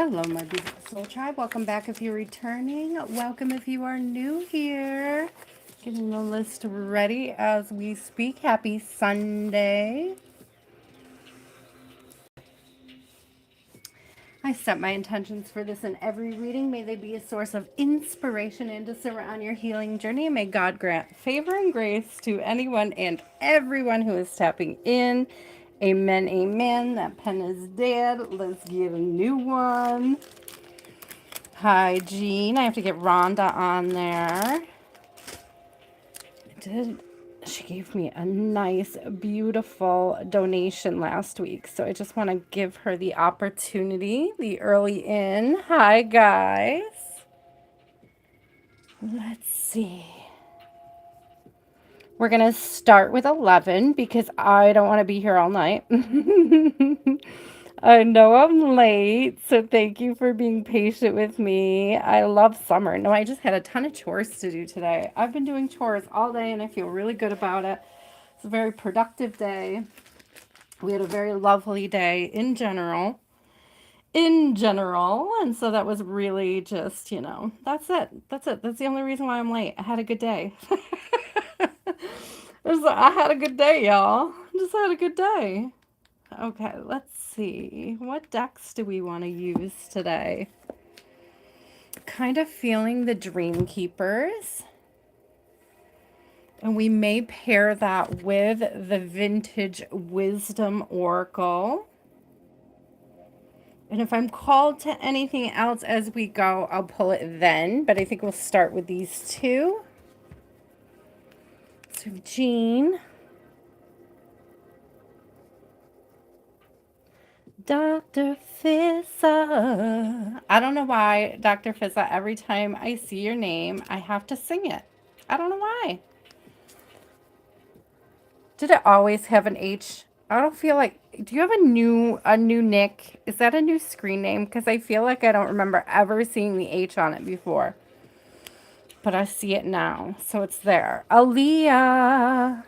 Hello, my beautiful soul tribe. Welcome back if you're returning. Welcome if you are new here. Getting the list ready as we speak. Happy Sunday. I set my intentions for this in every reading. May they be a source of inspiration and discernment on your healing journey. And may God grant favor and grace to anyone and everyone who is tapping in. Amen, amen. That pen is dead. Let's get a new one. Hi, Jean. I have to get Rhonda on there. She gave me a nice, beautiful donation last week. So I just want to give her the opportunity, the early in. Hi, guys. Let's see. We're going to start with 11 because I don't want to be here all night. I know I'm late, so thank you for being patient with me. I love summer. No, I just had a ton of chores to do today. I've been doing chores all day and I feel really good about it. It's a very productive day. We had a very lovely day in general. And so that was really just, that's it. That's it. That's the only reason why I'm late. I had a good day. I had a good day, y'all. Just had a good day. Okay, let's see. What decks do we want to use today? Kind of feeling the Dream Keepers. And we may pair that with the Vintage Wisdom Oracle. And if I'm called to anything else as we go, I'll pull it then. But I think we'll start with these two. So Jean. Dr. Fissa. I don't know why, Dr. Fissa, every time I see your name, I have to sing it. I don't know why. Did it always have an H? I don't feel like, do you have a new Nick? Is that a new screen name? Because I feel like I don't remember ever seeing the H on it before. But I see it now, so it's there. Aaliyah.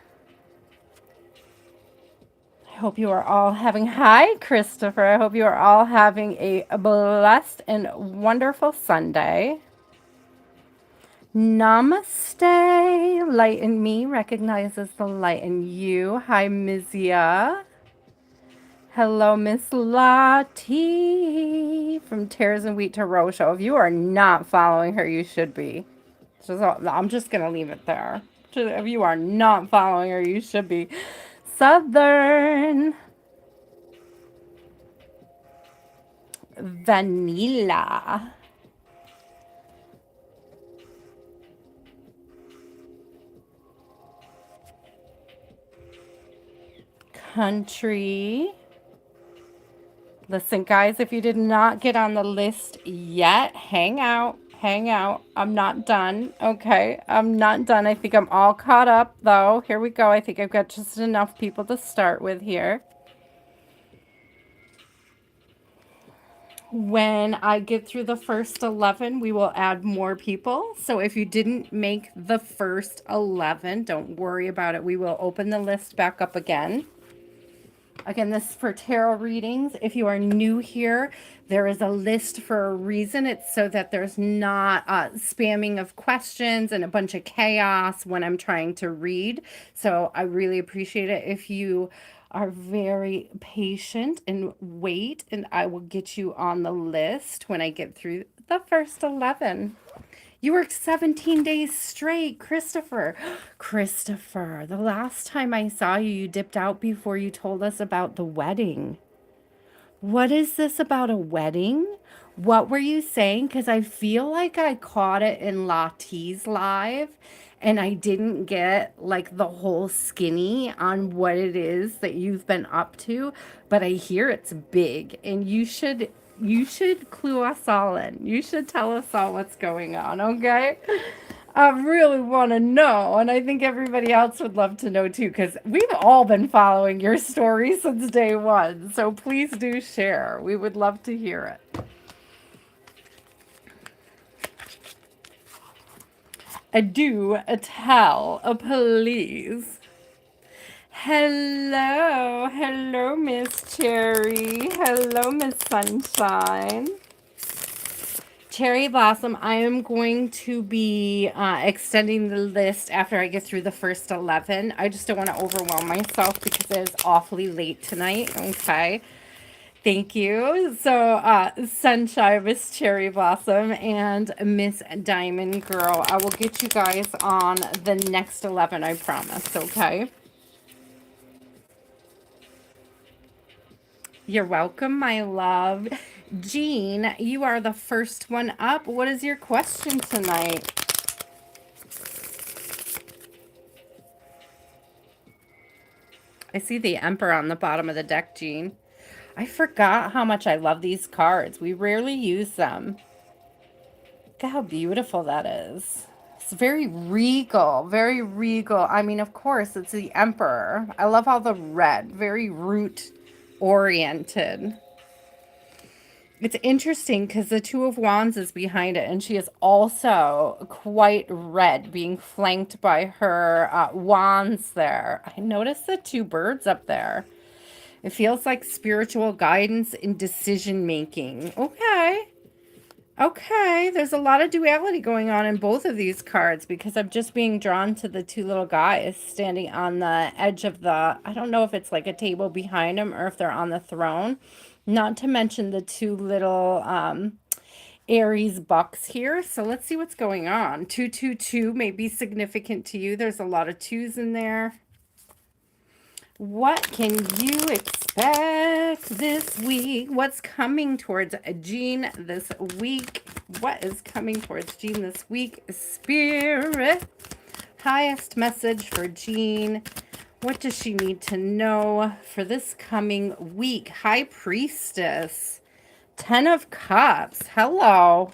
I hope you are all having, hi, Christopher. I hope you are all having a blessed and wonderful Sunday. Namaste. Light in me recognizes the light in you. Hi, Mizia. Hello, Miss Lottie from Tears and Wheat to Rosho. If you are not following her, you should be. I'm just going to leave it there. If you are not following her, you should be. Southern. Vanilla. Country. Listen, guys, if you did not get on the list yet, hang out. Hang out. I'm not done. Okay, I'm not done. I think I'm all caught up, though. Here we go. I think I've got just enough people to start with here. When I get through the first 11, we will add more people. So if you didn't make the first 11, don't worry about it. We will open the list back up again. Again, this is for tarot readings. If you are new here, there is a list for a reason. It's so that there's not spamming of questions and a bunch of chaos when I'm trying to read. So I really appreciate it if you are very patient and wait, and I will get you on the list when I get through the first 11. You worked 17 days straight, Christopher. Christopher, the last time I saw you, you dipped out before you told us about the wedding. What is this about a wedding? What were you saying? Because I feel like I caught it in Lottie's live and I didn't get like the whole skinny on what it is that you've been up to, but I hear it's big and you should clue us all in. You should tell us all what's going on, okay? I really want to know, and I think everybody else would love to know too, because we've all been following your story since day one. So please do share. We would love to hear it. Do tell, please. Hello, Miss Cherry. Hello, Miss Sunshine. Cherry Blossom, I am going to be extending the list after I get through the first 11. I just don't want to overwhelm myself because it is awfully late tonight. Okay. Thank you. So, Sunshine, Miss Cherry Blossom, and Miss Diamond Girl, I will get you guys on the next 11, I promise. Okay. You're welcome, my love. Jean, you are the first one up. What is your question tonight? I see the Emperor on the bottom of the deck, Jean. I forgot how much I love these cards. We rarely use them. Look at how beautiful that is. It's very regal, very regal. I mean, of course, it's the Emperor. I love all the red, very root oriented. It's interesting because the Two of Wands is behind it, and she is also quite red, being flanked by her wands there. I noticed the two birds up there. It feels like spiritual guidance in decision making. Okay. Okay. There's a lot of duality going on in both of these cards because I'm just being drawn to the two little guys standing on the edge of the, I don't know if it's like a table behind them or if they're on the throne. Not to mention the two little Aries bucks here. So let's see what's going on. 222 may be significant to you. There's a lot of twos in there. What can you expect this week? What's coming towards Jean this week? What is coming towards Jean this week? Spirit. Highest message for Jean. What does she need to know for this coming week? High Priestess. 10 of Cups. Hello.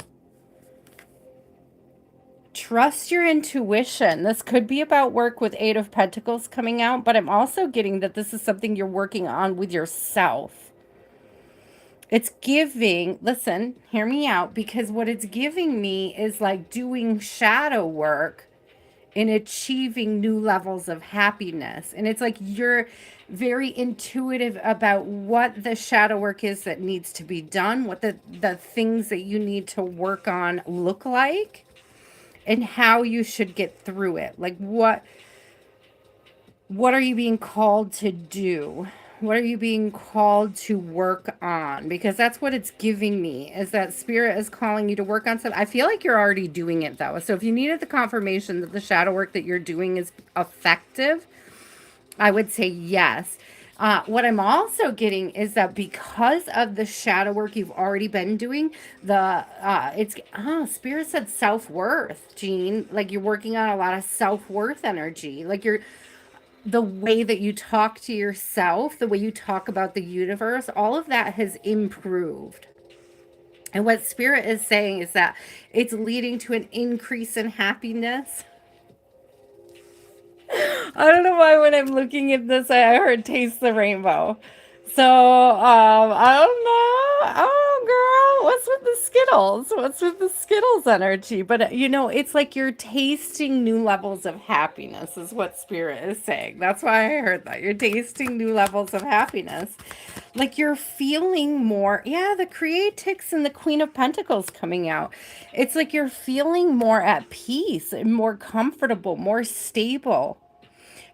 Trust your intuition. This could be about work with Eight of Pentacles coming out, but I'm also getting that this is something you're working on with yourself. It's giving, listen, hear me out, because what it's giving me is like doing shadow work in achieving new levels of happiness. And it's like you're very intuitive about what the shadow work is that needs to be done, what the things that you need to work on look like, and how you should get through it. Like what are you being called to do? What are you being called to work on? Because that's what it's giving me, is that Spirit is calling you to work on something. I feel like you're already doing it, though. So if you needed the confirmation that the shadow work that you're doing is effective, I would say yes. What I'm also getting is that because of the shadow work you've already been doing, Spirit said self-worth, Jean. Like you're working on a lot of self-worth energy. Like the way that you talk to yourself, the way you talk about the universe, all of that has improved. And what Spirit is saying is that it's leading to an increase in happiness. I don't know why when I'm looking at this, I heard Taste the Rainbow. So, I don't know. Oh, girl, what's with the Skittles? What's with the Skittles energy? But, it's like you're tasting new levels of happiness is what Spirit is saying. That's why I heard that. You're tasting new levels of happiness. Like you're feeling more. Yeah, the Creatrix and the Queen of Pentacles coming out. It's like you're feeling more at peace and more comfortable, more stable.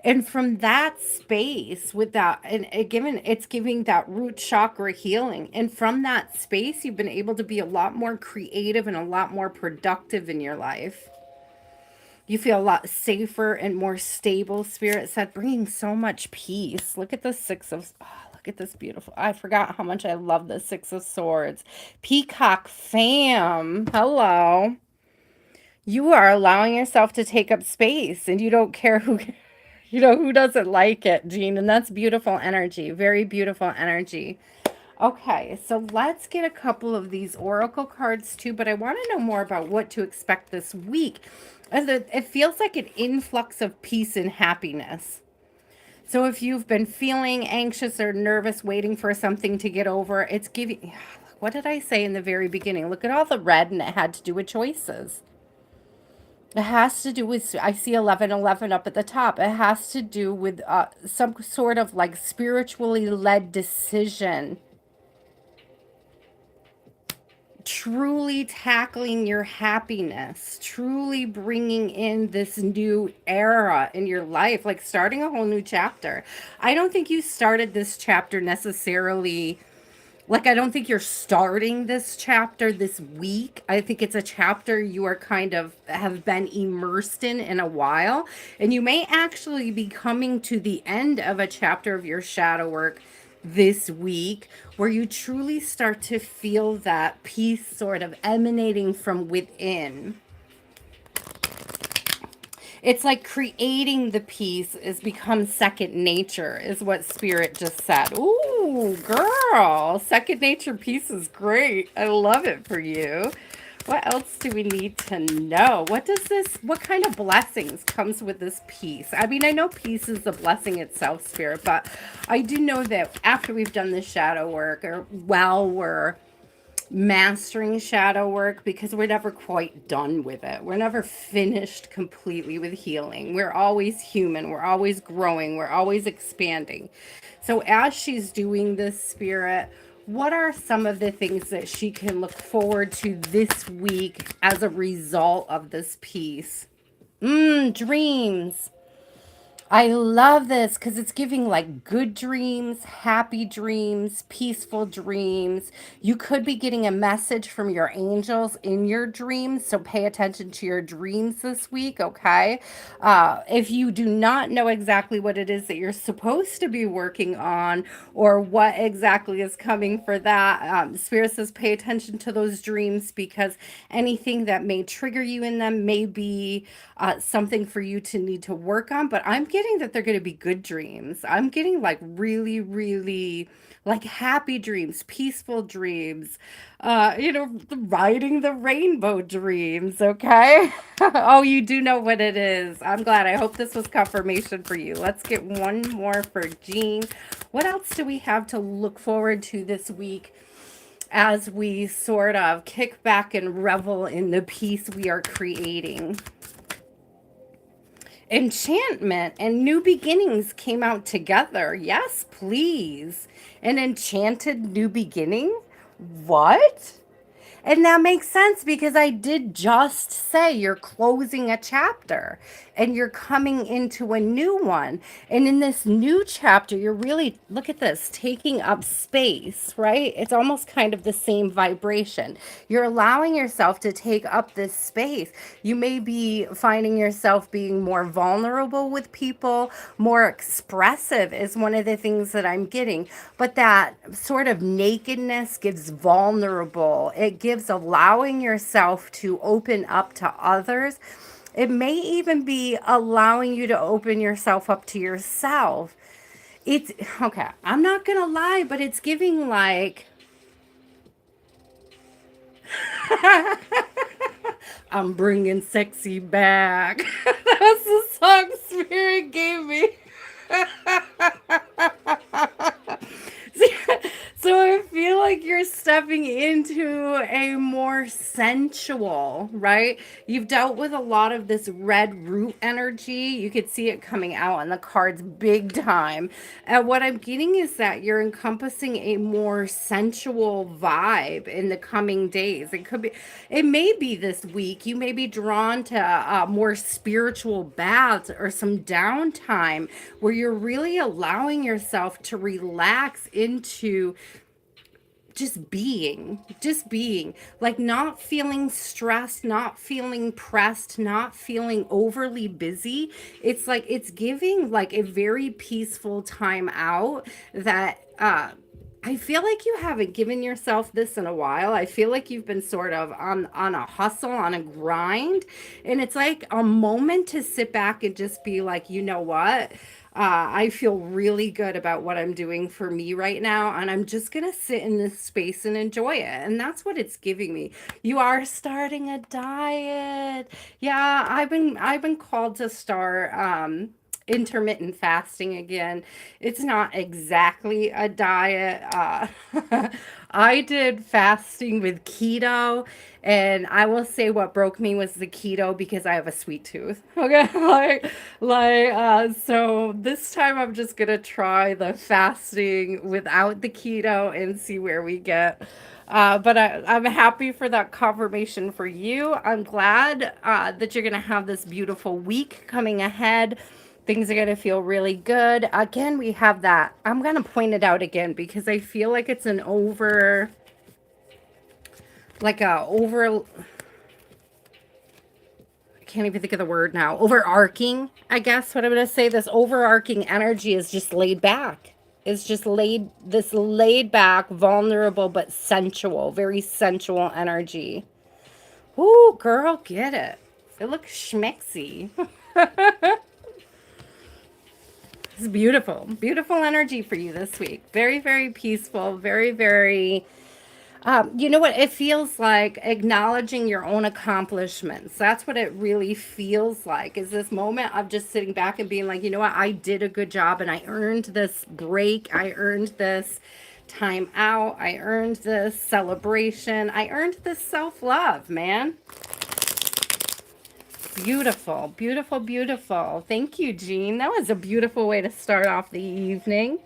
And from that space with that, and it's giving that root chakra healing. And from that space, you've been able to be a lot more creative and a lot more productive in your life. You feel a lot safer and more stable, Spirit said, bringing so much peace. Look at the look at this beautiful. I forgot how much I love the Six of Swords. Peacock fam. Hello. You are allowing yourself to take up space and you don't care who who doesn't like it, Jean? And that's beautiful energy. Very beautiful energy. Okay, so let's get a couple of these oracle cards too, but I want to know more about what to expect this week. It feels like an influx of peace and happiness. So if you've been feeling anxious or nervous, waiting for something to get over, it's giving, what did I say in the very beginning? Look at all the red, and it had to do with choices. It has to do with, I see 1111 up at the top. It has to do with some sort of like spiritually led decision. truly tackling your happiness, truly bringing in this new era in your life, like starting a whole new chapter. I don't think you started this chapter necessarily. Like, I don't think you're starting this chapter this week. I think it's a chapter you are kind of have been immersed in a while. And you may actually be coming to the end of a chapter of your shadow work this week where you truly start to feel that peace sort of emanating from within. It's like creating the piece is become second nature, is what Spirit just said. Ooh, girl, second nature piece is great. I love it for you. What else do we need to know? What kind of blessings comes with this piece? I mean, I know peace is a blessing itself, Spirit, but I do know that after we've done the shadow work, or while we're mastering shadow work, because we're never quite done with it. We're never finished completely with healing. We're always human. We're always growing. We're always expanding. So as she's doing this, Spirit, what are some of the things that she can look forward to this week as a result of this piece? Dreams. I love this because it's giving like good dreams, happy dreams, peaceful dreams. You could be getting a message from your angels in your dreams, so pay attention to your dreams this week, okay? If you do not know exactly what it is that you're supposed to be working on or what exactly is coming for that, Spirit says pay attention to those dreams because anything that may trigger you in them may be something for you to need to work on. But I'm getting that they're going to be good dreams. I'm getting like really, really like happy dreams, peaceful dreams, riding the rainbow dreams. Okay. Oh, you do know what it is. I'm glad. I hope this was confirmation for you. Let's get one more for Jean. What else do we have to look forward to this week as we sort of kick back and revel in the peace we are creating? Enchantment and New Beginnings came out together. Yes, please. An enchanted new beginning? What? And that makes sense because I did just say you're closing a chapter and you're coming into a new one. And in this new chapter, you're really, look at this, taking up space, right? It's almost kind of the same vibration. You're allowing yourself to take up this space. You may be finding yourself being more vulnerable with people, more expressive is one of the things that I'm getting. But that sort of nakedness gives vulnerable. It gives allowing yourself to open up to others. It may even be allowing you to open yourself up to yourself. It's okay. I'm not going to lie, but it's giving like I'm bringing sexy back. That's the song Spirit gave me. So I feel like you're stepping into a more sensual, right? You've dealt with a lot of this red root energy. You could see it coming out on the cards big time. And what I'm getting is that you're encompassing a more sensual vibe in the coming days. It may be this week. You may be drawn to more spiritual baths or some downtime where you're really allowing yourself to relax into just being like not feeling stressed, not feeling pressed, not feeling overly busy. It's like it's giving like a very peaceful time out that I feel like you haven't given yourself this in a while. I feel like you've been sort of on a hustle, on a grind, and it's like a moment to sit back and just be like, you know what? I feel really good about what I'm doing for me right now, and I'm just gonna sit in this space and enjoy it. And that's what it's giving me. You are starting a diet. Yeah, I've been called to start intermittent fasting again. It's not exactly a diet. I did fasting with keto, and I will say what broke me was the keto because I have a sweet tooth. Okay, so this time I'm just gonna try the fasting without the keto and see where we get. I'm happy for that confirmation for you. I'm glad that you're going to have this beautiful week coming ahead. Things are going to feel really good. Again, we have that. I'm going to point it out again because I feel like it's an over, like a over, I can't even think of the word now. Overarching, I guess what I'm going to say. This overarching energy is just laid back. It's just this laid back, vulnerable, but sensual, very sensual energy. Ooh, girl, get it. It looks schmexy. It's beautiful. Beautiful energy for you this week. Very, very peaceful. Very, very, you know what? It feels like acknowledging your own accomplishments. That's what it really feels like, is this moment of just sitting back and being like, you know what? I did a good job and I earned this break. I earned this time out. I earned this celebration. I earned this self-love, man. Beautiful, beautiful, beautiful. Thank you, Jean. That was a beautiful way to start off the evening.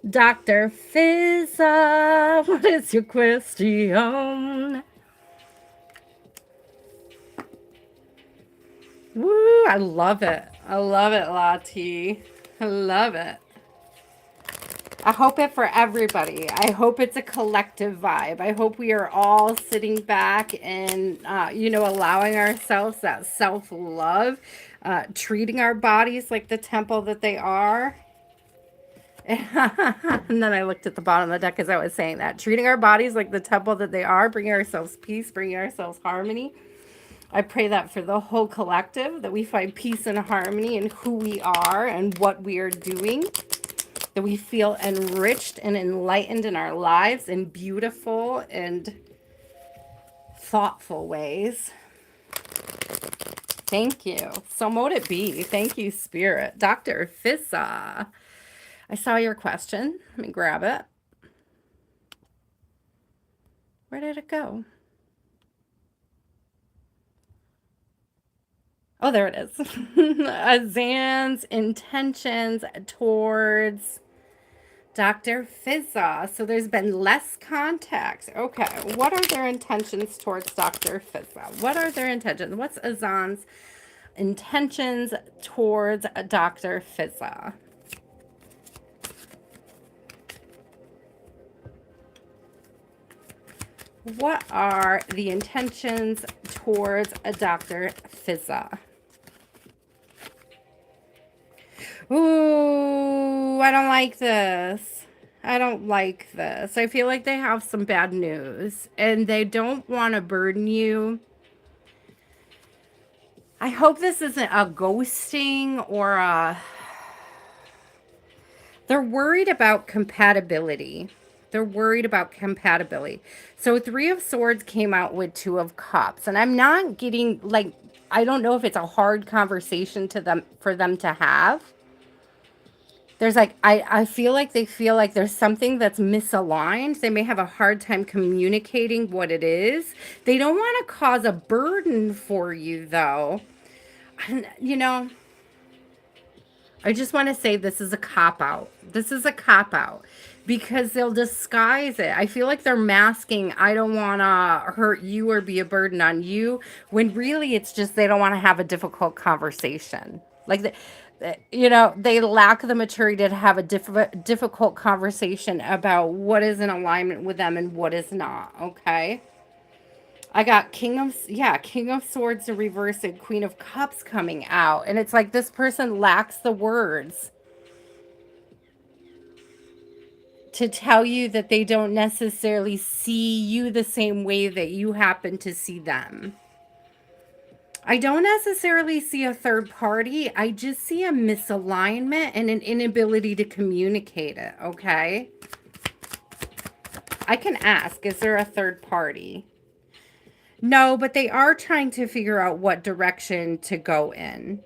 Dr. Fizza, what is your question? Woo, I love it. I love it, Lati. I love it. I hope it for everybody. I hope it's a collective vibe. I hope we are all sitting back and, allowing ourselves that self-love, treating our bodies like the temple that they are. And then I looked at the bottom of the deck as I was saying that. Treating our bodies like the temple that they are, bringing ourselves peace, bringing ourselves harmony. I pray that for the whole collective, that we find peace and harmony in who we are and what we are doing, that we feel enriched and enlightened in our lives in beautiful and thoughtful ways. Thank you. So mote it be. Thank you, Spirit. Dr. Fissa. I saw your question. Let me grab it. Where did it go? Oh, there it is. Azan's intentions towards Dr. Fizza. So there's been less contact. Okay. What are their intentions towards Dr. Fizza? What are their intentions? What's Azan's intentions towards Dr. Fizza? What are the intentions towards a Dr. Fizza? Ooh, I don't like this. I don't like this. I feel like they have some bad news and they don't want to burden you. I hope this isn't a ghosting or a... They're worried about compatibility. They're worried about compatibility. So Three of Swords came out with Two of Cups. And I'm not getting, like, I don't know if it's a hard conversation for them to have. There's like, I feel like they feel like there's something that's misaligned. They may have a hard time communicating what it is. They don't want to cause a burden for you, though. And, I just want to say this is a cop-out. This is a cop-out because they'll disguise it. I feel like they're masking, I don't want to hurt you or be a burden on you, when really it's just they don't want to have a difficult conversation. Like, they lack the maturity to have a difficult conversation about what is in alignment with them and what is not, okay? I got King of Swords in reverse and Queen of Cups coming out. And it's like this person lacks the words to tell you that they don't necessarily see you the same way that you happen to see them. I don't necessarily see a third party. I just see a misalignment and an inability to communicate it, okay? I can ask, is there a third party? No, but they are trying to figure out what direction to go in.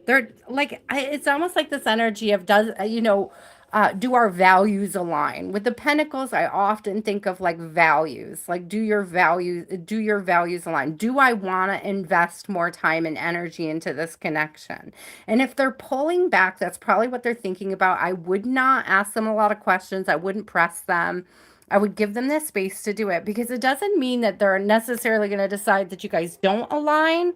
They're like, it's almost like this energy of do our values align? With the Pentacles, I often think of like values, like do your values align? Do I want to invest more time and energy into this connection? And if they're pulling back, that's probably what they're thinking about. I would not ask them a lot of questions. I wouldn't press them. I would give them the space to do it, because it doesn't mean that they're necessarily going to decide that you guys don't align.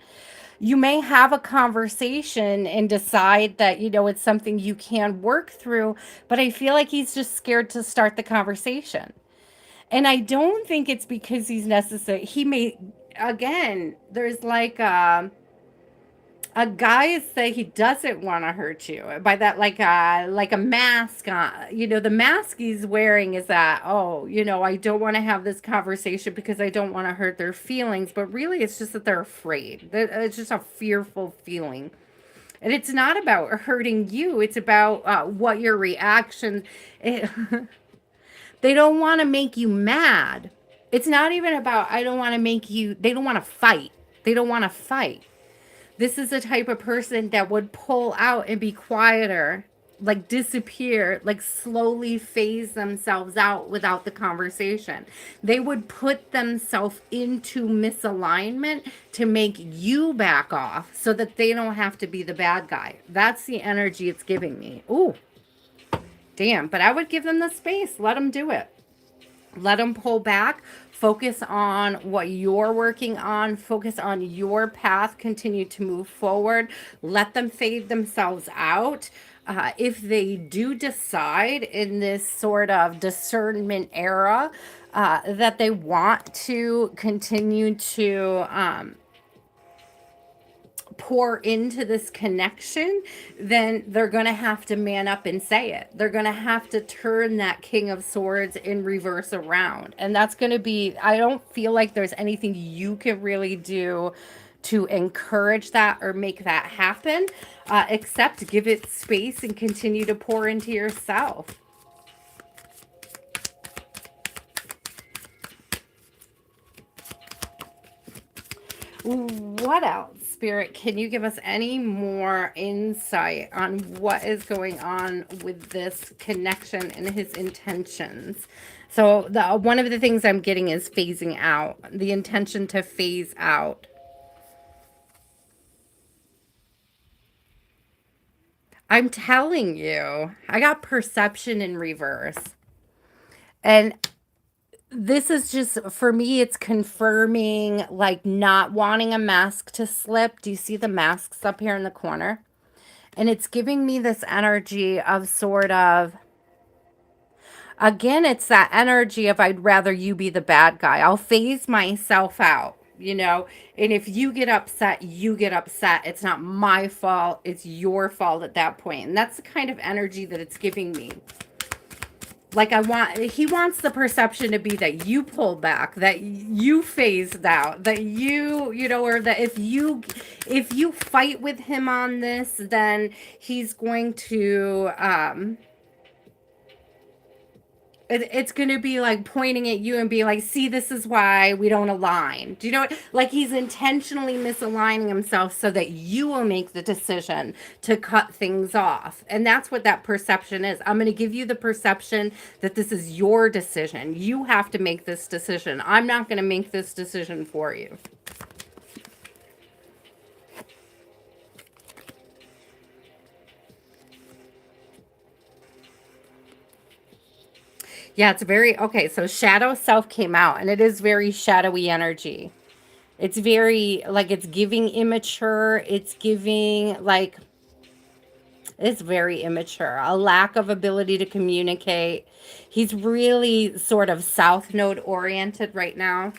You may have a conversation and decide that, it's something you can work through, but I feel like he's just scared to start the conversation. And I don't think it's because he's necessary. He may, again, there's like a guy say he doesn't want to hurt you by that, like a mask on, the mask he's wearing is that, oh, I don't want to have this conversation because I don't want to hurt their feelings, but really it's just that they're afraid. It's just a fearful feeling, and it's not about hurting you, it's about what your reaction it, they don't want to make you mad. It's not even about, I don't want to make you, they don't want to fight. They don't want to fight. This is the type of person that would pull out and be quieter, like disappear, like slowly phase themselves out without the conversation. They would put themselves into misalignment to make you back off so that they don't have to be the bad guy. That's the energy it's giving me. Ooh, damn. But I would give them the space. Let them do it. Let them pull back. Focus on what you're working on. Focus on your path. Continue to move forward. Let them fade themselves out. If they do decide in this sort of discernment era that they want to continue to pour into this connection, then they're going to have to man up and say it. They're going to have to turn that King of Swords in reverse around. And that's going to be, I don't feel like there's anything you can really do to encourage that or make that happen, except give it space and continue to pour into yourself. What else? Spirit, can you give us any more insight on what is going on with this connection and his intentions? So one of the things I'm getting is phasing out, the intention to phase out. I'm telling you, I got perception in reverse. And this is just, for me, it's confirming like not wanting a mask to slip. Do you see the masks up here in the corner? And it's giving me this energy of sort of, again, it's that energy of I'd rather you be the bad guy. I'll phase myself out, and if you get upset, you get upset. It's not my fault. It's your fault at that point. And that's the kind of energy that it's giving me. Like he wants the perception to be that you pulled back, that you phased out, that or that if you fight with him on this, then he's going to it's going to be like pointing at you and being like, see, this is why we don't align. Do you know what? Like he's intentionally misaligning himself so that you will make the decision to cut things off. And that's what that perception is. I'm going to give you the perception that this is your decision. You have to make this decision. I'm not going to make this decision for you. Yeah, it's very okay. So shadow self came out, and it is very shadowy energy. It's very like it's giving immature. It's giving like it's very immature. A lack of ability to communicate. He's really sort of south node oriented right now.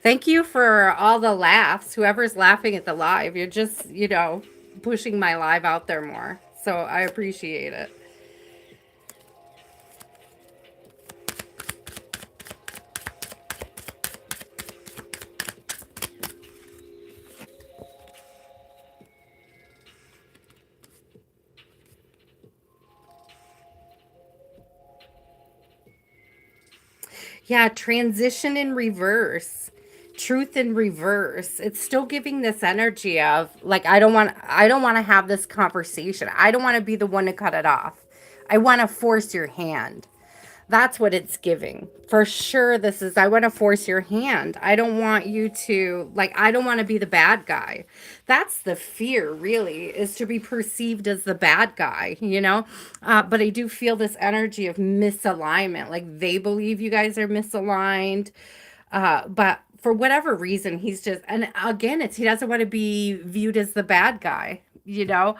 Thank you for all the laughs. Whoever's laughing at the live, you're just, pushing my live out there more. So I appreciate it. Yeah, transition in reverse. Truth in reverse. It's still giving this energy of like I don't want to have this conversation. I don't want to be the one to cut it off. I want to force your hand. That's what it's giving. For sure, this is, I want to force your hand. I don't want you to, like, I don't want to be the bad guy. That's the fear, really, is to be perceived as the bad guy, you know? But I do feel this energy of misalignment. Like, they believe you guys are misaligned. But for whatever reason, he's just, and again, it's, he doesn't want to be viewed as the bad guy, you know?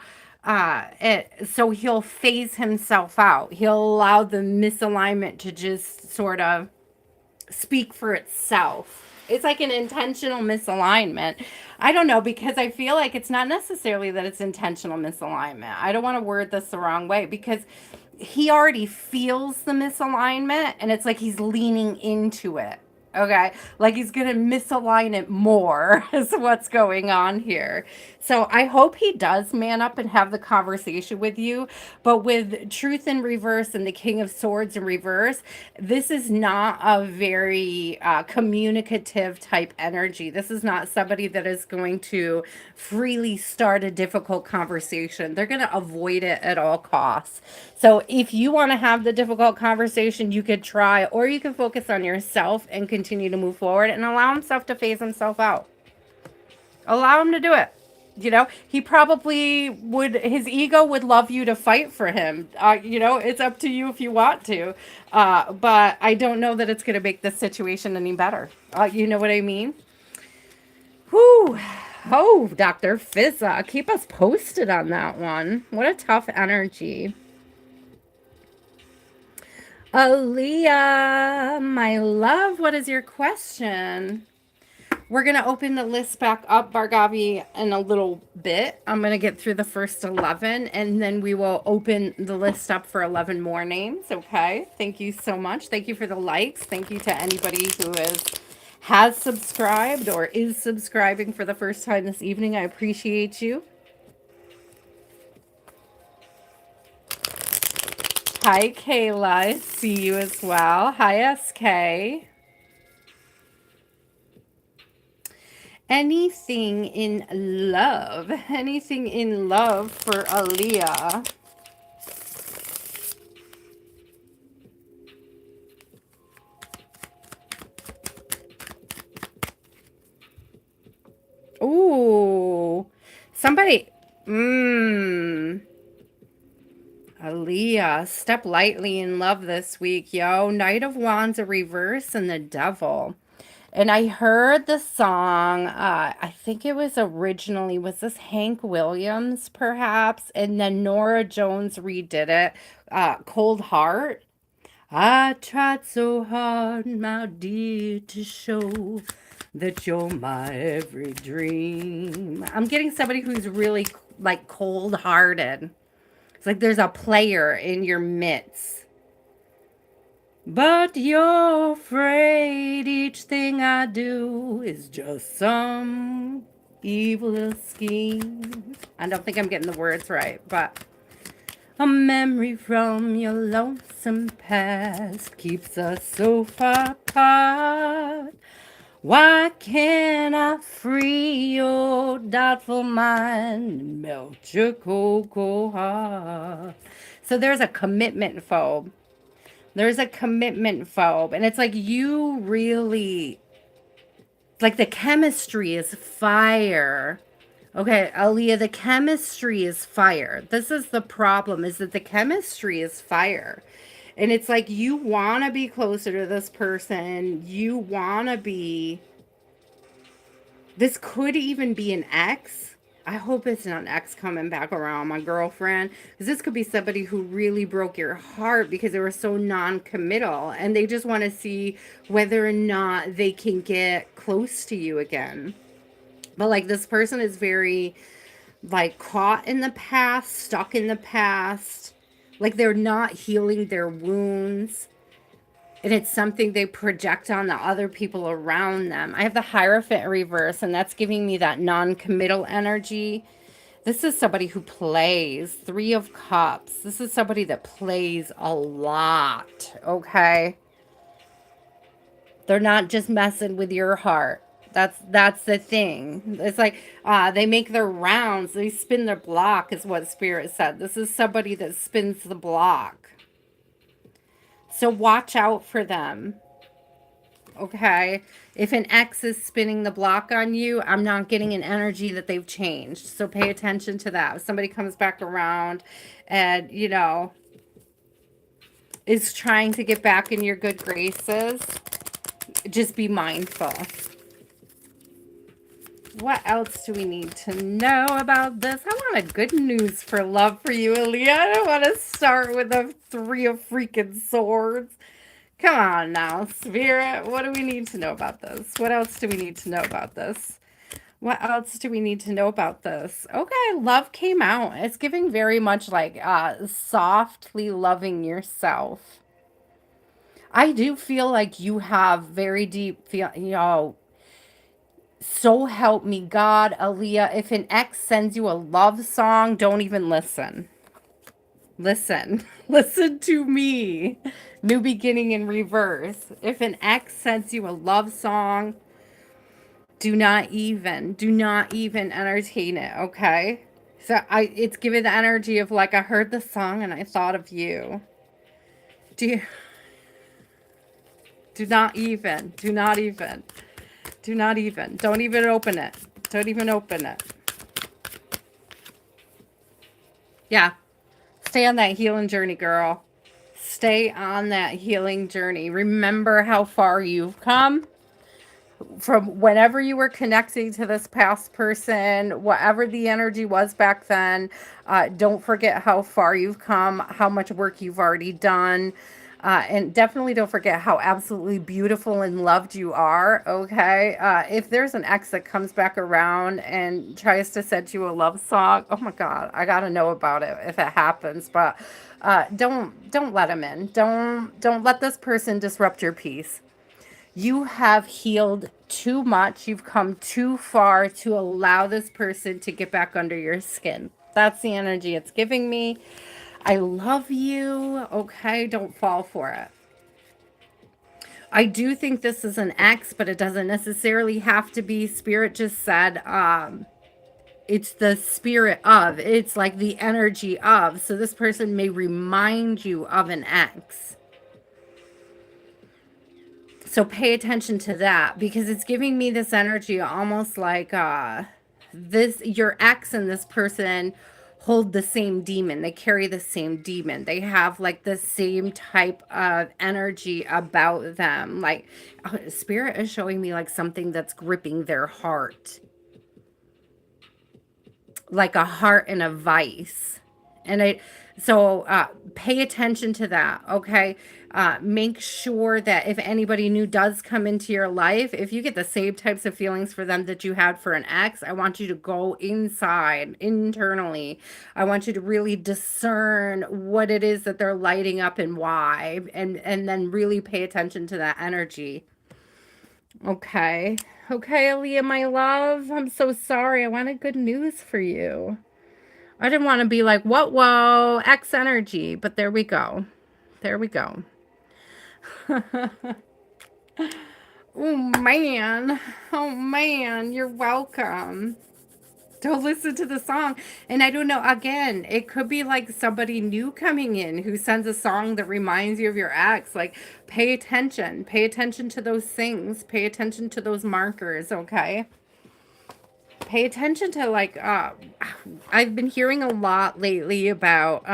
So he'll phase himself out. He'll allow the misalignment to just sort of speak for itself. It's like an intentional misalignment. I don't know, because I feel like it's not necessarily that it's intentional misalignment. I don't want to word this the wrong way, because he already feels the misalignment and it's like he's leaning into it. Okay, like he's gonna misalign it more, is what's going on here. So I hope he does man up and have the conversation with you. But with Truth in reverse and the King of Swords in reverse, this is not a very communicative type energy. This is not somebody that is going to freely start a difficult conversation. They're going to avoid it at all costs. So if you want to have the difficult conversation, you could try, or you can focus on yourself and continue to move forward and allow himself to phase himself out. Allow him to do it. You know, he probably would, his ego would love you to fight for him. You know, it's up to you if you want to. But I don't know that it's going to make the situation any better. You know what I mean? Whew. Oh, Dr. Fizza, keep us posted on that one. What a tough energy. Aaliyah, my love, what is your question? We're going to open the list back up, Bhargavi, in a little bit. I'm going to get through the first 11, and then we will open the list up for 11 more names, okay? Thank you so much. Thank you for the likes. Thank you to anybody who has subscribed or is subscribing for the first time this evening. I appreciate you. Hi, Kayla. I see you as well. Hi, SK. Anything in love? Anything in love for Aaliyah? Ooh. Somebody. Aaliyah, step lightly in love this week, yo. Knight of Wands, a reverse, and the Devil. And I heard the song, I think it was originally, was this Hank Williams, perhaps? And then Nora Jones redid it, Cold Heart. I tried so hard, my dear, to show that you're my every dream. I'm getting somebody who's really, like, cold-hearted. It's like there's a player in your midst. But you're afraid each thing I do is just some evil scheme. I don't think I'm getting the words right, but a memory from your lonesome past keeps us so far apart. Why can't I free your doubtful mind and melt your cold, cold heart? So there's a commitment phobe. There's a commitment phobe. And it's like you really, like the chemistry is fire. Okay, Aaliyah, the chemistry is fire. This is the problem, is that the chemistry is fire. And it's like you want to be closer to this person. You want to be, this could even be an ex. I hope it's not an ex coming back around, my girlfriend. Because this could be somebody who really broke your heart because they were so non-committal. And they just want to see whether or not they can get close to you again. But like this person is very like caught in the past, stuck in the past. Like they're not healing their wounds. And it's something they project on the other people around them. I have the Hierophant in reverse, and that's giving me that non-committal energy. This is somebody who plays. Three of Cups. This is somebody that plays a lot, okay? They're not just messing with your heart. That's the thing. It's like they make their rounds. They spin their block is what Spirit said. This is somebody that spins the block. So watch out for them. Okay. If an ex is spinning the block on you, I'm not getting an energy that they've changed. So pay attention to that. If somebody comes back around and, you know, is trying to get back in your good graces, just be mindful. What else do we need to know about this? I want a good news for love for you, Aaliyah. I don't want to start with a 3 of freaking swords. Come on now, Spirit. What do we need to know about this? What else do we need to know about this? What else do we need to know about this? Okay, love came out. It's giving very much like softly loving yourself. I do feel like you have very deep feel, you know, so help me God, Aaliyah. If an ex sends you a love song, don't even listen. Listen. Listen to me. New beginning in reverse. If an ex sends you a love song, do not even entertain it, okay? So it's giving the energy of like I heard the song and I thought of you. Do you, do not even. Don't even open it. Don't even open it. Yeah. Stay on that healing journey, girl. Stay on that healing journey. Remember how far you've come from whenever you were connecting to this past person, whatever the energy was back then. Don't forget how far you've come, how much work you've already done. And definitely don't forget how absolutely beautiful and loved you are, okay? If there's an ex that comes back around and tries to send you a love song, oh my God, I gotta know about it if it happens. But don't let them in. Don't let this person disrupt your peace. You have healed too much. You've come too far to allow this person to get back under your skin. That's the energy it's giving me. I love you. Okay, don't fall for it. I do think this is an X, but it doesn't necessarily have to be. Spirit just said it's the spirit of. It's like the energy of. So this person may remind you of an X. So pay attention to that because it's giving me this energy almost like this your ex and this person hold the same demon. They carry the same demon. They have like the same type of energy about them. Like spirit is showing me like something that's gripping their heart. Like a heart in a vice. And pay attention to that, okay? Make sure that if anybody new does come into your life, if you get the same types of feelings for them that you had for an ex, I want you to go inside, internally. I want you to really discern what it is that they're lighting up and why, and then really pay attention to that energy. Okay. Okay, Aaliyah, my love. I'm so sorry. I wanted good news for you. I didn't want to be like, what, whoa, X energy. But there we go. There we go. Oh, man. Oh, man. You're welcome. Don't listen to the song. And I don't know, again, it could be like somebody new coming in who sends a song that reminds you of your ex. Like, pay attention. Pay attention to those things. Pay attention to those markers, okay? Pay attention to like I've been hearing a lot lately about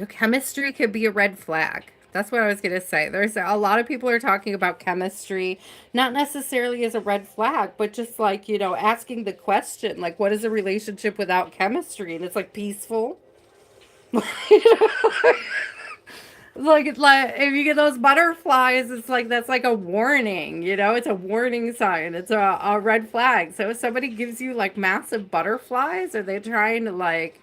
chemistry could be a red flag. That's what I was going to say. There's a lot of people are talking about chemistry, not necessarily as a red flag, but just like, you know, asking the question, like, what is a relationship without chemistry? And it's like peaceful. Like if you get those butterflies, it's like that's like a warning, you know, it's a warning sign. It's a red flag. So if somebody gives you like massive butterflies, are they trying to like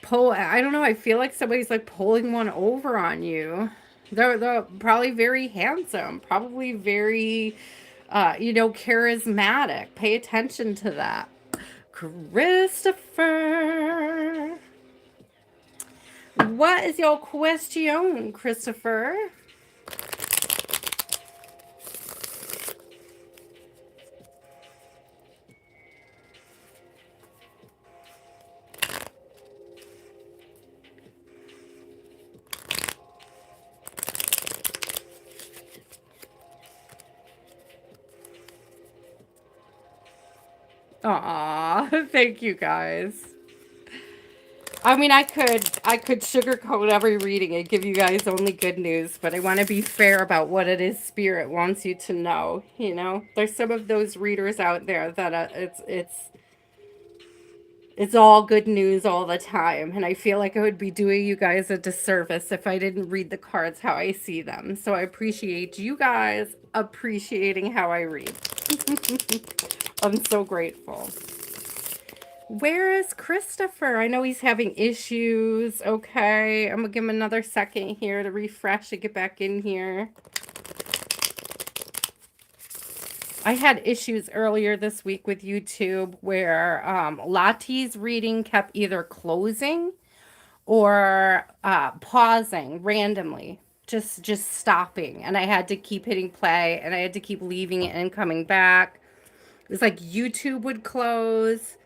pull? I don't know. I feel like somebody's like pulling one over on you. They're probably very handsome, probably very, you know, charismatic. Pay attention to that. Christopher. What is your question, Christopher? Aw, thank you guys. I mean, I could sugarcoat every reading and give you guys only good news, but I want to be fair about what it is Spirit wants you to know. You know, there's some of those readers out there that it's all good news all the time, and I feel like I would be doing you guys a disservice if I didn't read the cards how I see them. So I appreciate you guys appreciating how I read. I'm so grateful. Where is Christopher? I know he's having issues. Okay, I'm gonna give him another second here to refresh and get back in here. I had issues earlier this week with YouTube where Lottie's reading kept either closing or pausing randomly, just stopping, and I had to keep hitting play, and I had to keep leaving it and coming back. It was like YouTube would close,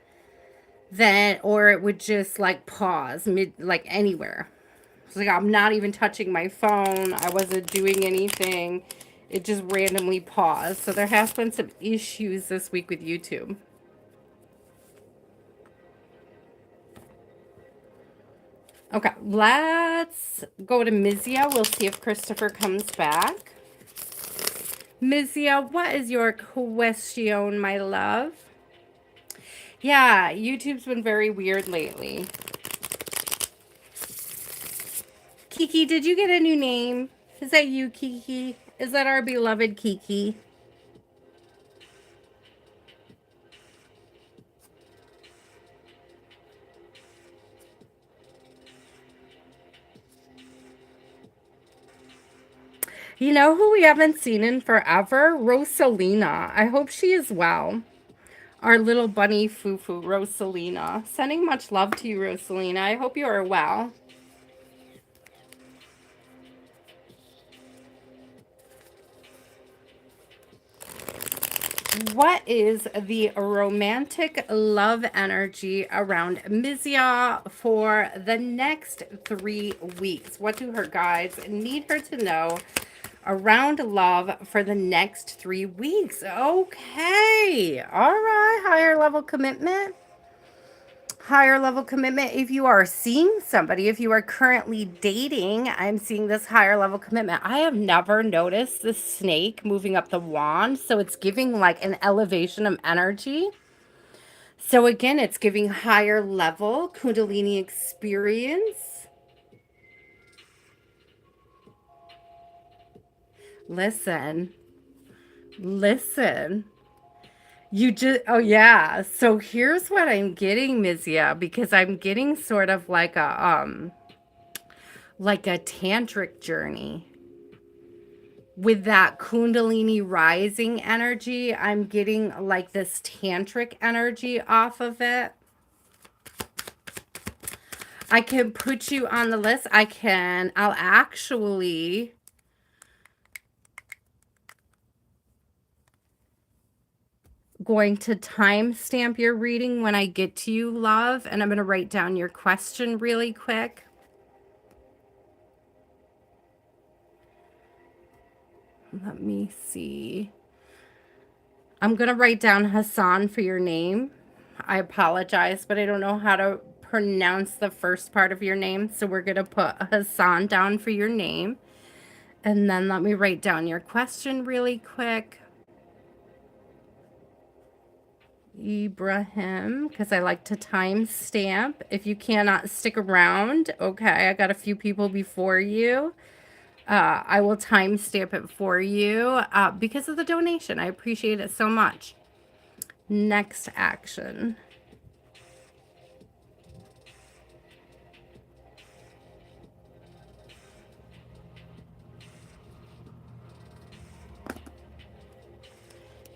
then, or it would just like pause mid, like anywhere. It's like I'm not even touching my phone. I wasn't doing anything. It just randomly paused. So there has been some issues this week with YouTube. Okay, let's go to Mizia. We'll see if Christopher comes back. Mizia, what is your question, my love? Yeah, YouTube's been very weird lately. Kiki, did you get a new name? Is that you, Kiki? Is that our beloved Kiki? You know who we haven't seen in forever? Rosalina. I hope she is well. Our little bunny foo-foo, Rosalina. Sending much love to you, Rosalina. I hope you are well. What is the romantic love energy around Mizia for the next 3 weeks? What do her guides need her to know around love for the next 3 weeks? Okay. All right. Higher level commitment. Higher level commitment. If you are seeing somebody, if you are currently dating, I'm seeing this higher level commitment. I have never noticed the snake moving up the wand, so it's giving like an elevation of energy. So again, it's giving higher level Kundalini experience. Listen. You just, oh yeah. So here's what I'm getting, Mizia, because I'm getting sort of like a tantric journey. With that Kundalini rising energy, I'm getting like this tantric energy off of it. I can put you on the list. I'll actually going to timestamp your reading when I get to you, love, and I'm going to write down your question really quick. Let me see. I'm going to write down Hassan for your name. I apologize, but I don't know how to pronounce the first part of your name, so we're going to put Hassan down for your name. And then let me write down your question really quick. Ibrahim, because I like to timestamp. If you cannot stick around, okay, I got a few people before you. I will timestamp it for you because of the donation. I appreciate it so much. Next action.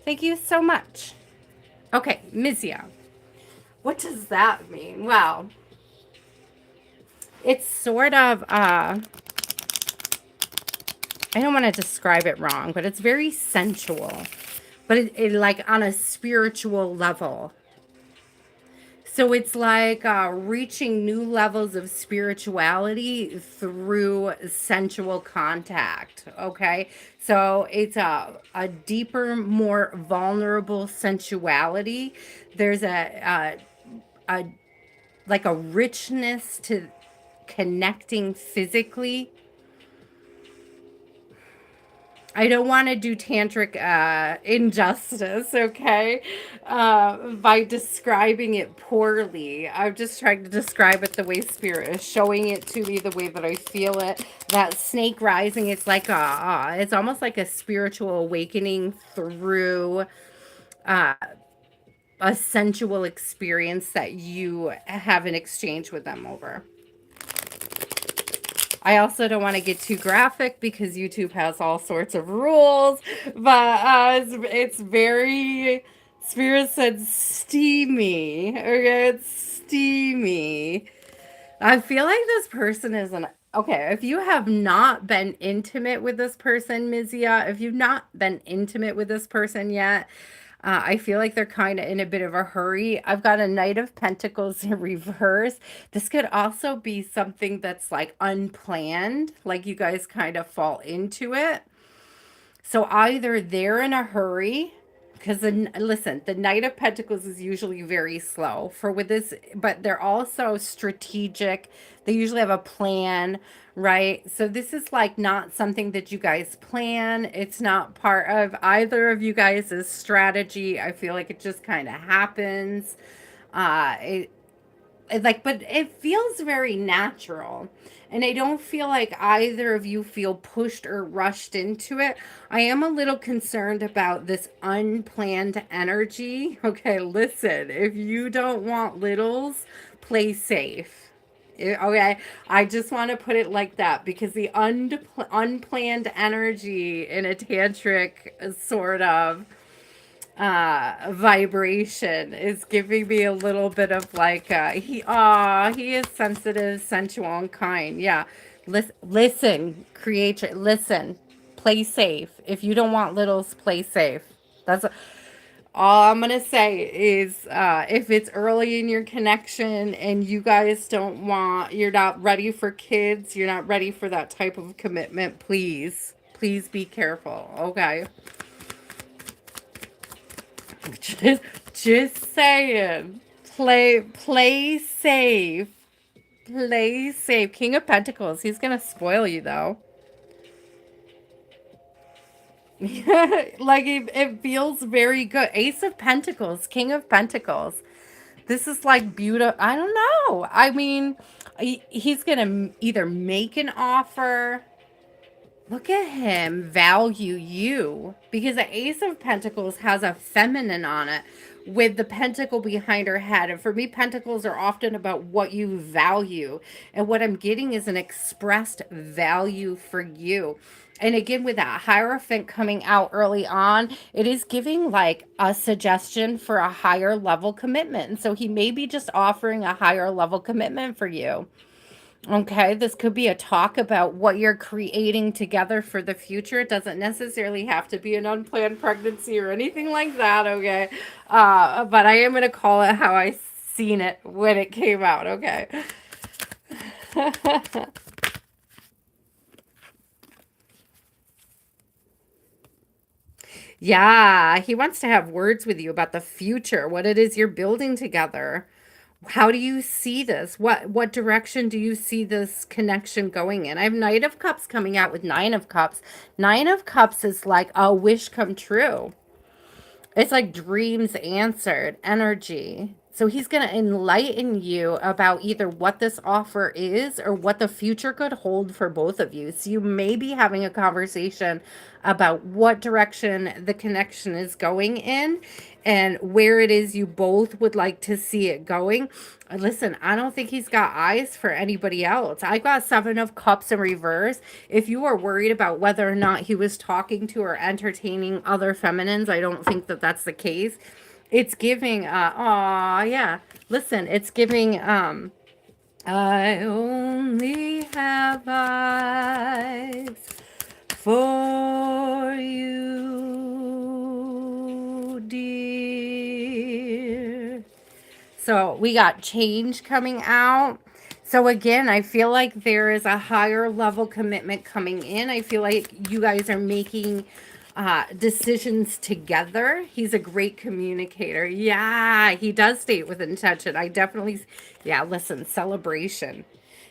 Thank you so much. Okay, Mizia. What does that mean? Well, it's sort of, I don't want to describe it wrong, but it's very sensual. But it like on a spiritual level. So it's like reaching new levels of spirituality through sensual contact. Okay. So it's a deeper, more vulnerable sensuality. There's a like a richness to connecting physically. I don't want to do tantric injustice, okay, by describing it poorly. I'm just trying to describe it the way Spirit is showing it to me, the way that I feel it. That snake rising, it's like it's almost like a spiritual awakening through uh, a sensual experience that you have an exchange with them over. I also don't want to get too graphic because YouTube has all sorts of rules, but it's very, Spirit said steamy. Okay, it's steamy. I feel like this person is an okay. If you have not been intimate with this person, Mizia, if you've not been intimate with this person yet, I feel like they're kind of in a bit of a hurry. I've got a Knight of Pentacles in reverse. This could also be something that's like unplanned, like you guys kind of fall into it. So either they're in a hurry, because listen, the Knight of Pentacles is usually very slow for with this, but they're also strategic. They usually have a plan, right? So this is like not something that you guys plan. It's not part of either of you guys' strategy. I feel like it just kind of happens. It like, but it feels very natural. And I don't feel like either of you feel pushed or rushed into it. I am a little concerned about this unplanned energy. Okay, listen, if you don't want littles, play safe. Okay, I just want to put it like that because the unplanned energy in a tantric sort of vibration is giving me a little bit of like he is sensitive, sensual, and kind. Yeah. Listen, creature, listen, play safe. If you don't want littles, play safe. That's all I'm gonna say is if it's early in your connection and you guys don't want, you're not ready for kids, you're not ready for that type of commitment, please be careful. Okay. Just, just saying. Play safe. Play safe. King of Pentacles. He's gonna spoil you though. Like it feels very good. Ace of Pentacles. King of Pentacles. This is like beautiful. I don't know. I mean, he's gonna either make an offer. Look at him value you because the Ace of Pentacles has a feminine on it with the pentacle behind her head. And for me, pentacles are often about what you value. And what I'm getting is an expressed value for you. And again, with that Hierophant coming out early on, it is giving like a suggestion for a higher level commitment. And so he may be just offering a higher level commitment for you. Okay, this could be a talk about what you're creating together for the future. It doesn't necessarily have to be an unplanned pregnancy or anything like that, okay? But I am going to call it how I seen it when it came out, okay? Yeah, he wants to have words with you about the future, what it is you're building together. How do you see this? What direction do you see this connection going in? I have Knight of Cups coming out with Nine of Cups. Nine of Cups is like a wish come true. It's like dreams answered energy. So he's going to enlighten you about either what this offer is or what the future could hold for both of you. So you may be having a conversation about what direction the connection is going in and where it is you both would like to see it going. Listen, I don't think he's got eyes for anybody else. I got Seven of Cups in reverse. If you are worried about whether or not he was talking to or entertaining other feminines, I don't think that that's the case. It's giving, yeah. Listen, it's giving, I only have eyes for you, dear. So we got change coming out. So again, I feel like there is a higher level commitment coming in. I feel like you guys are making decisions together. He's a great communicator. Yeah, he does date with intention. I definitely, yeah, listen, celebration.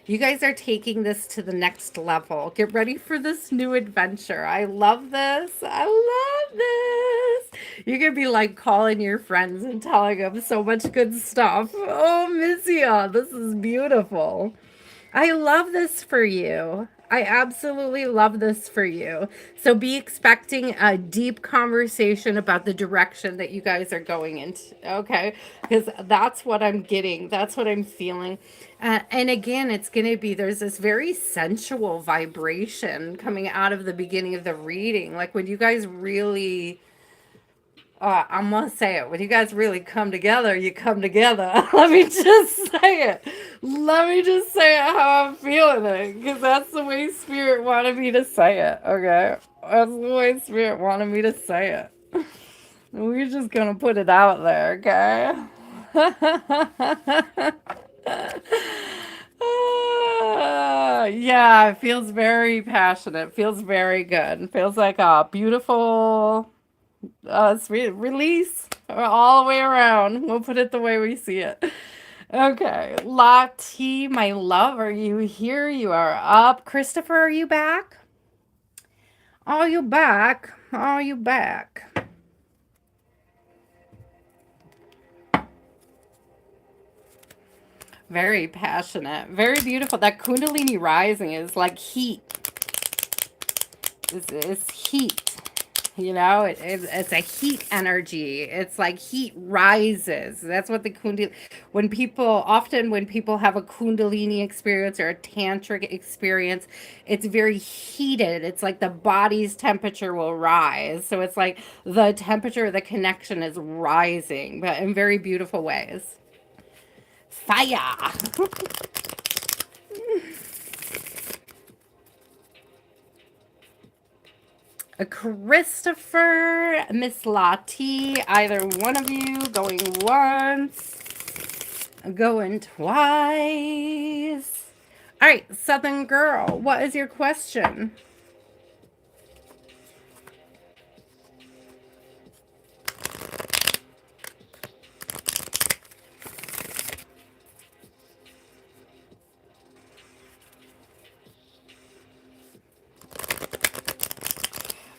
You guys are taking this to the next level. Get ready for this new adventure. I love this. I love this. You're going to be like calling your friends and telling them so much good stuff. Oh, Missia, this is beautiful. I love this for you. I absolutely love this for you. So be expecting a deep conversation about the direction that you guys are going into. Okay. Because that's what I'm getting. That's what I'm feeling. And again, it's going to be there's this very sensual vibration coming out of the beginning of the reading. Like when you guys really I'm gonna say it. When you guys really come together, you come together. Let me just say it. Let me just say it how I'm feeling it. Because that's the way Spirit wanted me to say it. Okay? That's the way Spirit wanted me to say it. We're just gonna put it out there, okay? Yeah, it feels very passionate. Feels very good. Feels like a beautiful sweet release all the way around. We'll put it the way we see it. Okay, Lottie, my love, are you here? You are up. Christopher, are you back? Are you back? Are you back? Very passionate, very beautiful. That Kundalini rising is like heat. It's heat. You know, it's a heat energy. It's like heat rises. That's what the Kundalini, when people have a Kundalini experience or a tantric experience, it's very heated. It's like the body's temperature will rise. So it's like the temperature of the connection is rising, but in very beautiful ways. Fire. Christopher, Miss Lottie, either one of you going once, going twice. All right, Southern Girl, what is your question?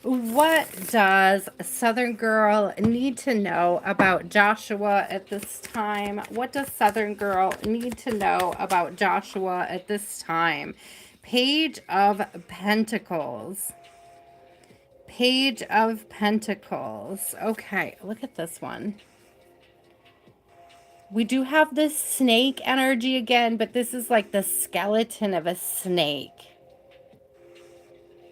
What does Southern Girl need to know about Joshua at this time? What does Southern Girl need to know about Joshua at this time? Page of Pentacles. Page of Pentacles. Okay, look at this one. We do have this snake energy again, but this is like the skeleton of a snake.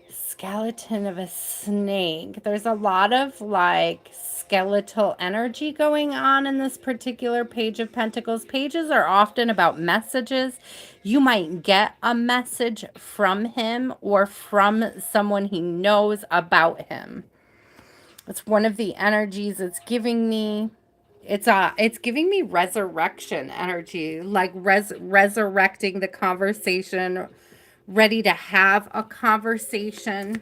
Skeleton of a snake. There's a lot of like skeletal energy going on in this particular Page of Pentacles. Pages are often about messages. You might get a message from him or from someone he knows about him. It's one of the energies it's giving me. It's giving me resurrection energy, like resurrecting the conversation, ready to have a conversation.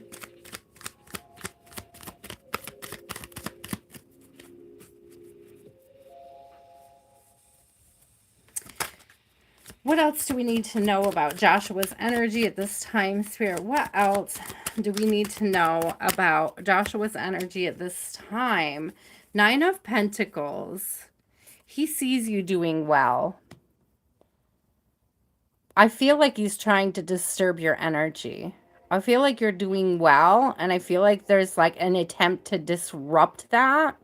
What else do we need to know about Joshua's energy at this time, Spirit? What else do we need to know about Joshua's energy at this time? Nine of Pentacles. He sees you doing well. I feel like he's trying to disturb your energy. I feel like you're doing well, and I feel like there's like an attempt to disrupt that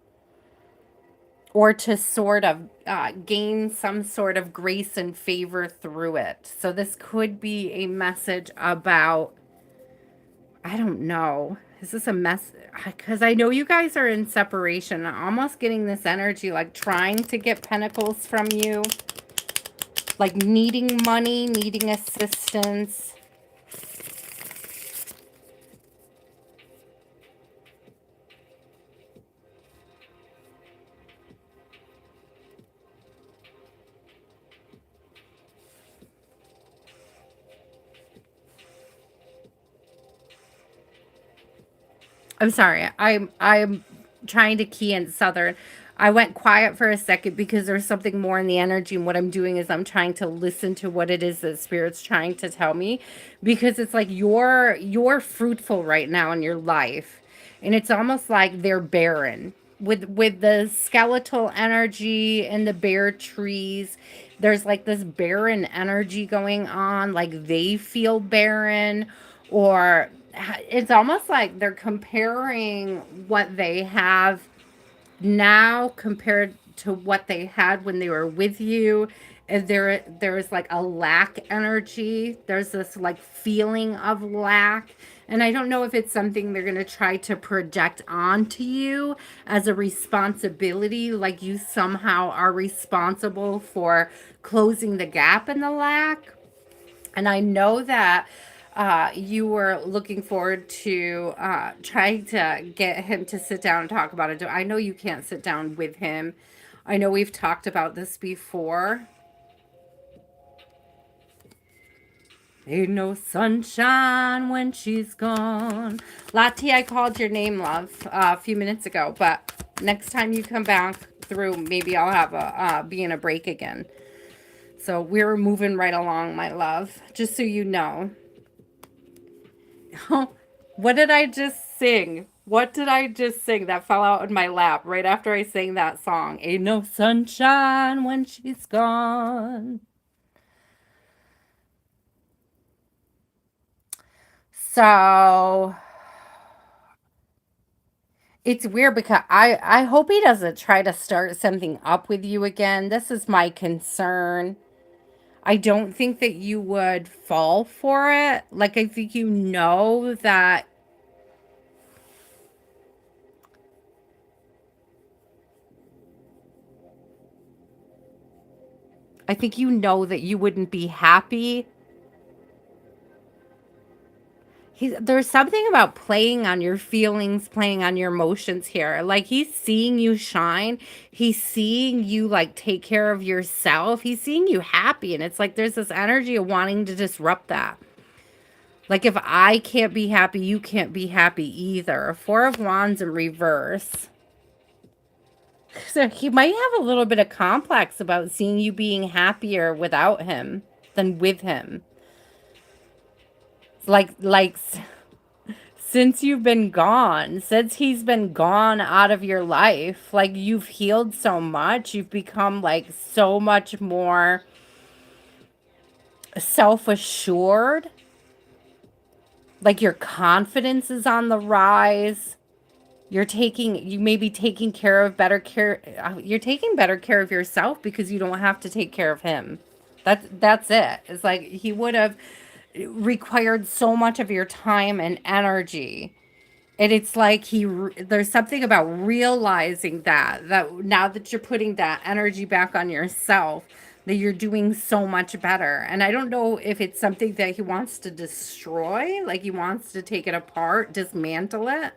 or to sort of gain some sort of grace and favor through it. So this could be a message about, I don't know. Is this a mess? Because I know you guys are in separation. I'm almost getting this energy like trying to get pentacles from you. Like needing money, needing assistance. I'm sorry. I'm trying to key in Southern. I went quiet for a second because there's something more in the energy, and what I'm doing is I'm trying to listen to what it is that Spirit's trying to tell me, because it's like you're fruitful right now in your life, and it's almost like they're barren with the skeletal energy and the bare trees. There's like this barren energy going on, like they feel barren, or it's almost like they're comparing what they have now compared to what they had when they were with you. And there's like a lack energy. There's this like feeling of lack. And I don't know if it's something they're going to try to project onto you as a responsibility, like you somehow are responsible for closing the gap in the lack. And I know that you were looking forward to trying to get him to sit down and talk about it. I know you can't sit down with him. I know we've talked about this before. Ain't no sunshine when she's gone. Lati, I called your name, love, a few minutes ago, but next time you come back through, maybe I'll have a be in a break again. So we're moving right along, my love, just so you know. What did I just sing? What did I just sing that fell out in my lap right after I sang that song? Ain't no sunshine when she's gone. So it's weird because I hope he doesn't try to start something up with you again. This is my concern. I don't think that you would fall for it. Like, I think you know that. I think you know that you wouldn't be happy. There's something about playing on your feelings, playing on your emotions here. Like, he's seeing you shine. He's seeing you like take care of yourself. He's seeing you happy. And it's like there's this energy of wanting to disrupt that. Like, if I can't be happy, you can't be happy either. Four of Wands in reverse. So he might have a little bit of complex about seeing you being happier without him than with him. Like since you've been gone, since he's been gone out of your life, like you've healed so much, you've become like so much more self-assured, like your confidence is on the rise. You may be taking care of better care. You're taking better care of yourself because you don't have to take care of him. That's it. It's like he would have required so much of your time and energy. And it's like there's something about realizing that now that you're putting that energy back on yourself, that you're doing so much better. And I don't know if it's something that he wants to destroy, like he wants to take it apart, dismantle it.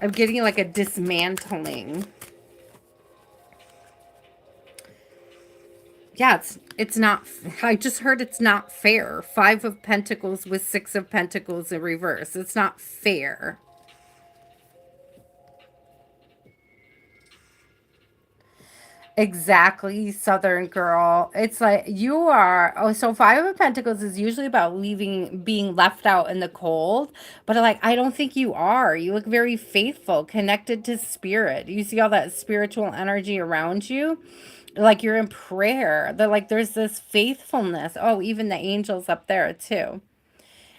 I'm getting like a dismantling. Yeah, it's not. I just heard it's not fair. Five of Pentacles with Six of Pentacles in reverse. It's not fair. Exactly, Southern girl. It's like you are. Oh, so Five of Pentacles is usually about being left out in the cold. But like, I don't think you are. You look very faithful, connected to spirit. You see all that spiritual energy around you. Like you're in prayer. They're like, there's this faithfulness. Oh, even the angels up there too.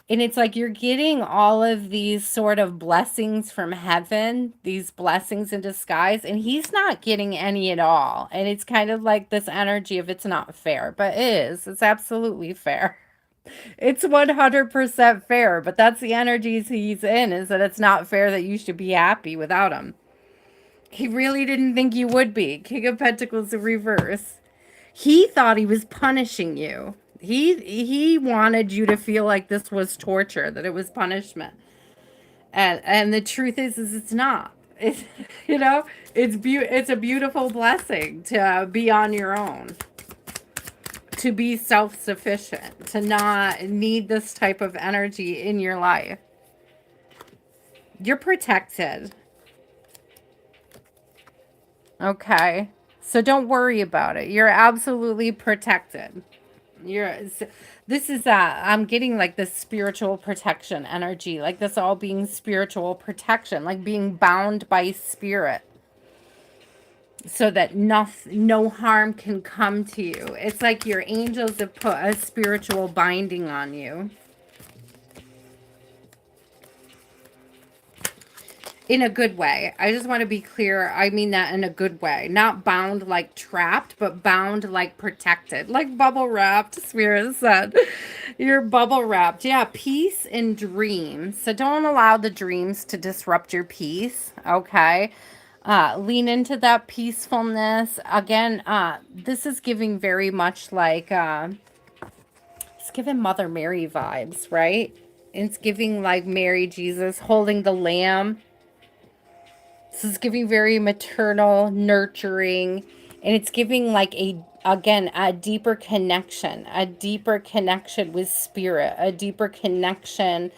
And it's like you're getting all of these sort of blessings from heaven, these blessings in disguise, and he's not getting any at all. And it's kind of like this energy of it's not fair, but it is. It's absolutely fair. It's 100% fair, but that's the energies he's in, is that it's not fair that you should be happy without him. He really didn't think you would be. King of Pentacles in reverse. He thought he was punishing you. He wanted you to feel like this was torture, that it was punishment. And the truth is it's not. It's, you know, it's a beautiful blessing to be on your own, to be self-sufficient, to not need this type of energy in your life. You're protected. Okay. So don't worry about it. You're absolutely protected. You're this is I'm getting like this spiritual protection energy, like this all being spiritual protection, like being bound by spirit so that no harm can come to you. It's like your angels have put a spiritual binding on you. In a good way. I just want to be clear. I mean that in a good way. Not bound like trapped, but bound like protected. Like bubble wrapped, Spirit said. You're bubble wrapped. Yeah, peace and dreams. So don't allow the dreams to disrupt your peace. Okay. Lean into that peacefulness. Again, this is giving very much like it's giving Mother Mary vibes, right? It's giving like Mary Jesus holding the lamb. This is giving very maternal, nurturing, and it's giving like a deeper connection with spirit, a deeper connection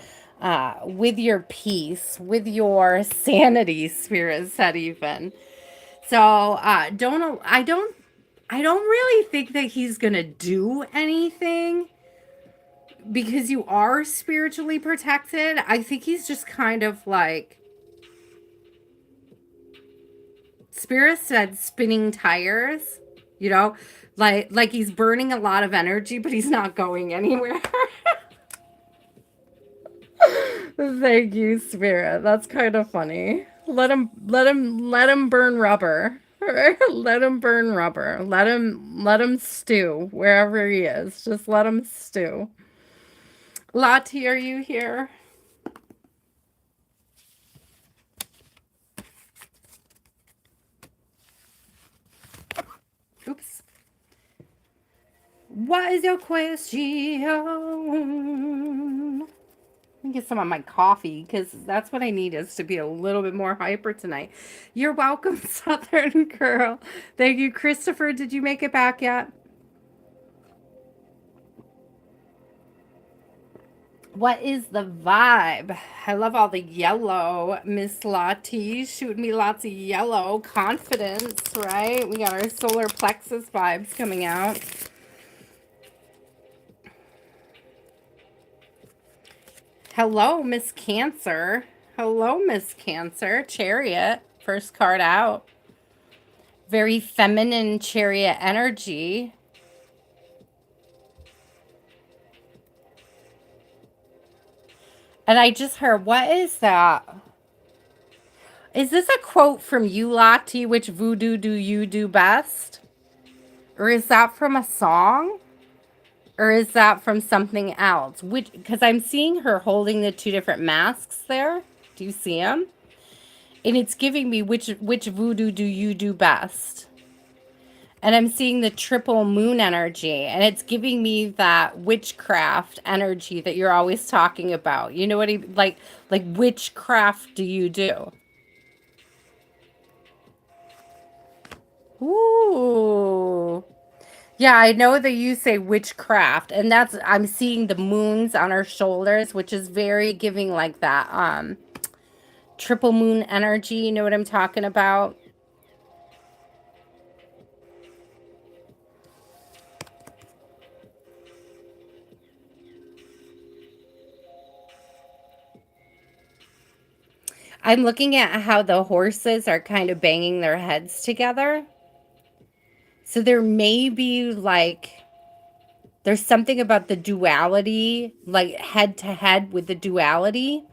with your peace, with your sanity, Spirit said even. So I don't really think that he's gonna do anything because you are spiritually protected. I think he's just kind of like, Spirit said spinning tires, you know, like he's burning a lot of energy, but he's not going anywhere. Thank you, Spirit. That's kind of funny. Let him burn rubber. Let him burn rubber. Let him stew wherever he is. Just let him stew. Lati, are you here? Oops. What is your question? Get some of my coffee because that's what I need is to be a little bit more hyper tonight. You're welcome, Southern Girl. Thank you, Christopher. Did you make it back yet? What is the vibe? I love all the yellow. Miss Lottie shooting me lots of yellow. Confidence, right? We got our solar plexus vibes coming out. Hello, Miss Cancer. Hello, Miss Cancer. Chariot. First card out. Very feminine chariot energy. And I just heard, what is that? Is this a quote from you, Lati? Which voodoo do you do best? Or is that from a song? Or is that from something else? Which, because I'm seeing her holding the two different masks there. Do you see them? And it's giving me which voodoo do you do best? And I'm seeing the triple moon energy, and it's giving me that witchcraft energy that you're always talking about. You know what like witchcraft do you do? Ooh. Yeah, I know that you say witchcraft, and that's I'm seeing the moons on her shoulders, which is very giving like that triple moon energy. You know what I'm talking about? I'm looking at how the horses are kind of banging their heads together. So there may be like there's something about the duality, like head to head with the duality.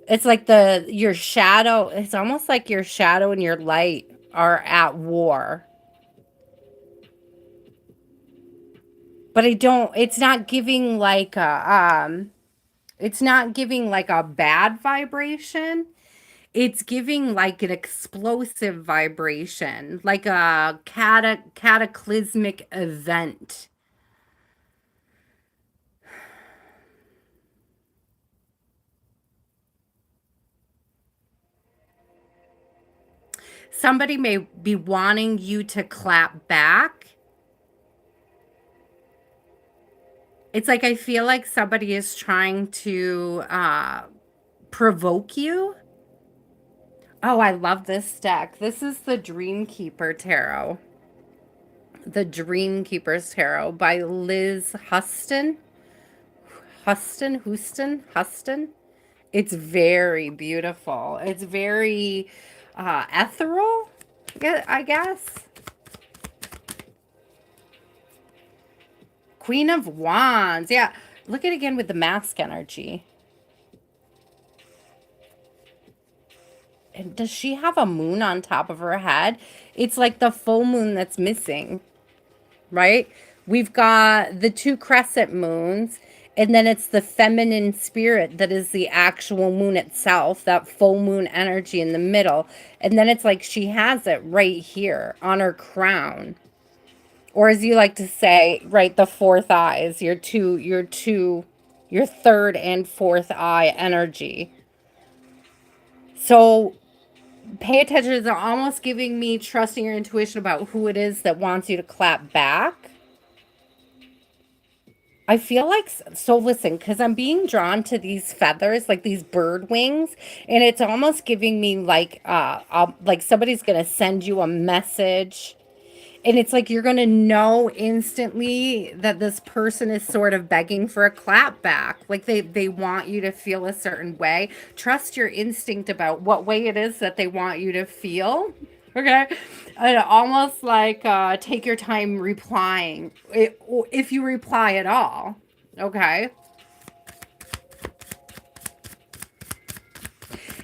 It's like your shadow, it's almost like your shadow and your light are at war. But it's not giving like it's not giving like a bad vibration. It's giving like an explosive vibration, like a cataclysmic event. Somebody may be wanting you to clap back. It's like I feel like somebody is trying to provoke you. Oh, I love this deck. This is the Dreamkeeper Tarot. The Dreamkeeper's Tarot by Liz Huston. Huston. It's very beautiful. It's very ethereal, I guess. Queen of Wands. Yeah. Look at it again with the mask energy. And does she have a moon on top of her head? It's like the full moon that's missing, right? We've got the two crescent moons, and then it's the feminine spirit that is the actual moon itself, that full moon energy in the middle. And then it's like she has it right here on her crown. Or as you like to say, right, the fourth eyes, your third and fourth eye energy. So pay attention. They're almost giving me trusting your intuition about who it is that wants you to clap back. I feel like, so listen, because I'm being drawn to these feathers, like these bird wings, and it's almost giving me like somebody's going to send you a message. And it's like you're going to know instantly that this person is sort of begging for a clap back. Like they want you to feel a certain way. Trust your instinct about what way it is that they want you to feel. Okay. And almost like take your time replying, if you reply at all. Okay.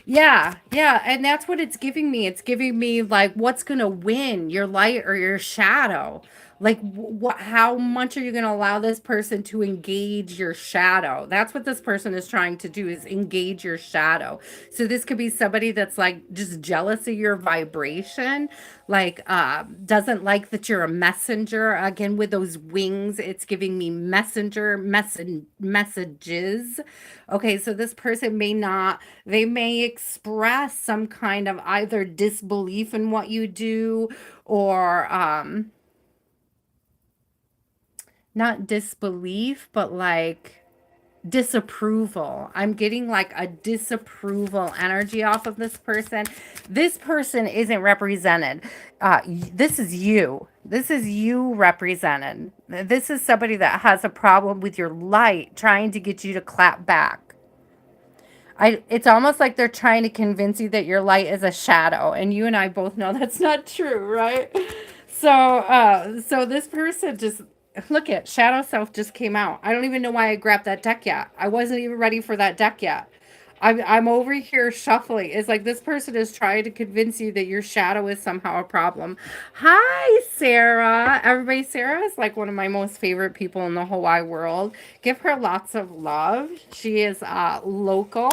Yeah, and that's what it's giving me. It's giving me like what's going to win, your light or your shadow. Like what how much are you going to allow this person to engage your shadow? That's what this person is trying to do, is engage your shadow. So this could be somebody that's like just jealous of your vibration, like doesn't like that you're a messenger. Again, with those wings, it's giving me messages. Okay, so this person may not, they may express some kind of either disbelief in what you do, or not disbelief, but like disapproval. I'm getting like a disapproval energy off of this person. This person isn't represented. This is you. This is you represented. This is somebody that has a problem with your light, trying to get you to clap back. It's almost like they're trying to convince you that your light is a shadow, and you and I both know that's not true, right? So this person just, look at Shadow Self just came out. I don't even know why I grabbed that deck yet. I wasn't even ready for that deck yet. I'm over here shuffling. It's like this person is trying to convince you that your shadow is somehow a problem. Hi, Sarah. Everybody, Sarah is like one of my most favorite people in the whole wide world. Give her lots of love. She is local.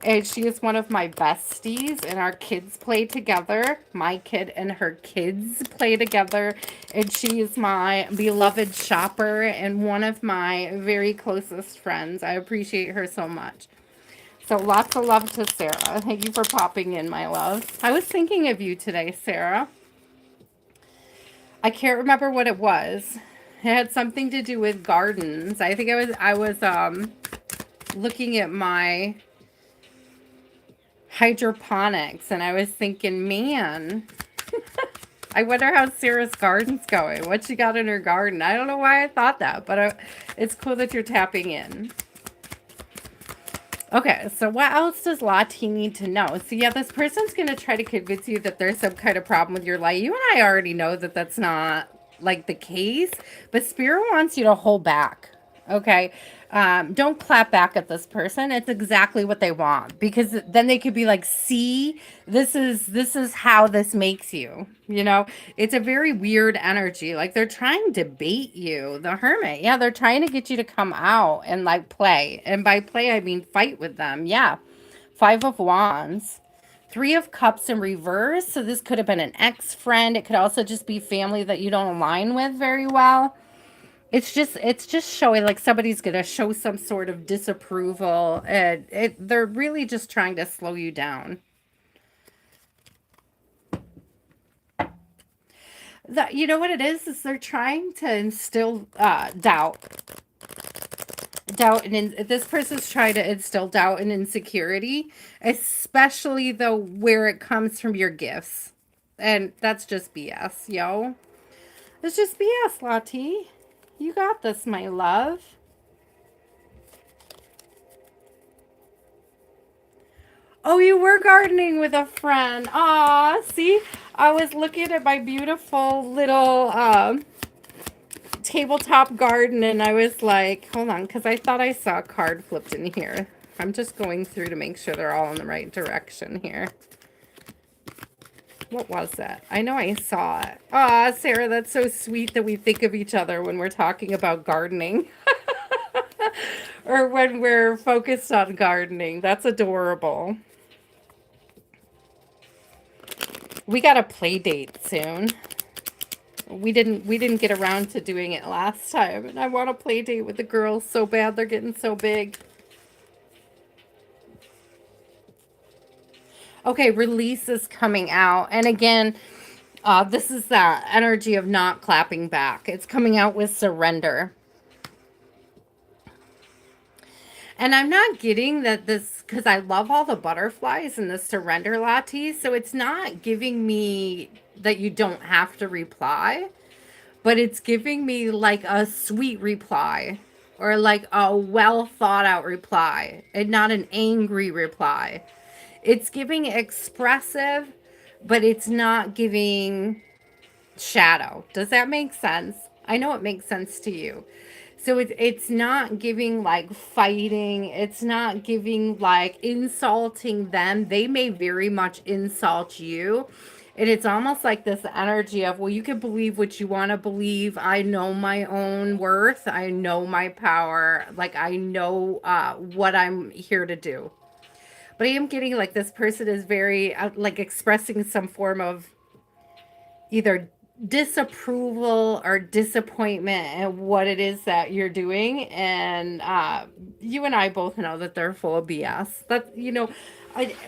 And she is one of my besties, and our kids play together. My kid and her kids play together, and she is my beloved shopper and one of my very closest friends. I appreciate her so much. So lots of love to Sarah. Thank you for popping in, my love. I was thinking of you today, Sarah. I can't remember what it was. It had something to do with gardens. I think I was looking at my hydroponics, and I was thinking, man, I wonder how Sarah's garden's going. What she got in her garden. I don't know why I thought that, but it's cool that you're tapping in. Okay, so what else does Lottie need to know? So yeah, this person's going to try to convince you that there's some kind of problem with your light. You and I already know that that's not like the case, but Spirit wants you to hold back. Okay, don't clap back at this person. It's exactly what they want, because then they could be like, see, this is how this makes you, you know. It's a very weird energy, like they're trying to bait you. The Hermit, yeah, they're trying to get you to come out and like play, and by play I mean fight with them. Yeah, Five of Wands, Three of Cups in reverse. So this could have been an ex-friend. It could also just be family that you don't align with very well. It's just showing like somebody's gonna show some sort of disapproval, and they're really just trying to slow you down. You know what it is they're trying to instill doubt. doubt and this person's trying to instill doubt and insecurity, especially though where it comes from your gifts. And that's just BS, yo. It's just BS, Lottie. You got this, my love. Oh, you were gardening with a friend. Aw, see? I was looking at my beautiful little tabletop garden and I was like, hold on, because I thought I saw a card flipped in here. I'm just going through to make sure they're all in the right direction here. What was that? I know I saw it. Aw, Sarah, that's so sweet that we think of each other when we're talking about gardening. Or when we're focused on gardening. That's adorable. We got a play date soon. We didn't get around to doing it last time, and I want to play date with the girls so bad. They're getting so big. Okay, release is coming out, and again, this is that energy of not clapping back. It's coming out with surrender. And I'm not getting that this, because I love all the butterflies and the surrender latte, so it's not giving me that you don't have to reply, but it's giving me like a sweet reply or like a well thought out reply and not an angry reply. It's giving expressive, but it's not giving shadow. Does that make sense? I know it makes sense to you. So it's not giving like fighting. It's not giving like insulting them. They may very much insult you. And it's almost like this energy of, well, you can believe what you want to believe. I know my own worth. I know my power. Like I know what I'm here to do. But I am getting like this person is very like expressing some form of either disapproval or disappointment at what it is that you're doing, and you and I both know that they're full of BS. That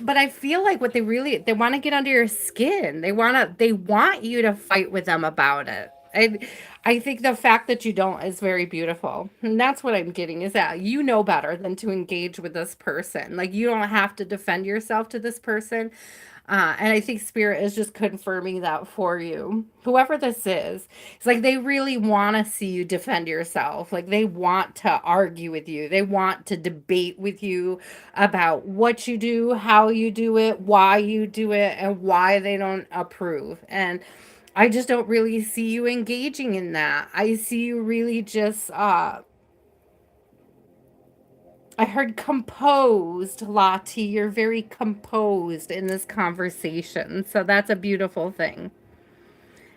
but I feel like what they want to get under your skin. They want you to fight with them about it. And I think the fact that you don't is very beautiful. And that's what I'm getting, is that you know better than to engage with this person. Like you don't have to defend yourself to this person. And I think Spirit is just confirming that for you. Whoever this is, it's like they really want to see you defend yourself. Like they want to argue with you. They want to debate with you about what you do, how you do it, why you do it, and why they don't approve. And I just don't really see you engaging in that. I see you really just I heard composed, Lottie. You're very composed in this conversation. So that's a beautiful thing.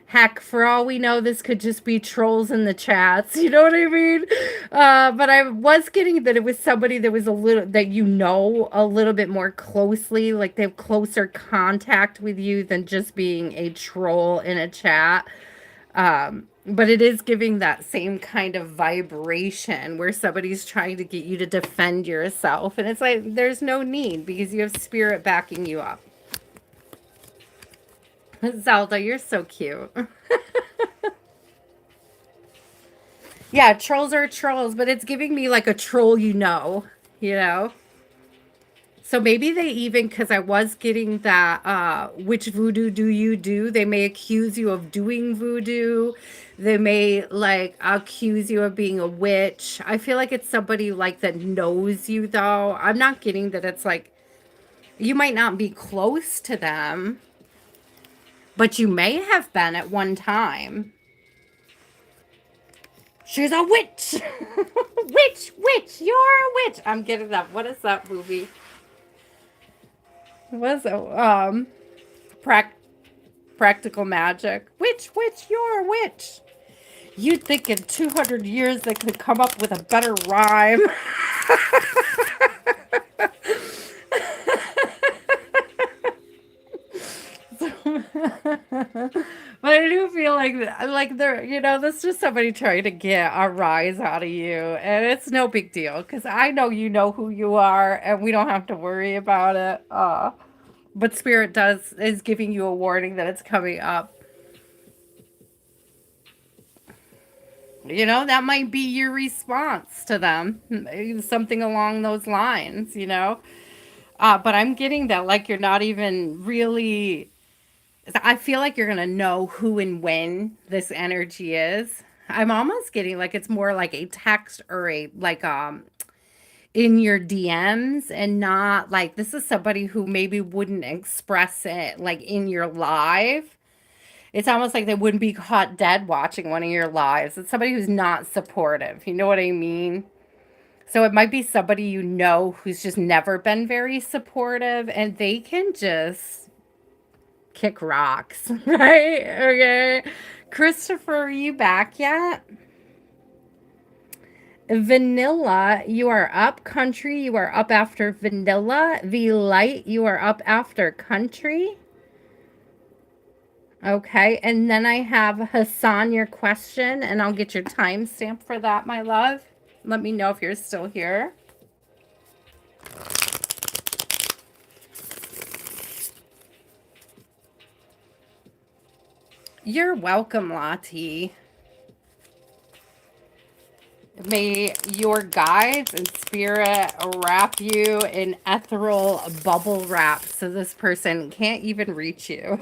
Heck, for all we know, this could just be trolls in the chats. You know what I mean? But I was getting that it was somebody that was a little, that you know a little bit more closely, like they have closer contact with you than just being a troll in a chat. But it is giving that same kind of vibration where somebody's trying to get you to defend yourself. And it's like, there's no need because you have Spirit backing you up. Zelda, you're so cute. Yeah, trolls are trolls, but it's giving me like a troll, you know? So maybe they even, because I was getting that, which voodoo do you do? They may accuse you of doing voodoo. They may like accuse you of being a witch. I feel like it's somebody like that knows you though. I'm not getting that it's like, you might not be close to them, but you may have been at one time. She's a witch. Witch, you're a witch. I'm getting that. What is that movie? What is it? Practical Magic. Witch, you're a witch. You'd think in 200 years they could come up with a better rhyme. But I do feel like they're, that's just somebody trying to get a rise out of you, and it's no big deal because I know you know who you are, and we don't have to worry about it. But Spirit is giving you a warning that it's coming up. You know, that might be your response to them. Something along those lines, you know? But I'm getting that, like, you're not even really. I feel like you're going to know who and when this energy is. I'm almost getting like it's more like a text or a, like, in your DMs, and not like this is somebody who maybe wouldn't express it like in your live. It's almost like they wouldn't be caught dead watching one of your lives. It's somebody who's not supportive. You know what I mean? So it might be somebody you know who's just never been very supportive, and they can just kick rocks, right? Okay. Christopher, are you back yet? Vanilla, you are up. Country, you are up after vanilla. V light, you are up after country. Okay, and then I have Hassan, your question, and I'll get your timestamp for that, my love. Let me know if you're still here. You're welcome, Lati. May your guides and spirit wrap you in ethereal bubble wrap so this person can't even reach you.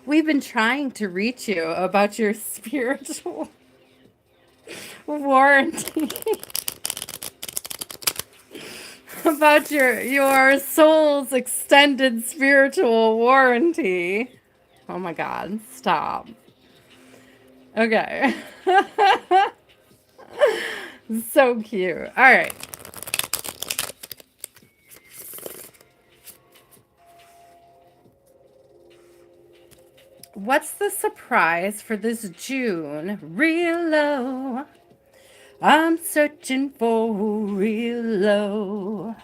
We've been trying to reach you about your spiritual warranty, about your soul's extended spiritual warranty. Oh my God, stop. Okay. So cute. All right. What's the surprise for this June? Real low. I'm searching for real low.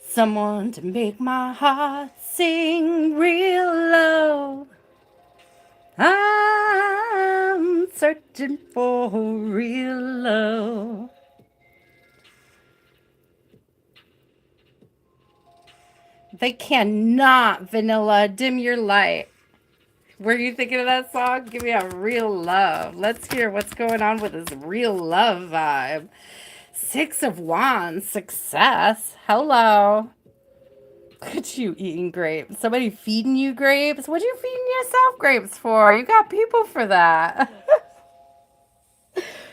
Someone to make my heart sing real low. I'm searching for real love. They cannot, Vanilla, dim your light. Were you thinking of that song? Give me a real love. Let's hear what's going on with this real love vibe. Six of Wands, success. Hello. Look at you eating grapes. Somebody feeding you grapes? What you feeding yourself grapes for? You got people for that.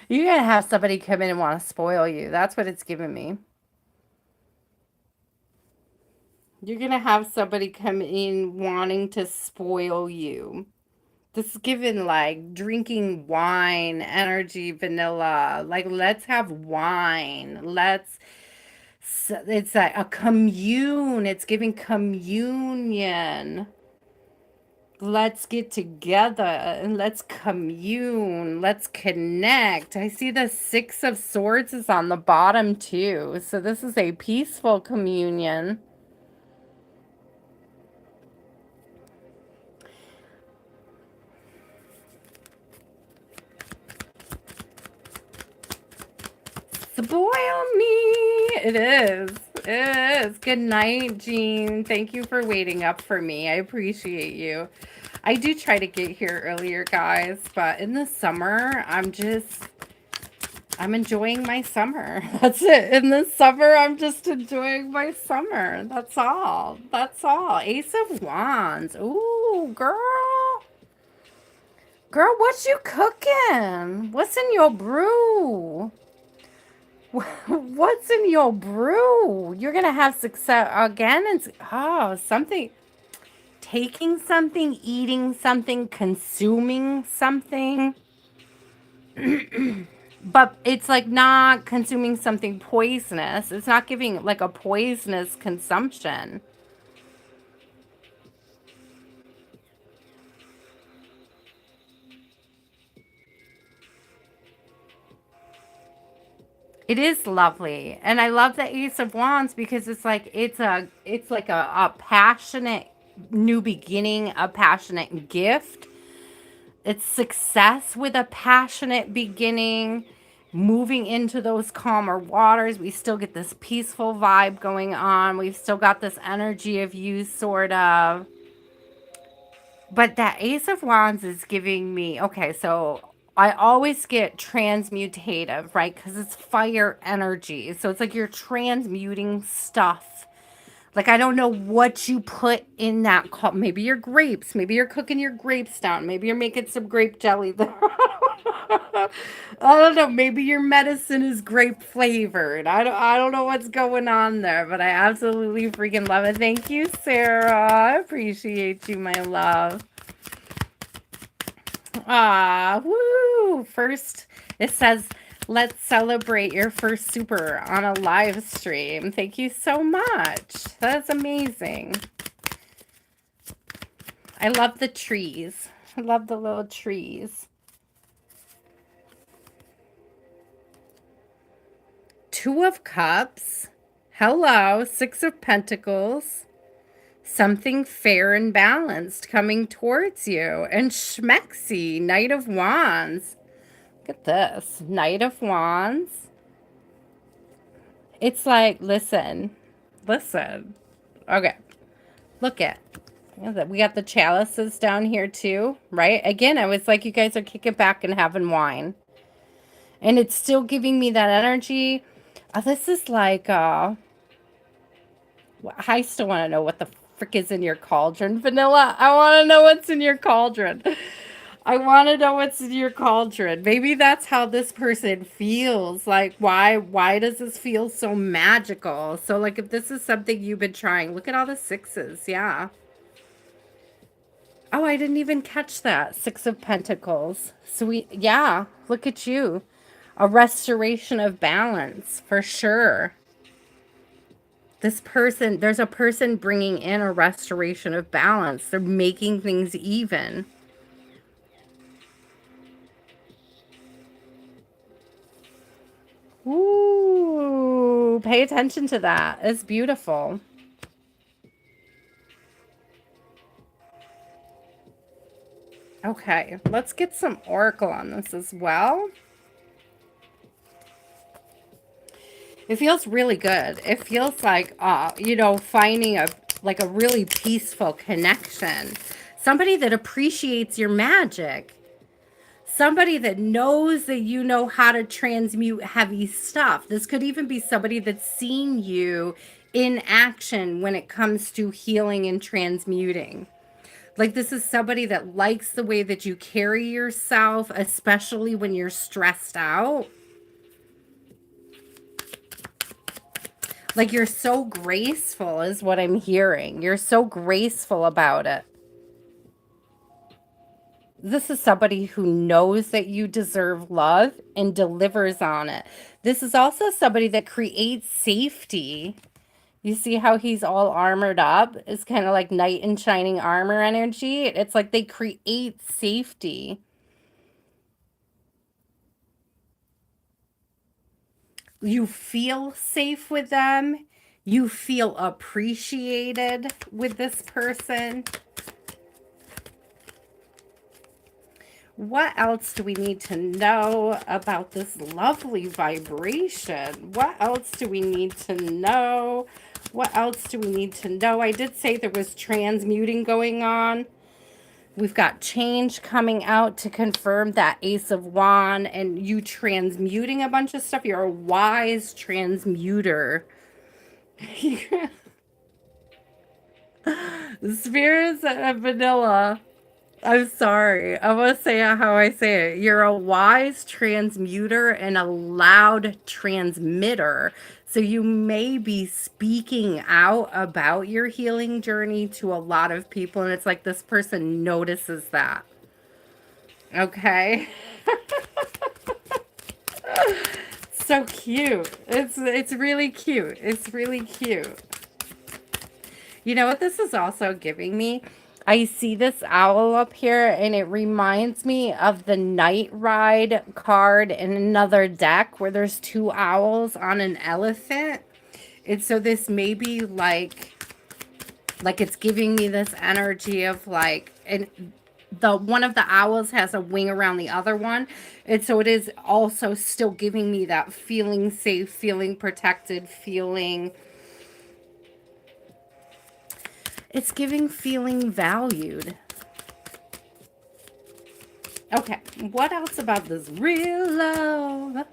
You're going to have somebody come in and want to spoil you. That's what it's giving me. You're going to have somebody come in wanting to spoil you. This is given like drinking wine, energy, vanilla. Like, let's have wine. It's like a commune. It's giving communion. Let's get together and let's commune. Let's connect. I see the Six of Swords is on the bottom too. So this is a peaceful communion. Spoil me. It is. It is. Good night, Jean. Thank you for waiting up for me. I appreciate you. I do try to get here earlier, guys, but in the summer, I'm enjoying my summer. That's it. In the summer, I'm just enjoying my summer. That's all. That's all. Ace of Wands. Ooh, girl. Girl, what you cooking? What's in your brew? What's in your brew? You're gonna have success again. Something, taking something, eating something, consuming something. But it's like not consuming something poisonous. It's not giving like a poisonous consumption. It is lovely. And I love the Ace of Wands because it's like a passionate new beginning, a passionate gift. It's success with a passionate beginning, moving into those calmer waters. We still get this peaceful vibe going on. We've still got this energy of you, sort of. But that Ace of Wands is giving me, okay, so I always get transmutative, right? Because it's fire energy. So it's like you're transmuting stuff. Like, I don't know what you put in that cup. Maybe your grapes. Maybe you're cooking your grapes down. Maybe you're making some grape jelly there. I don't know. Maybe your medicine is grape flavored. I don't know what's going on there, but I absolutely freaking love it. Thank you, Sarah. I appreciate you, my love. Ah, woo! First, it says, let's celebrate your first super on a live stream. Thank you so much. That's amazing. I love the trees. I love the little trees. Two of Cups. Hello. Six of Pentacles. Something fair and balanced coming towards you. And Schmexy, Knight of Wands. Look at this. Knight of Wands. It's like, listen. Okay. Look at. We got the chalices down here too, right? Again, I was like, you guys are kicking back and having wine. And it's still giving me that energy. This is like, I still want to know what the frick is in your cauldron, Vanilla. I want to know what's in your cauldron. I want to know what's in your cauldron. Maybe that's how this person feels. Like, why does this feel so magical? So, like, if this is something you've been trying, look at all the sixes. Yeah. Oh, I didn't even catch that. Six of Pentacles. Sweet. Yeah. Look at you. A restoration of balance for sure. This person, there's a person bringing in a restoration of balance. They're making things even. Ooh, pay attention to that. It's beautiful. Okay, let's get some oracle on this as well. It feels really good. It feels like, finding a really peaceful connection. Somebody that appreciates your magic. Somebody that knows that you know how to transmute heavy stuff. This could even be somebody that's seen you in action when it comes to healing and transmuting. Like, this is somebody that likes the way that you carry yourself, especially when you're stressed out. Like, you're so graceful is what I'm hearing. You're so graceful about it. This is somebody who knows that you deserve love and delivers on it. This is also somebody that creates safety. You see how he's all armored up? It's kind of like knight in shining armor energy. It's like they create safety. You feel safe with them. You feel appreciated with this person. What else do we need to know about this lovely vibration? What else do we need to know? What else do we need to know? I did say there was transmuting going on. We've got change coming out to confirm that Ace of Wands and you transmuting a bunch of stuff. You're a wise transmuter. Spirits of Vanilla. I'm sorry. I'm going to say it how I say it. You're a wise transmuter and a loud transmitter. So you may be speaking out about your healing journey to a lot of people. And it's like this person notices that. Okay. So cute. It's really cute. It's really cute. You know what this is also giving me? I see this owl up here and it reminds me of the Night Ride card in another deck where there's two owls on an elephant. And so this may be like it's giving me this energy of like, and the one of the owls has a wing around the other one. And so it is also still giving me that feeling safe, feeling protected, feeling... It's giving feeling valued. Okay, what else about this real love?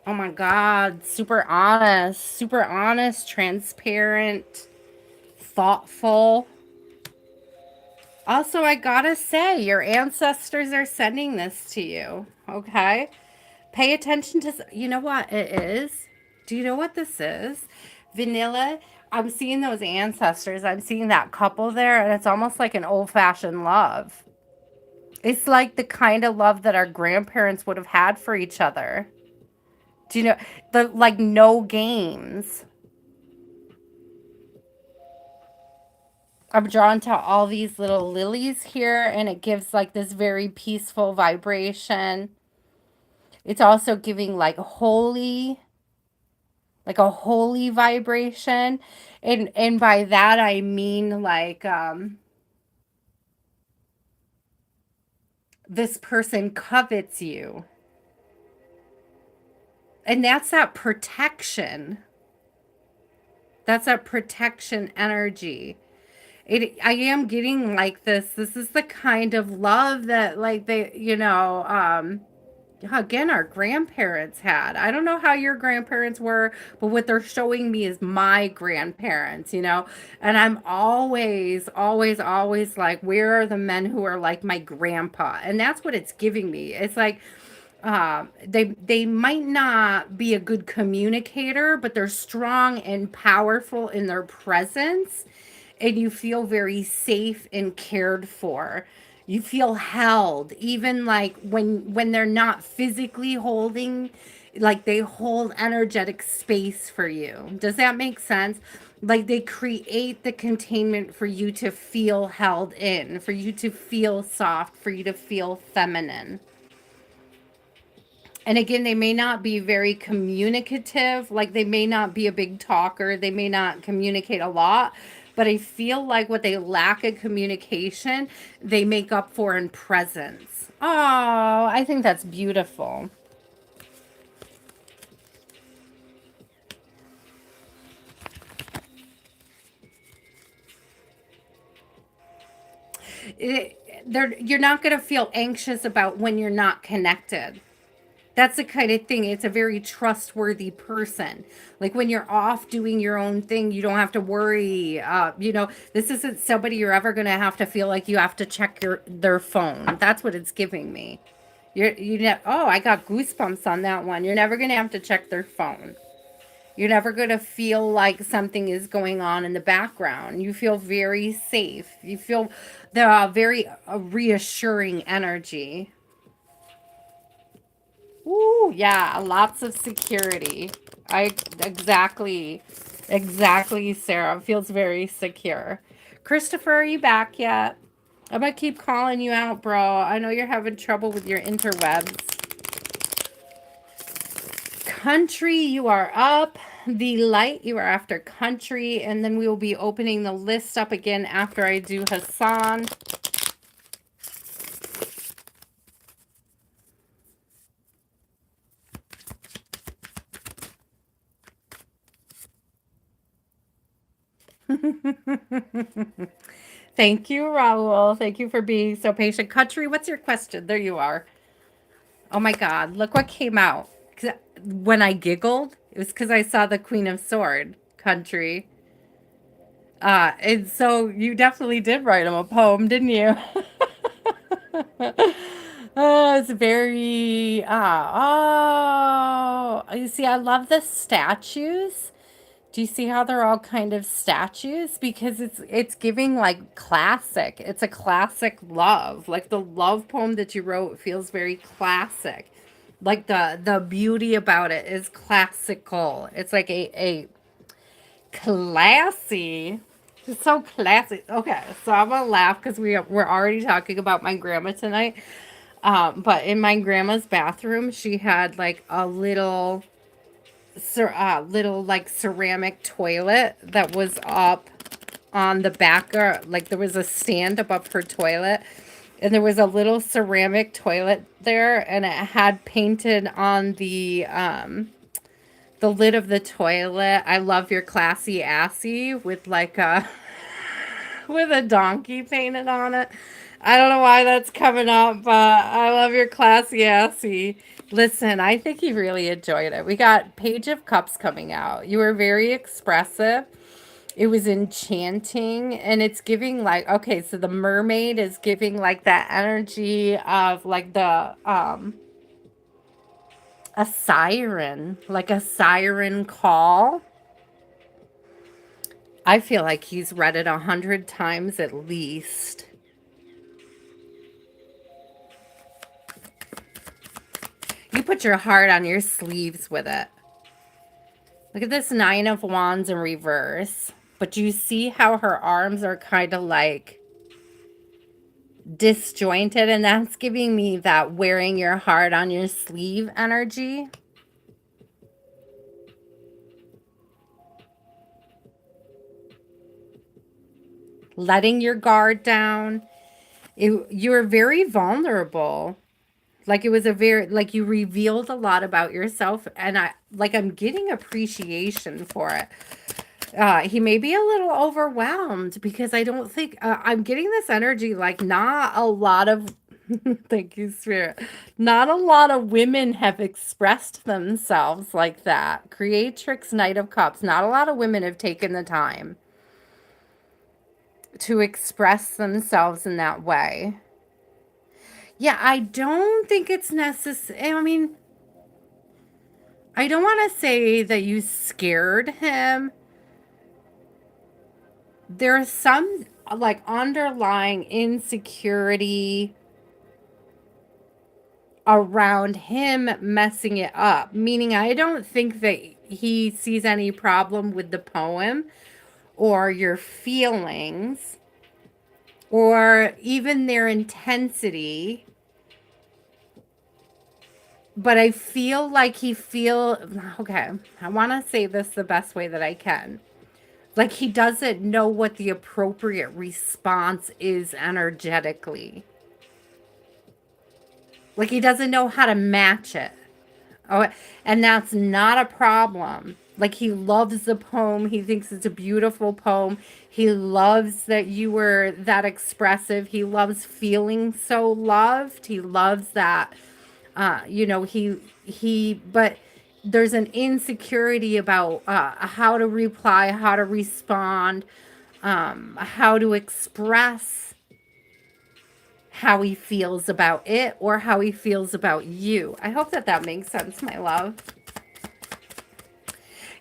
Oh my God, super honest, transparent, thoughtful. Also, I gotta say, your ancestors are sending this to you, okay? Pay attention to, you know what it is? Do you know what this is? Vanilla. I'm seeing those ancestors. I'm seeing that couple there, and it's almost like an old fashioned love. It's like the kind of love that our grandparents would have had for each other. Do you know the like no games? I'm drawn to all these little lilies here, and it gives like this very peaceful vibration. It's also giving like a holy vibration. And by that I mean like this person covets you. And that's that protection. That's that protection energy. I am getting like this is the kind of love that like they, again, our grandparents had. I don't know how your grandparents were, but what they're showing me is my grandparents. And I'm always like, where are the men who are like my grandpa? And that's what it's giving me. It's like they might not be a good communicator, but they're strong and powerful in their presence, and you feel very safe and cared for. You feel held, even like when they're not physically holding, like they hold energetic space for you. Does that make sense? Like they create the containment for you to feel held in, for you to feel soft, for you to feel feminine. And again, they may not be very communicative, like they may not be a big talker, they may not communicate a lot, but I feel like what they lack in communication, they make up for in presence. Oh, I think that's beautiful. You're not going to feel anxious about when you're not connected. That's the kind of thing. It's a very trustworthy person. Like when you're off doing your own thing, you don't have to worry. This isn't somebody you're ever going to have to feel like you have to check their phone. That's what it's giving me. Oh, I got goosebumps on that one. You're never going to have to check their phone. You're never going to feel like something is going on in the background. You feel very safe. You feel the very reassuring energy. Ooh, yeah, lots of security. I exactly, Sarah. Feels very secure. Christopher, are you back yet? I'm gonna keep calling you out, bro. I know you're having trouble with your interwebs. Country, you are up. The light, you are after country, and then we will be opening the list up again after I do Hassan. Thank you, Raul. Thank you for being so patient. Country, what's your question? There you are. Oh my God, look what came out. 'Cause when I giggled, it was because I saw the Queen of Sword, Country. And so you definitely did write him a poem, didn't you? Oh, it's very, you see, I love the statues. Do you see how they're all kind of statues? Because it's giving like classic. It's a classic love. Like the love poem that you wrote feels very classic. Like the beauty about it is classical. It's like a classy. It's so classy. Okay, so I'm gonna laugh because we're already talking about my grandma tonight. But in my grandma's bathroom, she had like a little like ceramic toilet that was up on the back, or like there was a stand above her toilet, and there was a little ceramic toilet there, and it had painted on the lid of the toilet, "I love your classy assy," with like a with a donkey painted on it. I don't know why that's coming up, but I love your classy assy. Listen, I think he really enjoyed it. We got Page of Cups coming out. You were very expressive. It was enchanting, and it's giving like, okay, so the mermaid is giving like that energy of like the a siren, like a siren call. I feel like he's read it 100 times at least. You put your heart on your sleeves with it. Look at this Nine of Wands in reverse. But you see how her arms are kind of like disjointed, and that's giving me that wearing your heart on your sleeve energy. Letting your guard down. You're very vulnerable. Like it was a very, like you revealed a lot about yourself, and I'm getting appreciation for it. He may be a little overwhelmed because I don't think, I'm getting this energy like not a lot of, thank you, Spirit. Not a lot of women have expressed themselves like that. Creatrix, Knight of Cups. Not a lot of women have taken the time to express themselves in that way. Yeah, I don't think it's necessary. I mean, I don't want to say that you scared him. There's some like underlying insecurity around him messing it up, meaning I don't think that he sees any problem with the poem or your feelings or even their intensity. But I feel like okay, I want to say this the best way that I can. Like he doesn't know what the appropriate response is energetically. Like he doesn't know how to match it. Oh, and that's not a problem. Like he loves the poem. He thinks it's a beautiful poem. He loves that you were that expressive. He loves feeling so loved. He loves that but there's an insecurity about how to reply, how to respond, how to express how he feels about it or how he feels about you. I hope that that makes sense, my love.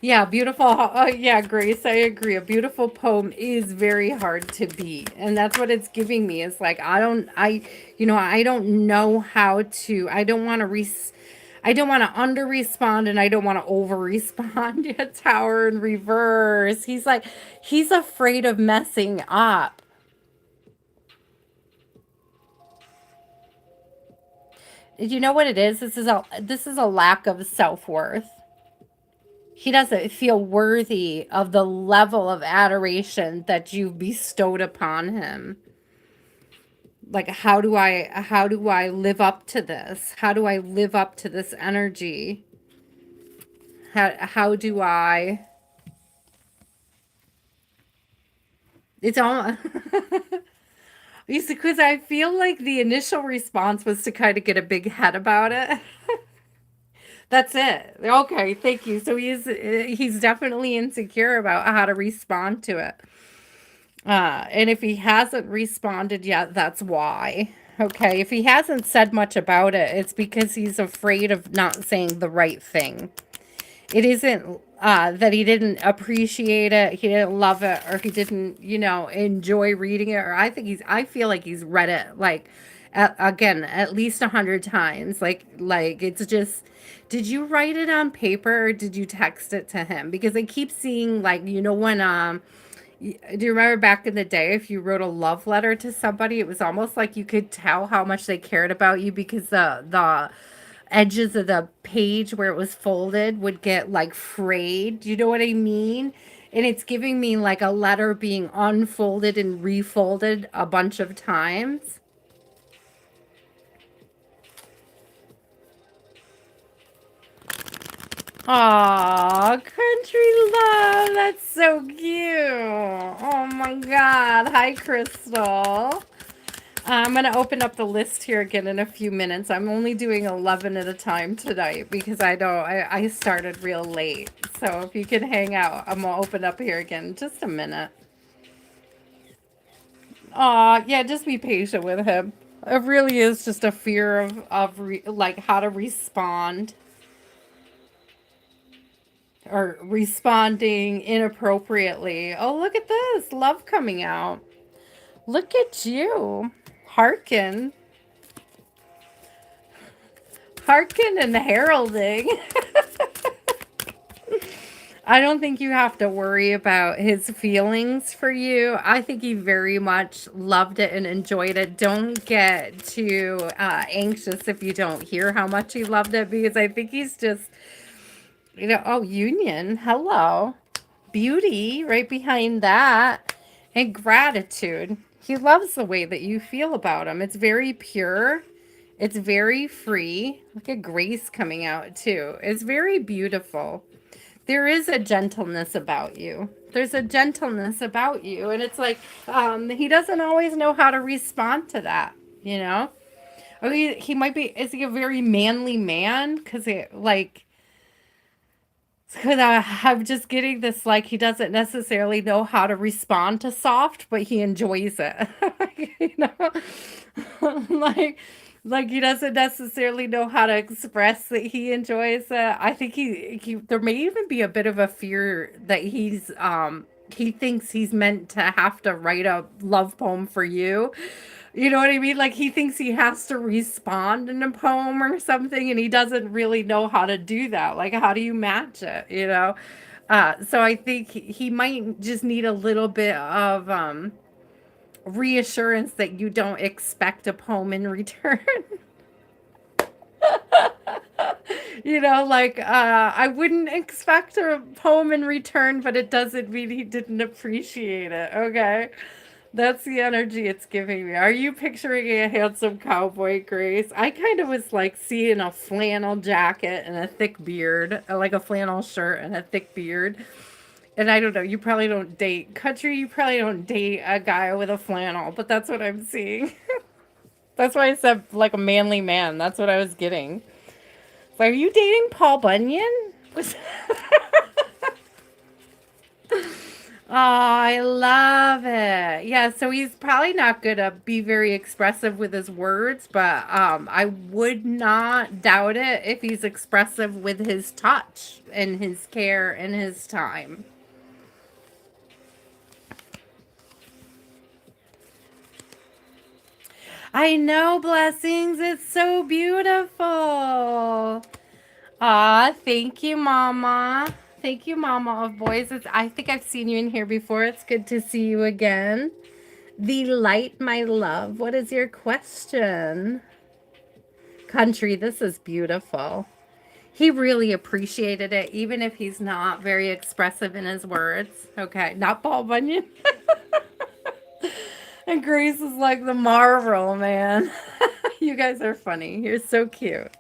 Yeah, beautiful. Oh, yeah, Grace, I agree. A beautiful poem is very hard to beat. And that's what it's giving me. It's like, I don't know how to, I don't want to under respond and I don't want to over respond. Yeah, Tower in reverse. He's afraid of messing up. You know what it is? This is a lack of self-worth. He doesn't feel worthy of the level of adoration that you've bestowed upon him. Like how do I live up to this? How do I live up to this energy? How do I It's all because I feel like the initial response was to kind of get a big head about it. That's it. Okay, thank you. So he's definitely insecure about how to respond to it. And if he hasn't responded yet, that's why. Okay, if he hasn't said much about it, it's because he's afraid of not saying the right thing. It isn't that he didn't appreciate it, he didn't love it, or he didn't, enjoy reading it. Or I feel like he's read it like again at least 100 times. Like it's just. Did you write it on paper or did you text it to him? Because I keep seeing like when do you remember back in the day if you wrote a love letter to somebody, it was almost like you could tell how much they cared about you because the edges of the page where it was folded would get like frayed. Do you know what I mean? And it's giving me like a letter being unfolded and refolded a bunch of times. Aw, country love. That's so cute. Oh my God. Hi, Crystal. I'm going to open up the list here again in a few minutes. I'm only doing 11 at a time tonight because I know I started real late. So if you can hang out, I'm going to open up here again in just a minute. Yeah, just be patient with him. It really is just a fear of like how to respond or responding inappropriately. Oh, look at this. Love coming out. Look at you. Hearken. Hearken and heralding. I don't think you have to worry about his feelings for you. I think he very much loved it and enjoyed it. Don't get too anxious if you don't hear how much he loved it, because I think he's just, oh, union. Hello. Beauty right behind that. And gratitude. He loves the way that you feel about him. It's very pure. It's very free. Look at Grace coming out too. It's very beautiful. There is a gentleness about you. There's a gentleness about you. And it's like, he doesn't always know how to respond to that, you know? Or he might be, is he a very manly man? Because I'm just getting this, like, he doesn't necessarily know how to respond to soft, but he enjoys it. You know? like he doesn't necessarily know how to express that he enjoys it. I think he there may even be a bit of a fear that he thinks he's meant to have to write a love poem for you. You know what I mean? Like he thinks he has to respond in a poem or something, and he doesn't really know how to do that. Like, how do you match it? So I think he might just need a little bit of reassurance that you don't expect a poem in return. I wouldn't expect a poem in return, but it doesn't mean he didn't appreciate it. Okay. That's the energy it's giving me. Are you picturing a handsome cowboy, Grace? I kind of was like seeing a flannel jacket and a thick beard, like a flannel shirt and a thick beard. And I don't know, you probably don't date country, you probably don't date a guy with a flannel, but that's what I'm seeing. That's why I said like a manly man. That's what I was getting. Are you dating Paul Bunyan? Oh, I love it. Yeah, so he's probably not gonna be very expressive with his words, but I would not doubt it if he's expressive with his touch and his care and his time. I know, blessings. It's so beautiful. Thank you, Mama. Thank you, Mama of Boys. I think I've seen you in here before. It's good to see you again. The light, my love. What is your question? Country, this is beautiful. He really appreciated it, even if he's not very expressive in his words. Okay, not Paul Bunyan. And Grace is like the Marvel, man. You guys are funny. You're so cute.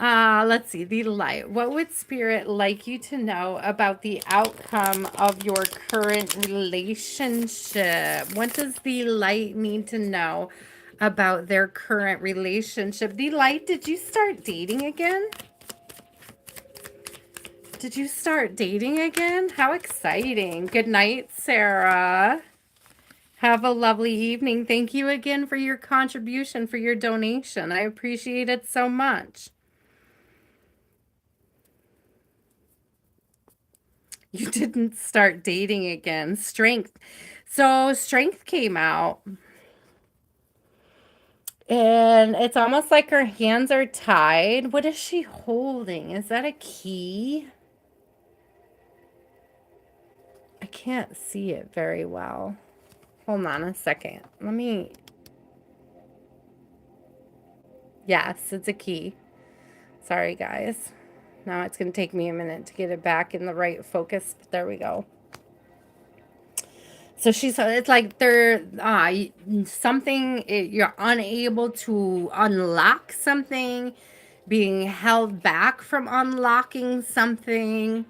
Let's see. The light. What would Spirit like you to know about the outcome of your current relationship? What does the light need to know about their current relationship? The light, did you start dating again? Did you start dating again? How exciting. Good night, Sarah. Have a lovely evening. Thank you again for your contribution, for your donation. I appreciate it so much. You didn't start dating again. Strength. So strength came out. And it's almost like her hands are tied. What is she holding? Is that a key? I can't see it very well. Hold on a second. Yes, it's a key. Sorry, guys. Now it's going to take me a minute to get it back in the right focus. But there we go. So it's like you're unable to unlock something, being held back from unlocking something.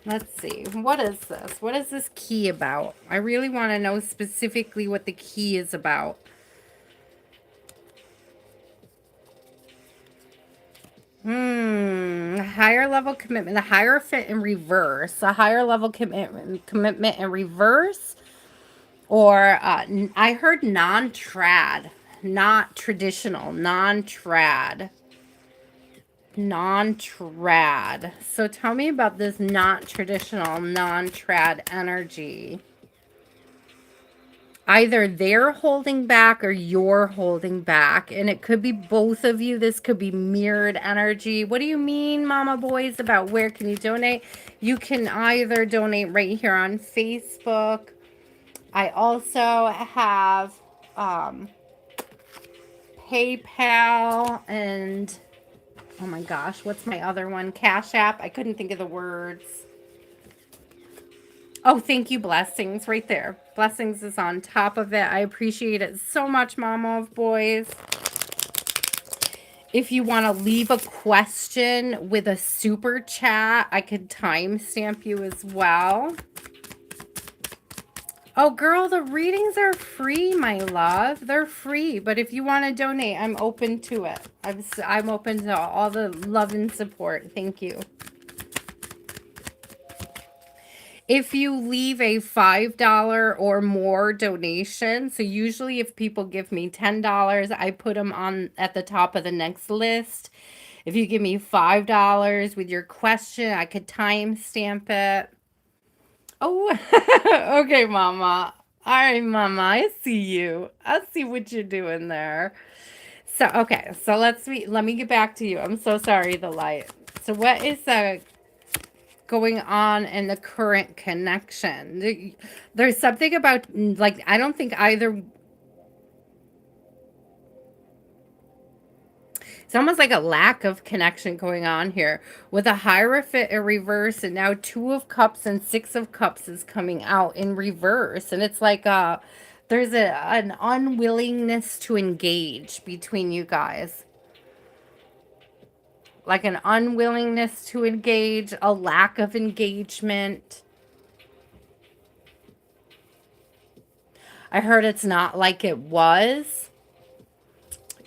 Let's see. What is this? What is this key about? I really want to know specifically what the key is about. Higher level commitment. The Hierophant in reverse. A higher level commitment in reverse. Or I heard non-trad. Not traditional. Non-trad. Non-trad. So tell me about this not traditional, non-trad energy. Either they're holding back or you're holding back. And it could be both of you. This could be mirrored energy. What do you mean, Mama Boys, about where can you donate? You can either donate right here on Facebook. I also have PayPal and, oh my gosh, what's my other one? Cash App. I couldn't think of the words. Oh, thank you, Blessings, right there. Blessings is on top of it. I appreciate it so much, Mama of Boys. If you want to leave a question with a super chat, I could timestamp you as well. Oh, girl, the readings are free, my love. They're free. But if you want to donate, I'm open to it. I'm open to all the love and support. Thank you. If you leave a $5 or more donation, so usually if people give me $10, I put them on at the top of the next list. If you give me $5 with your question, I could timestamp it. Oh, okay, Mama. All right, Mama, I see you. I see what you're doing there. So, okay, so let me get back to you. I'm so sorry, the light. So what is going on in the current connection? There's something about, like, I don't think either. It's almost like a lack of connection going on here with a Hierophant in reverse, and now Two of Cups and Six of Cups is coming out in reverse, and it's like there's an unwillingness to engage between you guys. Like an unwillingness to engage, a lack of engagement. I heard it's not like it was.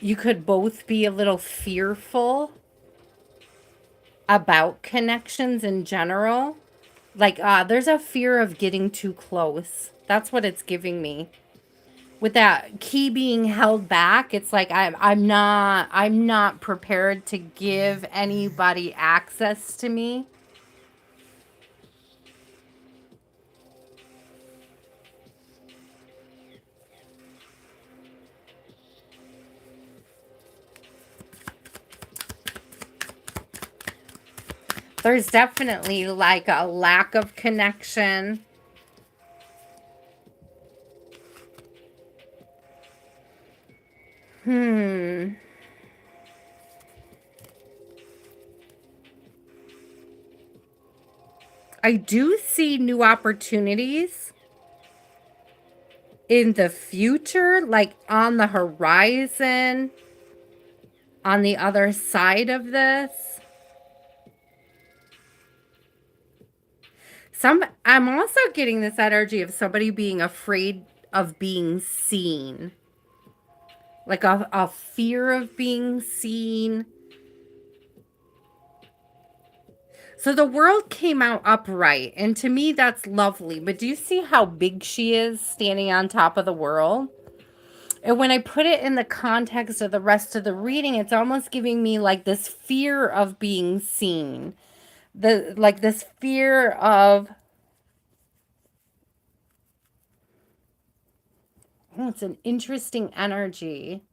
You could both be a little fearful about connections in general. Like, there's a fear of getting too close. That's what it's giving me. With that key being held back, it's like I'm not prepared to give anybody access to me. There's definitely like a lack of connection. I do see new opportunities in the future, like on the horizon, on the other side of this. I'm also getting this energy of somebody being afraid of being seen. Like a fear of being seen. So the world came out upright, and to me that's lovely. But do you see how big she is standing on top of the world? And when I put it in the context of the rest of the reading, it's almost giving me like this fear of being seen. Like this fear of, oh, it's an interesting energy.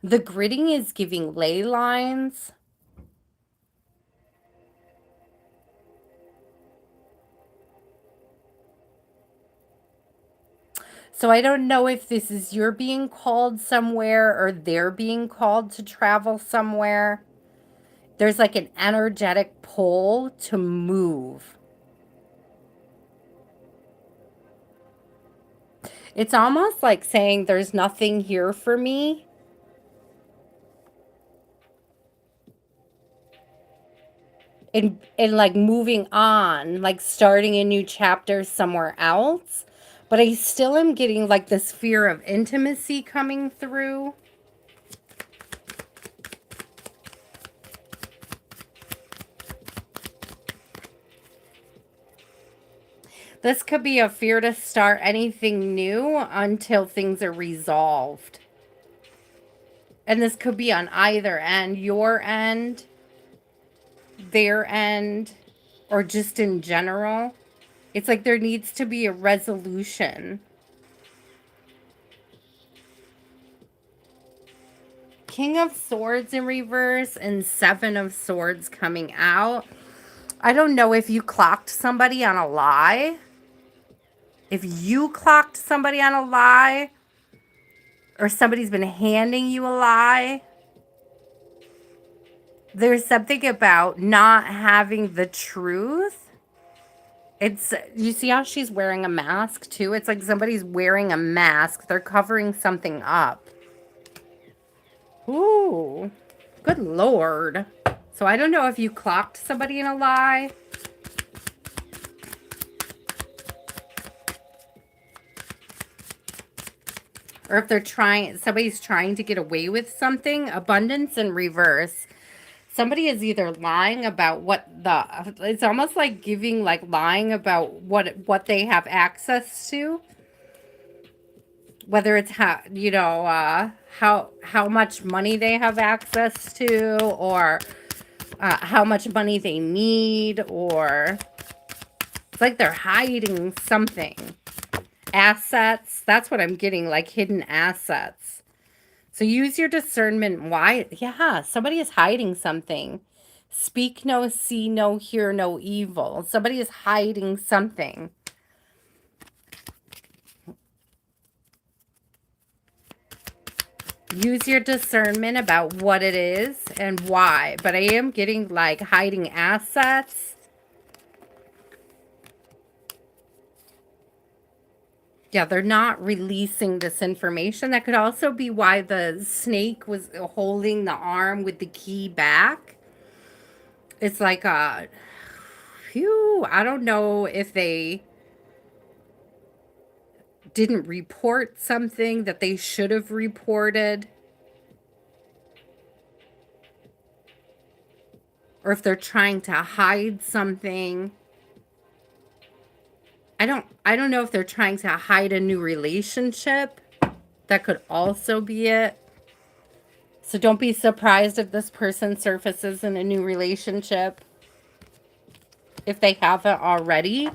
The gridding is giving ley lines. So I don't know if this is you're being called somewhere or they're being called to travel somewhere. There's like an energetic pull to move. It's almost like saying there's nothing here for me. and like moving on, like starting a new chapter somewhere else. But I still am getting like this fear of intimacy coming through. This could be a fear to start anything new until things are resolved. And this could be on either end, your end, their end, or just in general. It's like there needs to be a resolution. King of Swords in reverse and Seven of Swords coming out. I don't know if you clocked somebody on a lie. If you clocked somebody on a lie, or somebody's been handing you a lie, there's something about not having the truth. It's, you see how she's wearing a mask too? It's like somebody's wearing a mask. They're covering something up. Ooh, good Lord. So I don't know if you clocked somebody in a lie. Or if they're trying, somebody's trying to get away with something. Abundance in reverse. Somebody is either lying about it's almost like giving, like lying about what they have access to. Whether it's how much money they have access to, or how much money they need, or it's like they're hiding something. Assets, that's what I'm getting, like hidden assets. So use your discernment. Why? Yeah, somebody is hiding something. Speak no, see no, hear no evil. Somebody is hiding something. Use your discernment about what it is and why. But I am getting like hiding assets. Yeah, they're not releasing this information. That could also be why the snake was holding the arm with the key back. It's like phew, I don't know if they didn't report something that they should have reported, or if they're trying to hide something. I don't know if they're trying to hide a new relationship. That could also be it. So don't be surprised if this person surfaces in a new relationship. If they haven't already,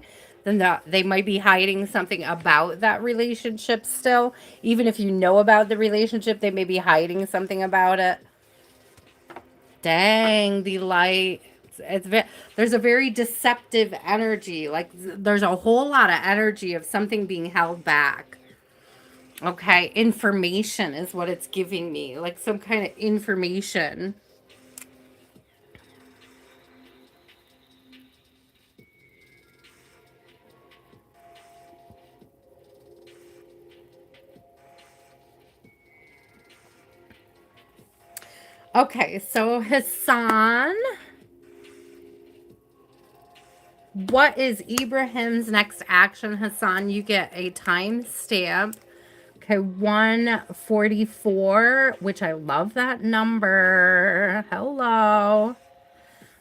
then they might be hiding something about that relationship still. Even if you know about the relationship, they may be hiding something about it. Dang, the light. There's a very deceptive energy. Like there's a whole lot of energy of something being held back. Okay, information is what it's giving me. Like some kind of information. Okay, so Hassan, what is Ibrahim's next action, Hassan? You get a time stamp. Okay, 144, which I love that number. Hello.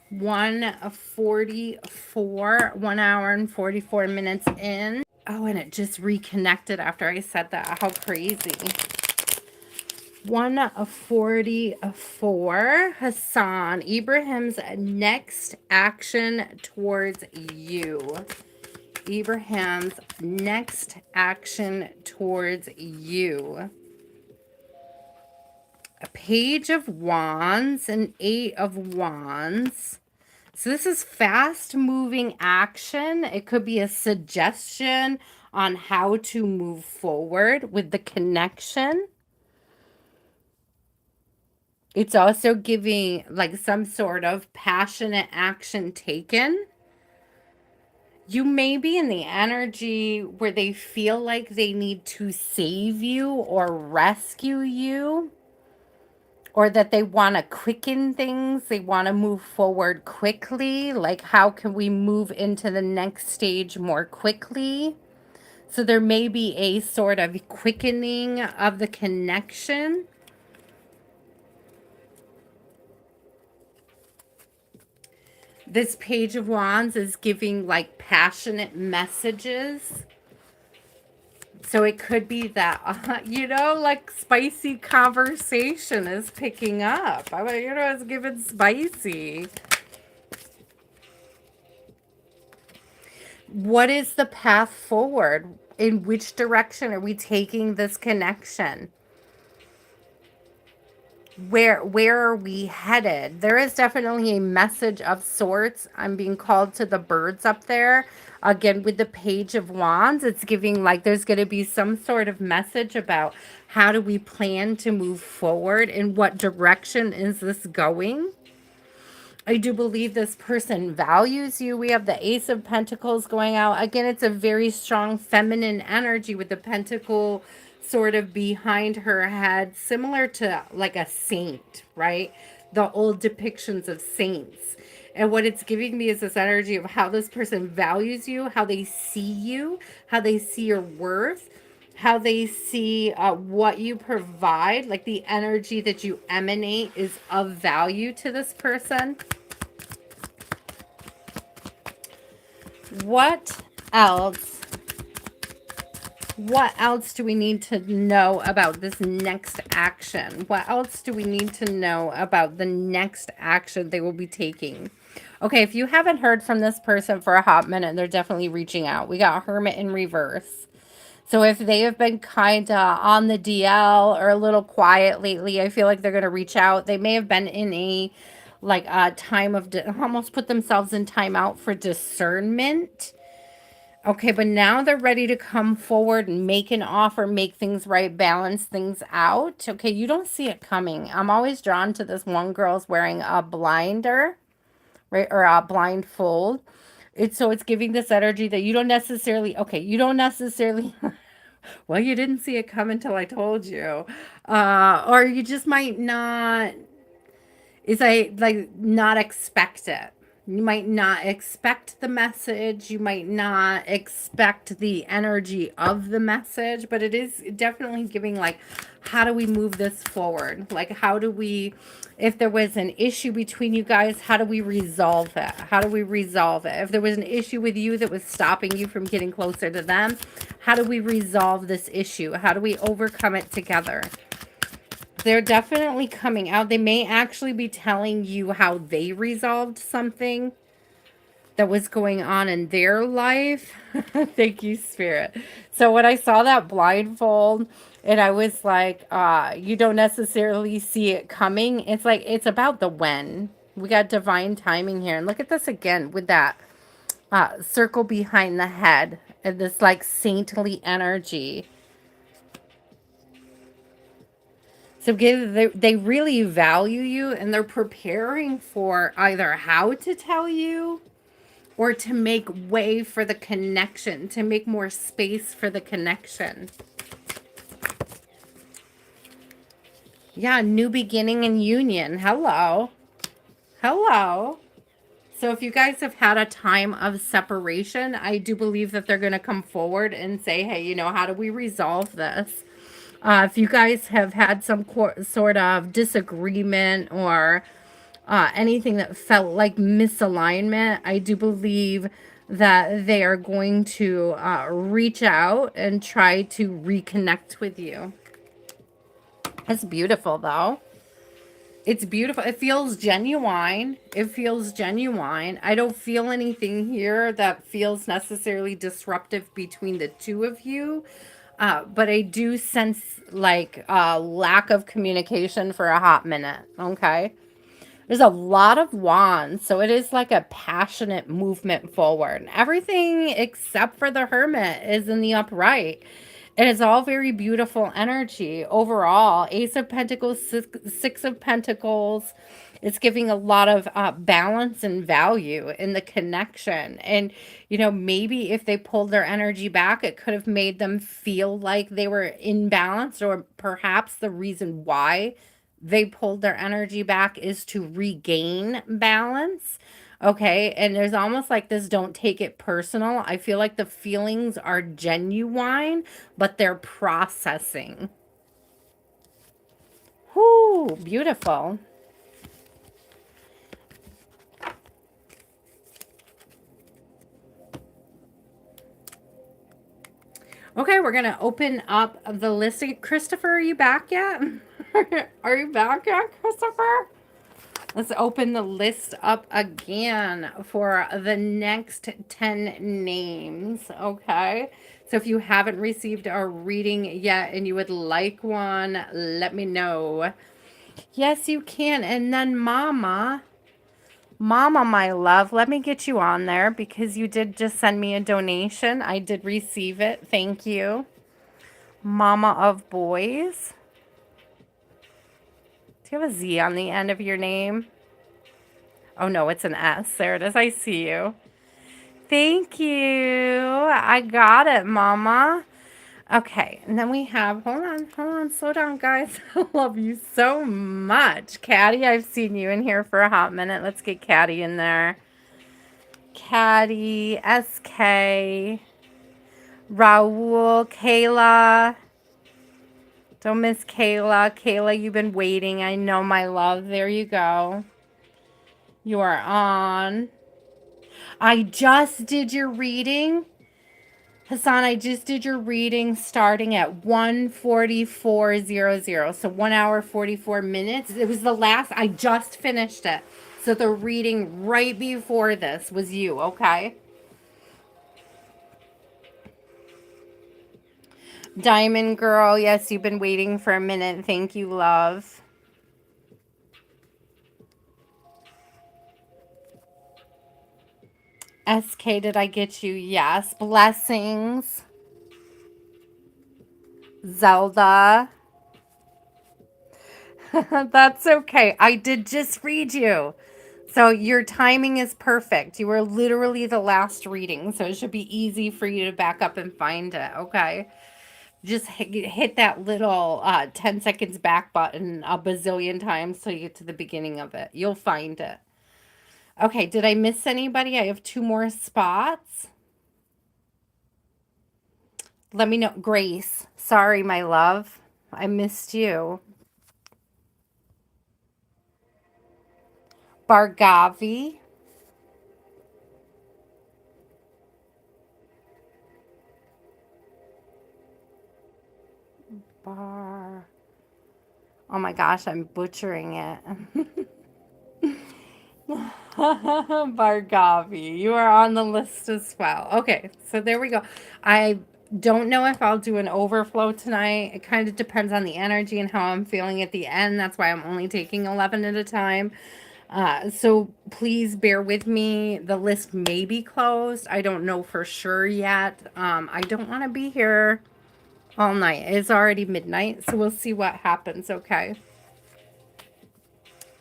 144, 1 hour and 44 minutes in. Oh, and it just reconnected after I said that. How crazy. 144, Hassan, Ibrahim's next action towards you. Ibrahim's next action towards you. A Page of Wands, an Eight of Wands. So this is fast moving action. It could be a suggestion on how to move forward with the connection. It's also giving like some sort of passionate action taken. You may be in the energy where they feel like they need to save you or rescue you, or that they want to quicken things. They want to move forward quickly. Like, how can we move into the next stage more quickly? So there may be a sort of quickening of the connection. This Page of Wands is giving like passionate messages. So it could be that, like spicy conversation is picking up. It's giving spicy. What is the path forward? In which direction are we taking this connection? Where are we headed? There is definitely a message of sorts. I'm being called to the birds up there. Again, with the Page of Wands, it's giving like there's going to be some sort of message about how do we plan to move forward, in what direction is this going? I do believe this person values you. We have the Ace of Pentacles going out. Again, it's a very strong feminine energy with the pentacle sort of behind her head, similar to like a saint, right? The old depictions of saints. And what it's giving me is this energy of how this person values you, how they see you, how they see your worth, how they see what you provide, like the energy that you emanate is of value to this person. What else? What else do we need to know about this next action? What else do we need to know about the next action they will be taking? Okay, if you haven't heard from this person for a hot minute, they're definitely reaching out. We got Hermit in reverse. So if they have been kind of on the DL or a little quiet lately, I feel like they're going to reach out. They may have been in a time of almost put themselves in timeout for discernment. Okay, but now they're ready to come forward and make an offer, make things right, balance things out. Okay, you don't see it coming. I'm always drawn to this one girl's wearing a blinder, right, or a blindfold. It's giving this energy that you don't necessarily, well, you didn't see it come until I told you. Or you just might not, not expect it. You might not expect the message. You might not expect the energy of the message, but it is definitely giving like, how do we move this forward? Like, how do we, if there was an issue between you guys, how do we resolve it? How do we resolve it? If there was an issue with you that was stopping you from getting closer to them, how do we resolve this issue? How do we overcome it together? They're definitely coming out. They may actually be telling you how they resolved something that was going on in their life. Thank you, Spirit. So when I saw that blindfold and I was like, you don't necessarily see it coming. It's like, it's about the when. We got divine timing here. And look at this again with that circle behind the head and this like saintly energy. So they really value you, and they're preparing for either how to tell you or to make way for the connection, to make more space for the connection. Yeah, new beginning and union. Hello. Hello. So if you guys have had a time of separation, I do believe that they're going to come forward and say, hey, how do we resolve this? If you guys have had some sort of disagreement or anything that felt like misalignment, I do believe that they are going to reach out and try to reconnect with you. It's beautiful, though. It's beautiful. It feels genuine. It feels genuine. I don't feel anything here that feels necessarily disruptive between the two of you. But I do sense like a lack of communication for a hot minute. Okay. There's a lot of wands, so it is like a passionate movement forward. Everything except for the Hermit is in the upright. It is all very beautiful energy overall. Ace of Pentacles, Six of Pentacles. It's giving a lot of balance and value in the connection. And, maybe if they pulled their energy back, it could have made them feel like they were imbalanced, or perhaps the reason why they pulled their energy back is to regain balance. Okay. And there's almost like this don't take it personal. I feel like the feelings are genuine, but they're processing. Whoo, beautiful. Okay, we're going to open up the list. Christopher, are you back yet? Are you back yet, Christopher? Let's open the list up again for the next 10 names, okay? So if you haven't received a reading yet and you would like one, let me know. Yes, you can. And then Mama, my love, let me get you on there because you did just send me a donation. I did receive it. Thank you. Mama of Boys. Do you have a Z on the end of your name? Oh, no, it's an S. There it is. I see you. Thank you. I got it, Mama. Okay, and then we have, hold on, slow down, guys. I love you so much. Caddy, I've seen you in here for a hot minute. Let's get Caddy in there. Caddy, SK, Raul, Kayla. Don't miss Kayla. Kayla, you've been waiting. I know, my love. There you go. You are on. I just did your reading. Hassan, I just did your reading starting at 1:44:00. So 1 hour, 44 minutes. It was the last, I just finished it. So the reading right before this was you, okay? Diamond Girl, yes, you've been waiting for a minute. Thank you, love. SK, did I get you? Yes. Blessings. Zelda. That's okay. I did just read you. So your timing is perfect. You were literally the last reading. So it should be easy for you to back up and find it. Okay. Just hit that little 10 seconds back button a bazillion times till you get to the beginning of it. You'll find it. Okay. Did I miss anybody? I have 2 more spots. Let me know. Grace. Sorry, my love. I missed you. Bargavi. Bar. Oh my gosh, I'm butchering it. Bargavi. You are on the list as well. Okay, so there we go. I don't know if I'll do an overflow tonight. It kind of depends on the energy and how I'm feeling at the end. That's why I'm only taking 11 at a time. So please bear with me. The list may be closed. I don't know for sure yet. I don't want to be here all night. It's already midnight, so we'll see what happens, okay?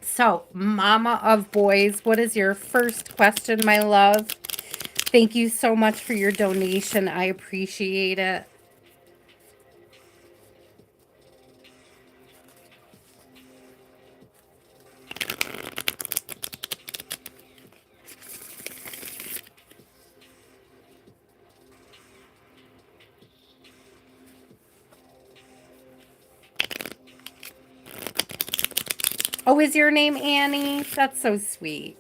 So, Mama of Boys, what is your first question, my love? Thank you so much for your donation. I appreciate it. Oh, is your name Annie? That's so sweet.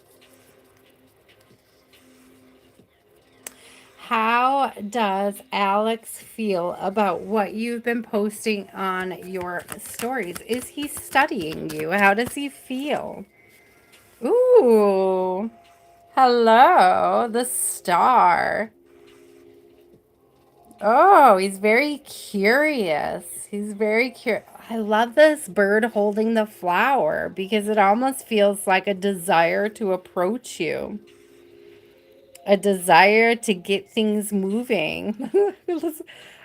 How does Alex feel about what you've been posting on your stories? Is he studying you? How does he feel? Ooh, hello, the star. Oh, he's very curious. He's very curious. I love this bird holding the flower because it almost feels like a desire to approach you, a desire to get things moving.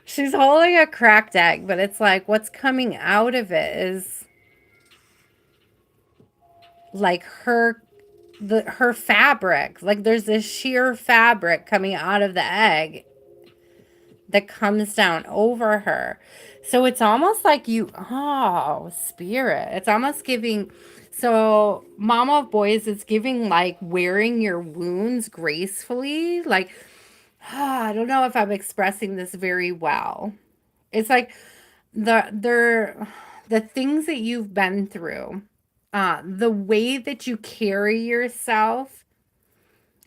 She's holding a cracked egg, but it's like what's coming out of it is like her fabric. Like there's this sheer fabric coming out of the egg that comes down over her. So it's almost like oh, spirit. It's almost giving, so Mama of Boys is giving like wearing your wounds gracefully. Like, I don't know if I'm expressing this very well. It's like the things that you've been through, the way that you carry yourself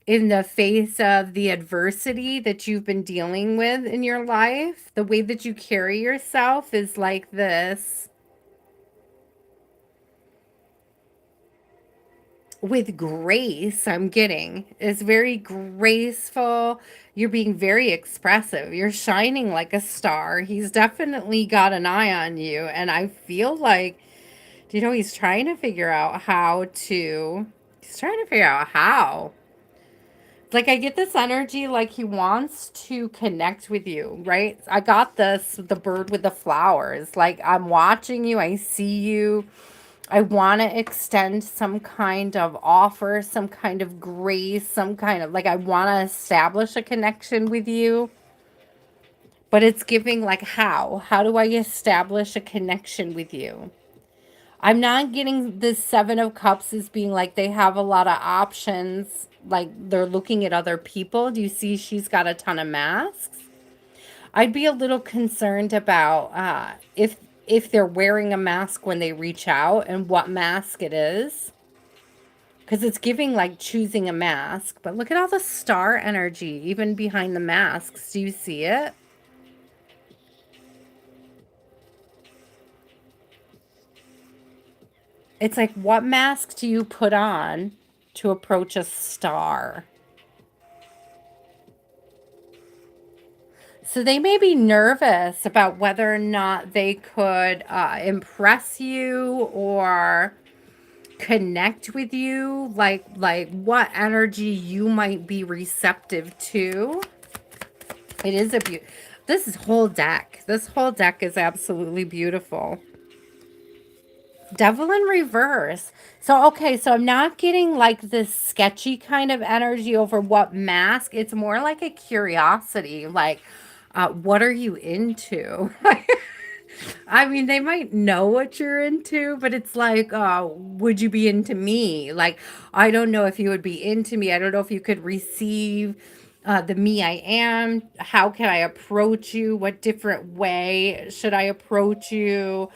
in the face of the adversity that you've been dealing with in your life, the way that you carry yourself is like this with grace. I'm getting is very graceful. You're being very expressive. You're shining like a star. He's definitely got an eye on you. And I feel like, he's trying to figure out he's trying to figure out how. Like I get this energy like he wants to connect with you, right? I got the bird with the flowers. Like I'm watching you, I see you. I want to extend some kind of offer, some kind of grace, some kind of like I want to establish a connection with you. But it's giving like how? How do I establish a connection with you? I'm not getting this Seven of Cups as being like they have a lot of options, like they're looking at other people. Do you see she's got a ton of masks? I'd be a little concerned about if they're wearing a mask when they reach out and what mask it is. Because it's giving like choosing a mask. But look at all the star energy, even behind the masks. Do you see it? It's like, what mask do you put on to approach a star? So they may be nervous about whether or not they could impress you or connect with you, like what energy you might be receptive to. It is a beaut. This whole deck is absolutely beautiful. Devil in reverse. So, okay, so I'm not getting like this sketchy kind of energy over what mask. It's more like a curiosity. Like, what are you into? I mean, they might know what you're into, but it's like, would you be into me? Like, I don't know if you would be into me. I don't know if you could receive the me I am. How can I approach you? What different way should I approach you?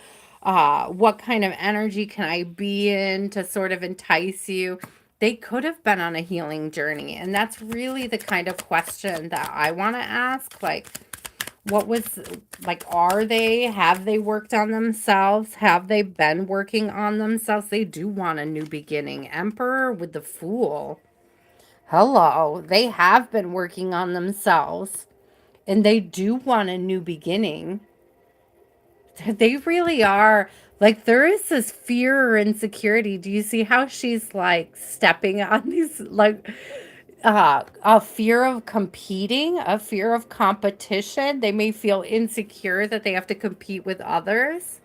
What kind of energy can I be in to sort of entice you? They could have been on a healing journey. And that's really the kind of question that I want to ask. Like, what was, like, have they worked on themselves? Have they been working on themselves? They do want a new beginning. Emperor with the Fool. Hello. They have been working on themselves and they do want a new beginning. They really are. Like, there is this fear or insecurity. Do you see how she's like stepping on these, like, a fear of competing, a fear of competition? They may feel insecure that they have to compete with others.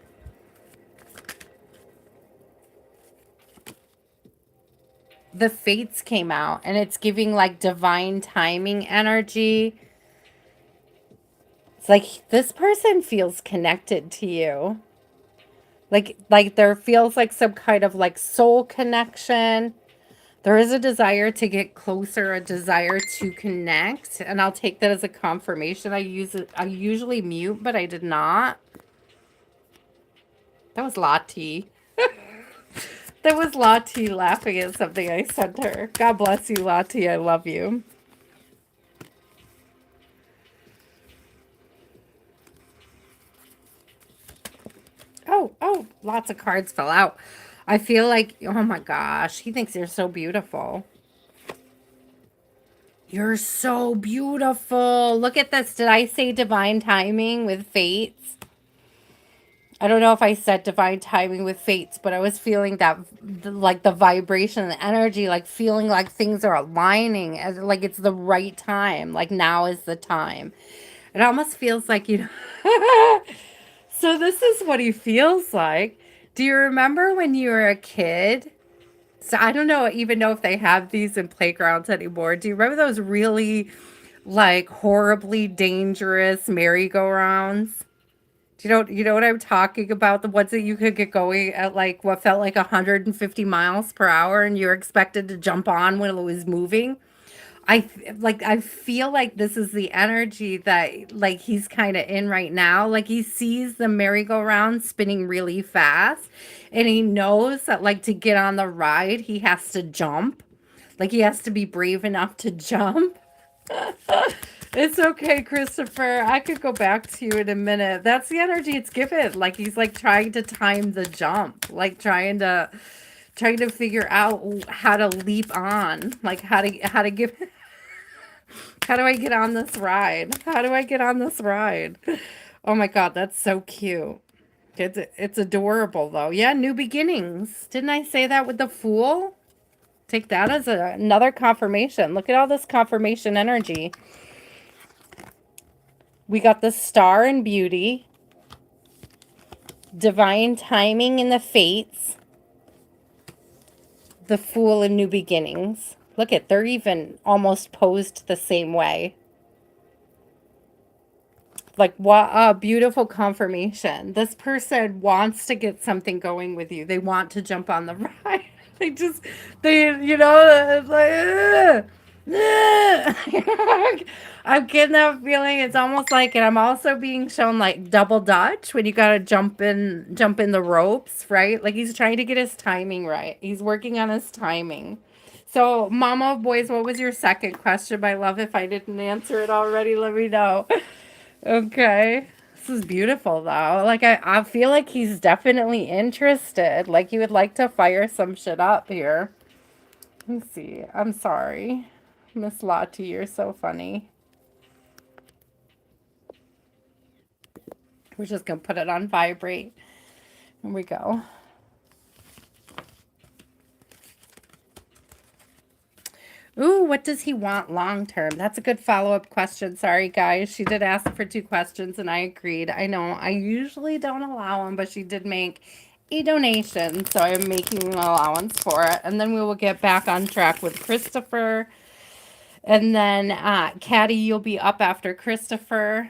The Fates came out and it's giving like divine timing energy. It's like this person feels connected to you. Like there feels like some kind of like soul connection. There is a desire to get closer, a desire to connect, and I'll take that as a confirmation. I usually mute, but I did not. That was Lottie. That was Lottie laughing at something I sent her. God bless you, Lottie. I love you. Oh, lots of cards fell out. I feel like, oh my gosh, he thinks you're so beautiful. You're so beautiful. Look at this. Did I say divine timing with fates? I don't know if I said divine timing with fates, but I was feeling that, like the vibration, the energy, like feeling like things are aligning as like it's the right time. Like now is the time. It almost feels like, So this is what he feels like. Do you remember when you were a kid? So I don't know even know if they have these in playgrounds anymore. Do you remember those really like horribly dangerous merry-go-rounds? You know what I'm talking about? The ones that you could get going at like what felt like 150 miles per hour and you're expected to jump on when it was moving. I feel like this is the energy that like he's kind of in right now. Like he sees the merry-go-round spinning really fast and he knows that like to get on the ride, he has to jump. Like he has to be brave enough to jump. It's okay, Christopher. I could go back to you in a minute. That's the energy it's given. Like he's like trying to time the jump, like trying to figure out how to leap on, like how to give how do I get on this ride? How do I get on this ride? Oh my God, that's so cute. It's adorable though. Yeah, new beginnings. Didn't I say that with the Fool? Take that as another confirmation. Look at all this confirmation energy. We got the Star and Beauty, divine timing in the fates, the Fool and new beginnings. Look at, they're even almost posed the same way. Like, what a beautiful confirmation. This person wants to get something going with you. They want to jump on the ride. They just, they, you know, it's like, I'm getting that feeling. It's almost like, and I'm also being shown like double dutch when you gotta jump in the ropes, right? Like he's trying to get his timing right. He's working on his timing. So, Mama of Boys, what was your second question, my love? If I didn't answer it already, let me know. Okay. This is beautiful though. Like I feel like he's definitely interested. Like he would like to fire some shit up here. Let me see. I'm sorry. Miss Lottie, you're so funny. We're just gonna put it on vibrate. Here we go. Ooh, what does he want long term? That's a good follow-up question. Sorry, guys. She did ask for 2 questions, and I agreed. I know I usually don't allow them, but she did make a donation, so I'm making an allowance for it. And then we will get back on track with Christopher. And then, Caddy, you'll be up after Christopher.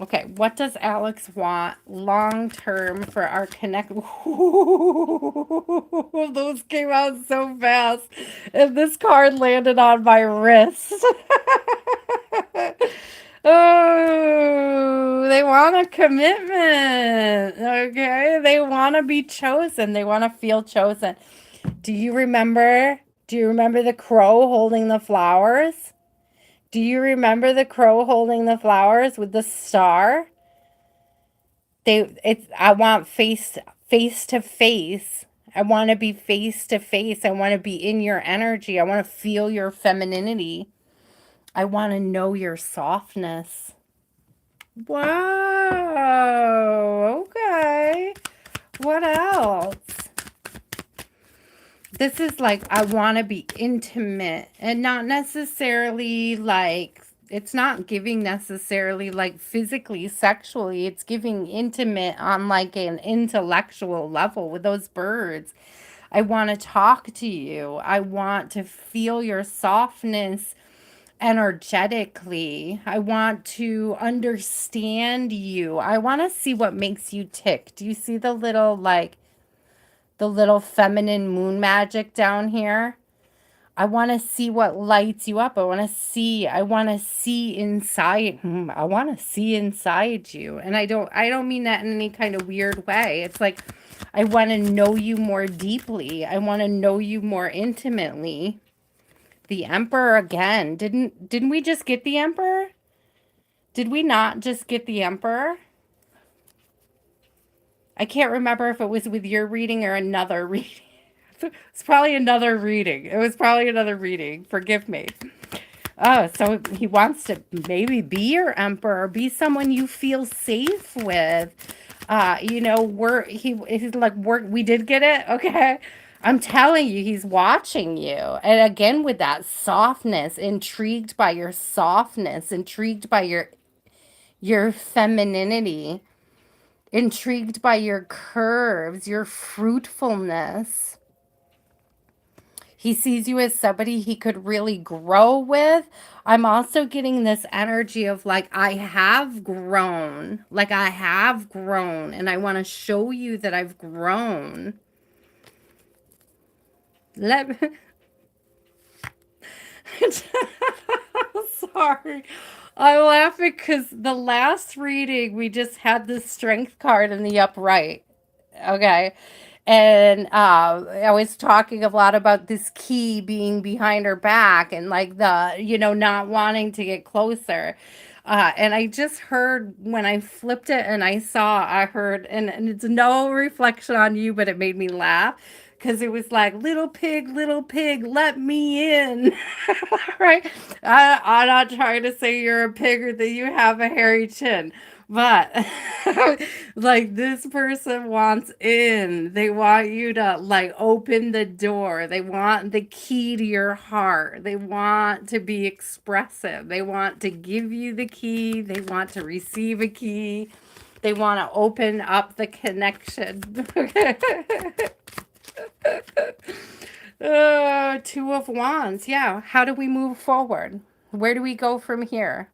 Okay, what does Alex want long term for our connect? Ooh, those came out so fast. And this card landed on my wrist. Oh, they want a commitment. Okay, they want to be chosen. They want to feel chosen. Do you remember? Do you remember the crow holding the flowers? Do you remember the crow holding the flowers with the star? I want face to face. I want to be face to face. I want to be in your energy. I want to feel your femininity. I want to know your softness. Wow. Okay. What else? This is like, I want to be intimate and not necessarily like, it's not giving necessarily like physically, sexually. It's giving intimate on like an intellectual level with those birds. I want to talk to you. I want to feel your softness energetically. I want to understand you. I want to see what makes you tick. Do you see the little feminine moon magic down here? I want to see what lights you up. I want to see inside. I want to see inside you. And I don't mean that in any kind of weird way. It's like, I want to know you more deeply. I want to know you more intimately. The Emperor again. Didn't we just get the Emperor? Did we not just get the Emperor? I can't remember if it was with your reading or another reading. It's probably another reading. It was probably another reading. Forgive me. Oh, so he wants to maybe be your emperor, be someone you feel safe with. You know, he's like, we did get it. Okay. I'm telling you, he's watching you. And again, with that softness, intrigued by your softness, intrigued by your femininity, intrigued by your curves, your fruitfulness. He sees you as somebody he could really grow with. I'm also getting this energy of like, I have grown. Like, I have grown, and I want to show you that I've grown. Let me. Sorry. I'm laughing because the last reading, we just had the strength card in the upright. Okay. And I was talking a lot about this key being behind her back and like the, not wanting to get closer. And I just heard when I flipped it and I heard, and it's no reflection on you, but it made me laugh because it was like, little pig, let me in. Right? I'm not trying to say you're a pig or that you have a hairy chin, but like this person wants in. They want you to like open the door. They want the key to your heart. They want to be expressive. They want to give you the key. They want to receive a key. They want to open up the connection. Two of Wands. Yeah. How do we move forward? Where do we go from here?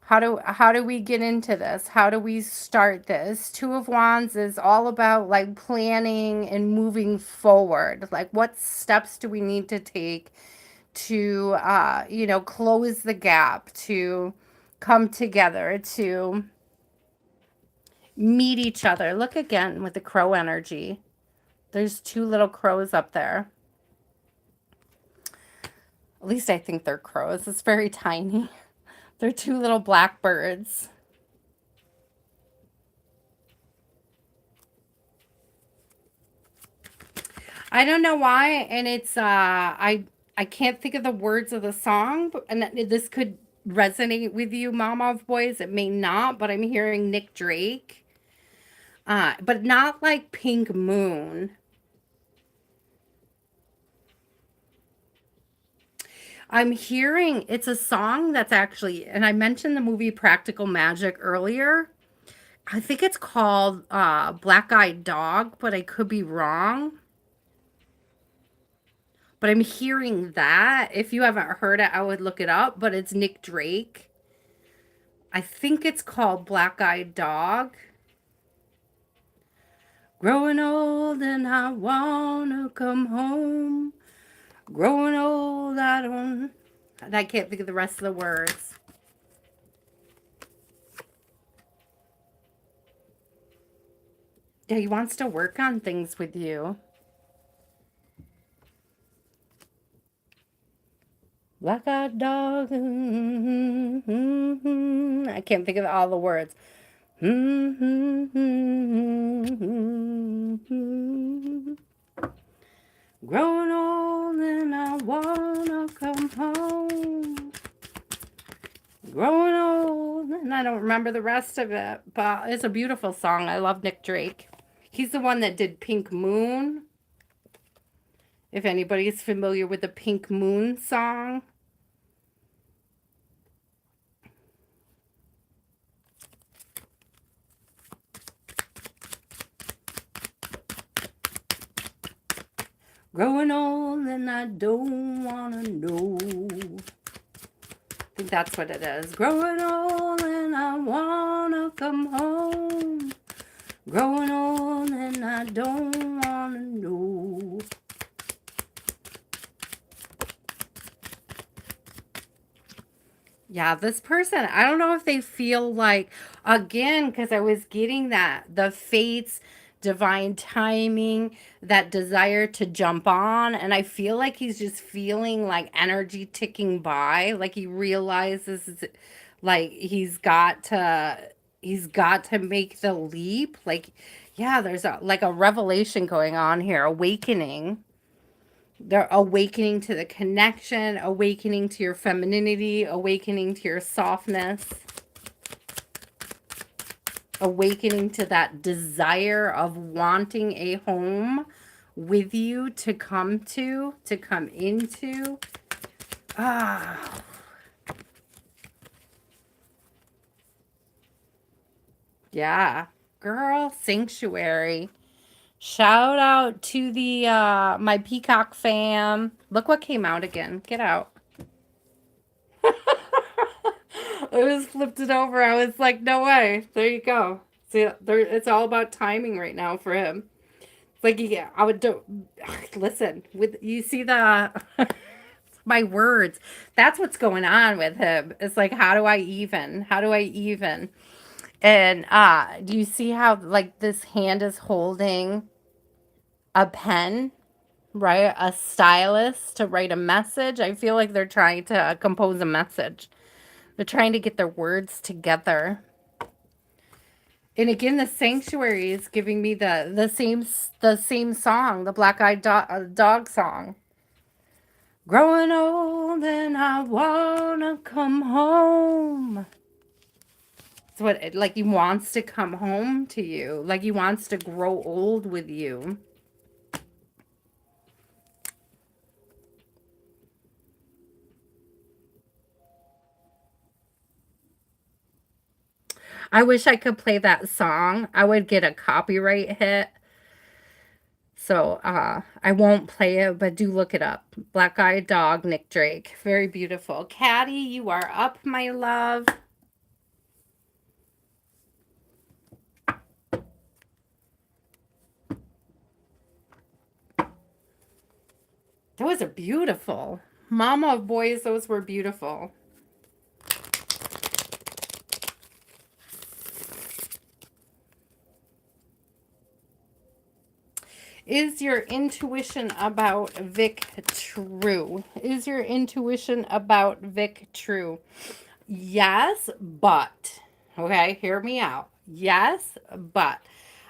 How do we get into this? How do we start this? Two of Wands is all about like planning and moving forward. Like what steps do we need to take to close the gap, to come together, to meet each other. Look again with the crow energy. There's two little crows up there. At least I think they're crows. It's very tiny. They're two little blackbirds. I don't know why, and it's I can't think of the words of the song, and this could resonate with you, Mama of Boys. It may not, but I'm hearing Nick Drake. But not like Pink Moon. I'm hearing it's a song that's actually, and I mentioned the movie Practical Magic earlier. I think it's called Black Eyed Dog, but I could be wrong. But I'm hearing that. If you haven't heard it, I would look it up. But it's Nick Drake. I think it's called Black Eyed Dog. Growing old and I wanna come home. Growing old, I don't. I can't think of the rest of the words. Yeah, he wants to work on things with you. Black eyed dog. I can't think of all the words. Growing old and I wanna come home. Growing old, and I don't remember the rest of it, but it's a beautiful song. I love Nick Drake. He's the one that did Pink Moon. If anybody's familiar with the Pink Moon song. Growing old and I don't wanna know. I think that's what it is. Growing old and I wanna come home. Growing old and I don't wanna know. Yeah, this person, I don't know if they feel like, again, because I was getting that, the fates, divine timing, that desire to jump on. And I feel like he's just feeling like energy ticking by. Like he realizes like he's got to make the leap. Like, yeah, there's like a revelation going on here, awakening. They're awakening to the connection, awakening to your femininity, awakening to your softness, awakening to that desire of wanting a home with you to come to come into. Ah, yeah. Girl, sanctuary. Shout out to the my Peacock fam. Look what came out again. Get out. I just flipped it over. I was like, no way. There you go. See, there, it's all about timing right now for him. It's like, yeah, I would do. Listen, with you see the my words. That's what's going on with him. It's like, how do I even? How do I even? And do you see how like this hand is holding a pen, right? A stylus to write a message. I feel like they're trying to compose a message. They're trying to get their words together. And again, the sanctuary is giving me the same song, the Black Eyed Dog song. Growing old and I wanna come home. It's what like he wants to come home to you. Like he wants to grow old with you. I wish I could play that song. I would get a copyright hit. So I won't play it, but do look it up. Black Eyed Dog, Nick Drake. Very beautiful. Caddy, you are up, my love. Those are beautiful. Mama of boys, those were beautiful. Is your intuition about Vic true? Is your intuition about Vic true? Yes, but, okay, hear me out. Yes, but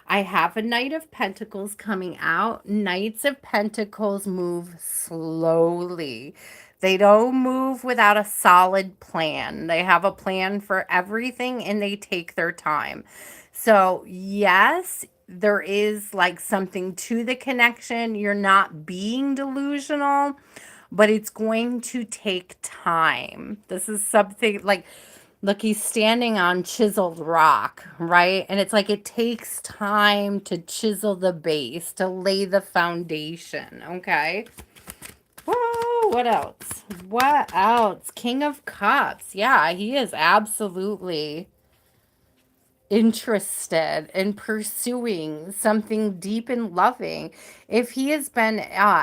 I have a Knight of Pentacles coming out. Knights of Pentacles move slowly. They don't move without a solid plan. They have a plan for everything and they take their time. So, yes, there is like something to the connection. You're not being delusional, but it's going to take time. This is something like, look, he's standing on chiseled rock, right? And it's like it takes time to chisel the base, to lay the foundation, okay? Whoa, what else? What else? King of Cups. Yeah, he is absolutely interested in pursuing something deep and loving. If he has been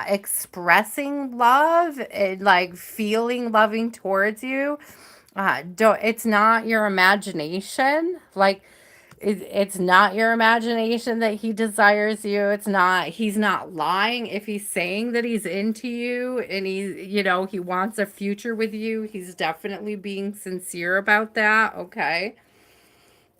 expressing love and like feeling loving towards you, don't, it's not your imagination. Like it's not your imagination that he desires you. It's not, he's not lying if he's saying that he's into you and he wants a future with you. He's definitely being sincere about that, okay?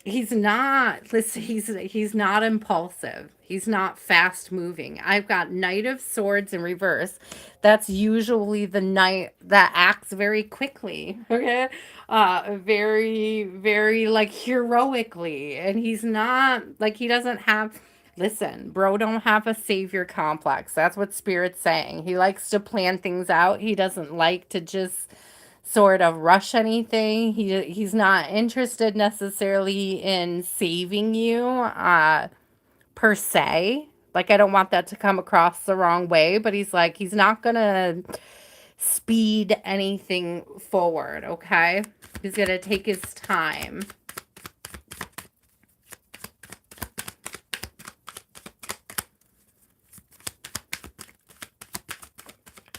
He's not, listen, he's not impulsive. He's not fast moving. I've got Knight of Swords in reverse. That's usually the knight that acts very quickly, okay? Very, very like heroically. And he's not like he doesn't have, listen, bro don't have a savior complex. That's what Spirit's saying. He likes to plan things out. He doesn't like to just sort of rush anything. He's not interested necessarily in saving you per se. Like I don't want that to come across the wrong way, but he's like he's not going to speed anything forward, okay? He's going to take his time.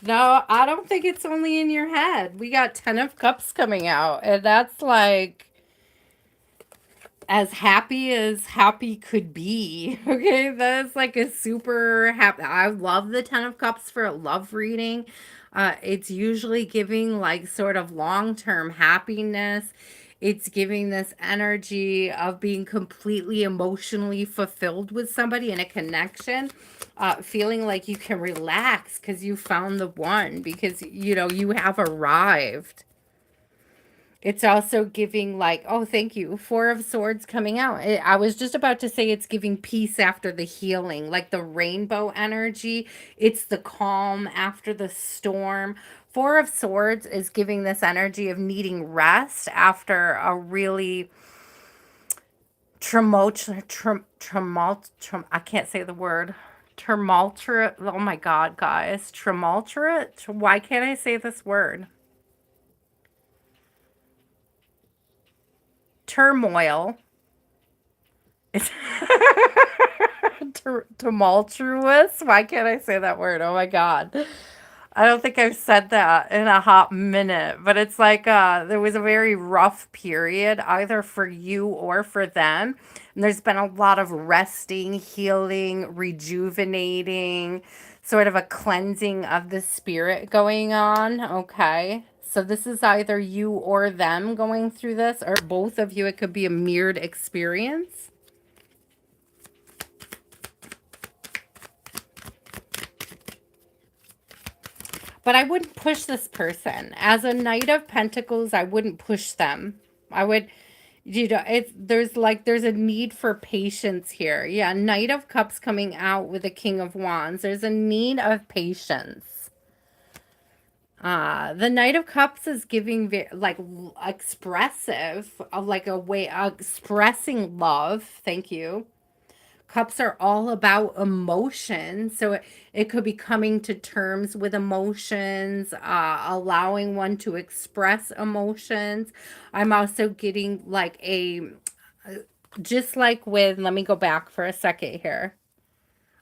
No, I don't think it's only in your head. We got 10 of Cups coming out, and that's like as happy could be. Okay, that's like a super happy. I love the 10 of Cups for a love reading. It's usually giving like sort of long-term happiness. It's giving this energy of being completely emotionally fulfilled with somebody in a connection, feeling like you can relax because you found the one, because you have arrived. It's also giving like, oh, thank you. Four of Swords coming out. I was just about to say it's giving peace after the healing, like the rainbow energy. It's the calm after the storm. Four of Swords is giving this energy of needing rest after a really I can't say the word. Tumultuous. Oh my God, guys. Tumultuous. Why can't I say this word? Turmoil. It's tumultuous. Why can't I say that word? Oh my God. I don't think I've said that in a hot minute, but it's like there was a very rough period either for you or for them. And there's been a lot of resting, healing, rejuvenating, sort of a cleansing of the spirit going on. Okay. So this is either you or them going through this, or both of you. It could be a mirrored experience. But I wouldn't push this person. As a Knight of Pentacles, I wouldn't push them. I would, it's there's a need for patience here. Yeah, Knight of Cups coming out with the King of Wands. There's a need of patience. The Knight of Cups is giving expressive, like a way expressing love. Thank you. Cups are all about emotion. So it could be coming to terms with emotions, allowing one to express emotions. I'm also getting like just like with, let me go back for a second here.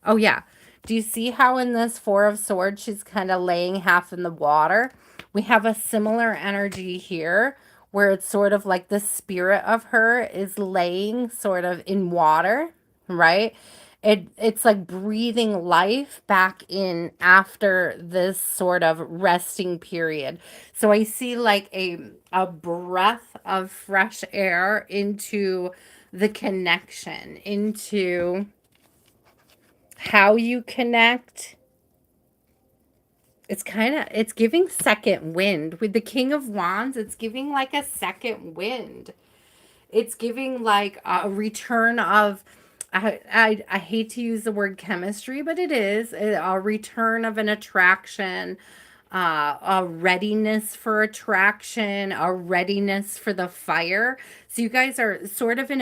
Oh, yeah. Do you see how in this Four of Swords, she's kind of laying half in the water? We have a similar energy here where it's sort of like the spirit of her is laying sort of in water, right? It's like breathing life back in after this sort of resting period. So I see like a breath of fresh air into the connection, into how you connect. It's giving second wind with the King of Wands. It's giving like a second wind. It's giving like a return of, I hate to use the word chemistry, but it is a return of an attraction, a readiness for attraction, a readiness for the fire. So you guys are sort of in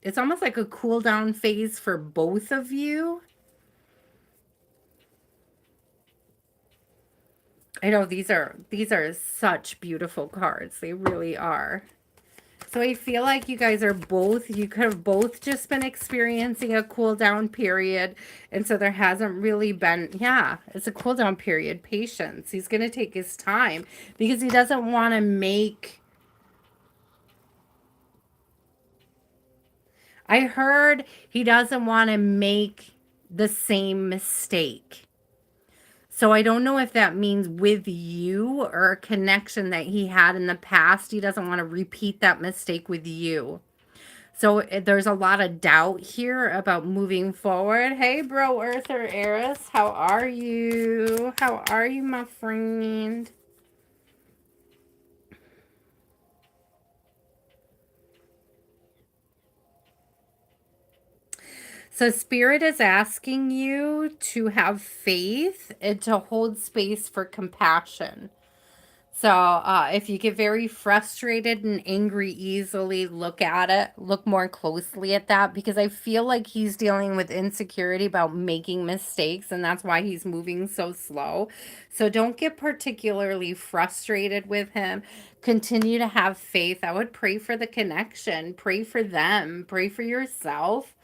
it's almost like a cool down phase for both of you. I know these are such beautiful cards. They really are. So I feel like you could have both just been experiencing a cool down period. And so there hasn't really been, yeah, it's a cool down period. Patience. He's going to take his time because he doesn't want to make, I heard he doesn't want to make the same mistake. So I don't know if that means with you or a connection that he had in the past. He doesn't want to repeat that mistake with you. So there's a lot of doubt here about moving forward. Hey, bro, Earther Eris, how are you? How are you, my friend? So Spirit is asking you to have faith and to hold space for compassion. So if you get very frustrated and angry easily, look at it, look more closely at that, because I feel like he's dealing with insecurity about making mistakes, and that's why he's moving so slow. So don't get particularly frustrated with him. Continue to have faith. I would pray for the connection, pray for them, pray for yourself.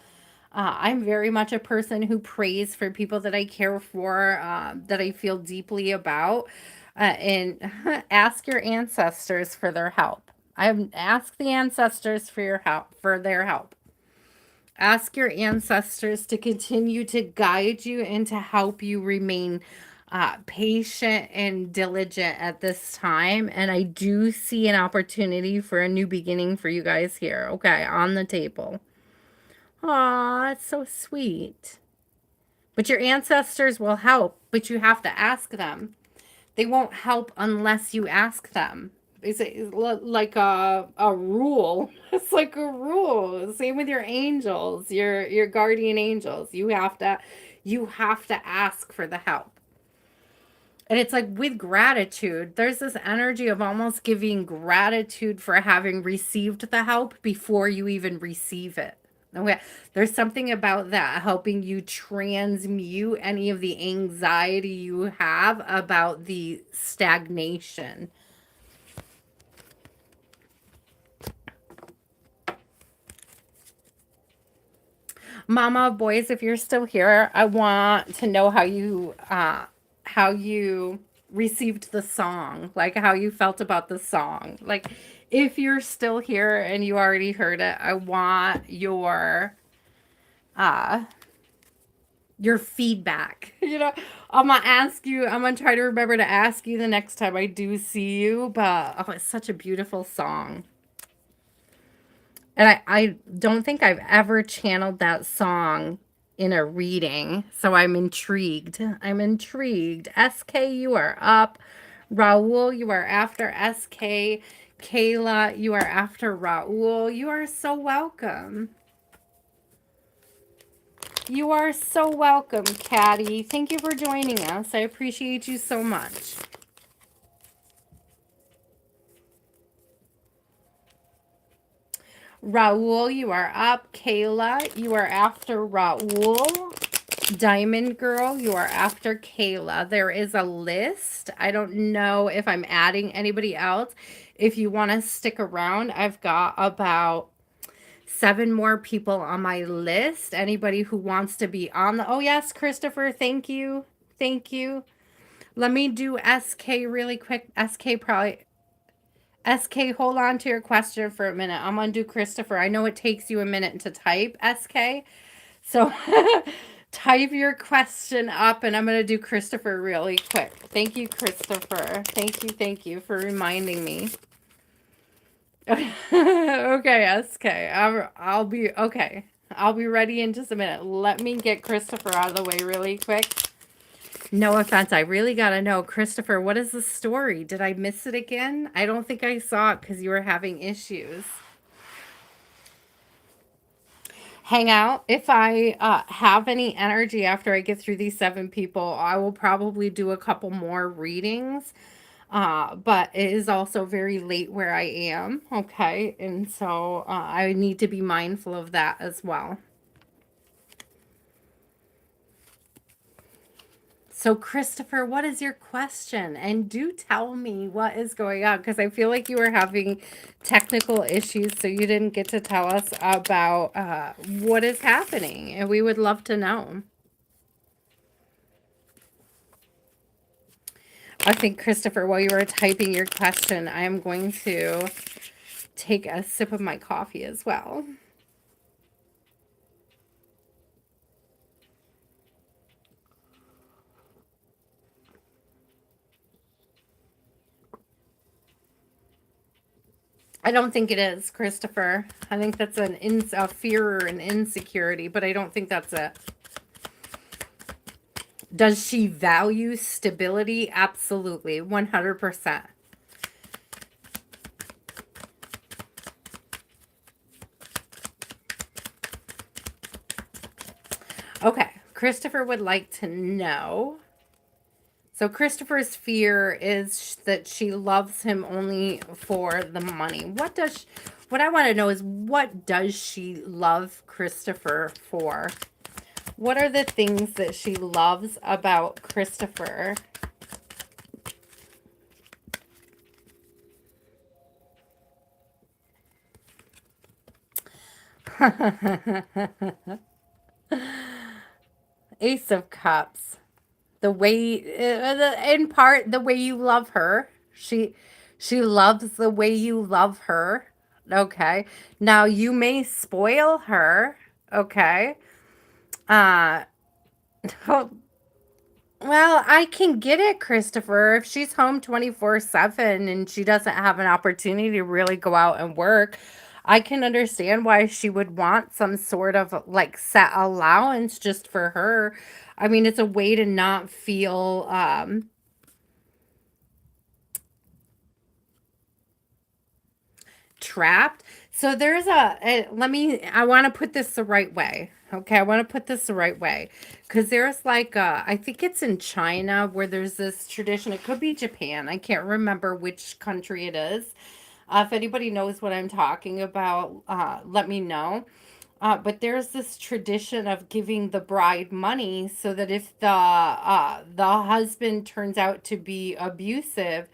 I'm very much a person who prays for people that I care for, that I feel deeply about, and ask your ancestors for their help. Ask the ancestors for your help, for their help. Ask your ancestors to continue to guide you and to help you remain patient and diligent at this time. And I do see an opportunity for a new beginning for you guys here. Okay, on the table. Aw, it's so sweet. But your ancestors will help, but you have to ask them. They won't help unless you ask them. Like a rule. It's like a rule. Same with your angels, your guardian angels. You have to ask for the help. And it's like with gratitude, there's this energy of almost giving gratitude for having received the help before you even receive it. Okay. There's something about that helping you transmute any of the anxiety you have about the stagnation. Mama of boys, if you're still here, I want to know how you received the song, like how you felt about the song. Like if you're still here and you already heard it, I want uh your feedback. I'm gonna ask you, I'm gonna try to remember to ask you the next time I do see you, but oh, it's such a beautiful song. And I don't think I've ever channeled that song in a reading, so I'm intrigued. I'm intrigued. SK, you are up. Raul, you are after SK. Kayla, you are after Raul. You are so welcome. You are so welcome, Caddy. Thank you for joining us. I appreciate you so much. Raul, you are up. Kayla, you are after Raul. Diamond Girl, you are after Kayla. There is a list. I don't know if I'm adding anybody else. If you want to stick around, I've got about 7 more people on my list. Anybody who wants to be on the... Oh, yes, Christopher, thank you. Thank you. Let me do SK really quick. SK probably... SK, hold on to your question for a minute. I'm going to do Christopher. I know it takes you a minute to type, SK. So type your question up and I'm going to do Christopher really quick. Thank you, Christopher. Thank you for reminding me. Okay, SK. I'll be okay. I'll be ready in just a minute. Let me get Christopher out of the way really quick. No offense. I really got to know, Christopher, what is the story? Did I miss it again? I don't think I saw it because you were having issues. Hang out. If I have any energy after I get through these 7 people, I will probably do a couple more readings. But it is also very late where I am. Okay. And so I need to be mindful of that as well. So, Christopher, what is your question? And do tell me what is going on because I feel like you were having technical issues, so you didn't get to tell us about what is happening, and we would love to know. I think, Christopher, while you were typing your question, I am going to take a sip of my coffee as well. I don't think it is, Christopher. I think that's a fear or an insecurity, but I don't think that's it. Does she value stability? Absolutely, 100%. Okay, Christopher would like to know. So Christopher's fear is that she loves him only for the money. What I want to know is, what does she love Christopher for? What are the things that she loves about Christopher? Ace of Cups. The way, in part, the way you love her. She loves the way you love her. Okay. Now you may spoil her. Okay. Uh, well, I can get it, Christopher. If she's home 24/7 and she doesn't have an opportunity to really go out and work, I can understand why she would want some sort of like set allowance just for her. I mean, it's a way to not feel trapped. So there's I want to put this the right way. Okay, I want to put this the right way because there's like, I think it's in China where there's this tradition. It could be Japan. I can't remember which country it is. If anybody knows what I'm talking about, let me know. But there's this tradition of giving the bride money so that if the husband turns out to be abusive,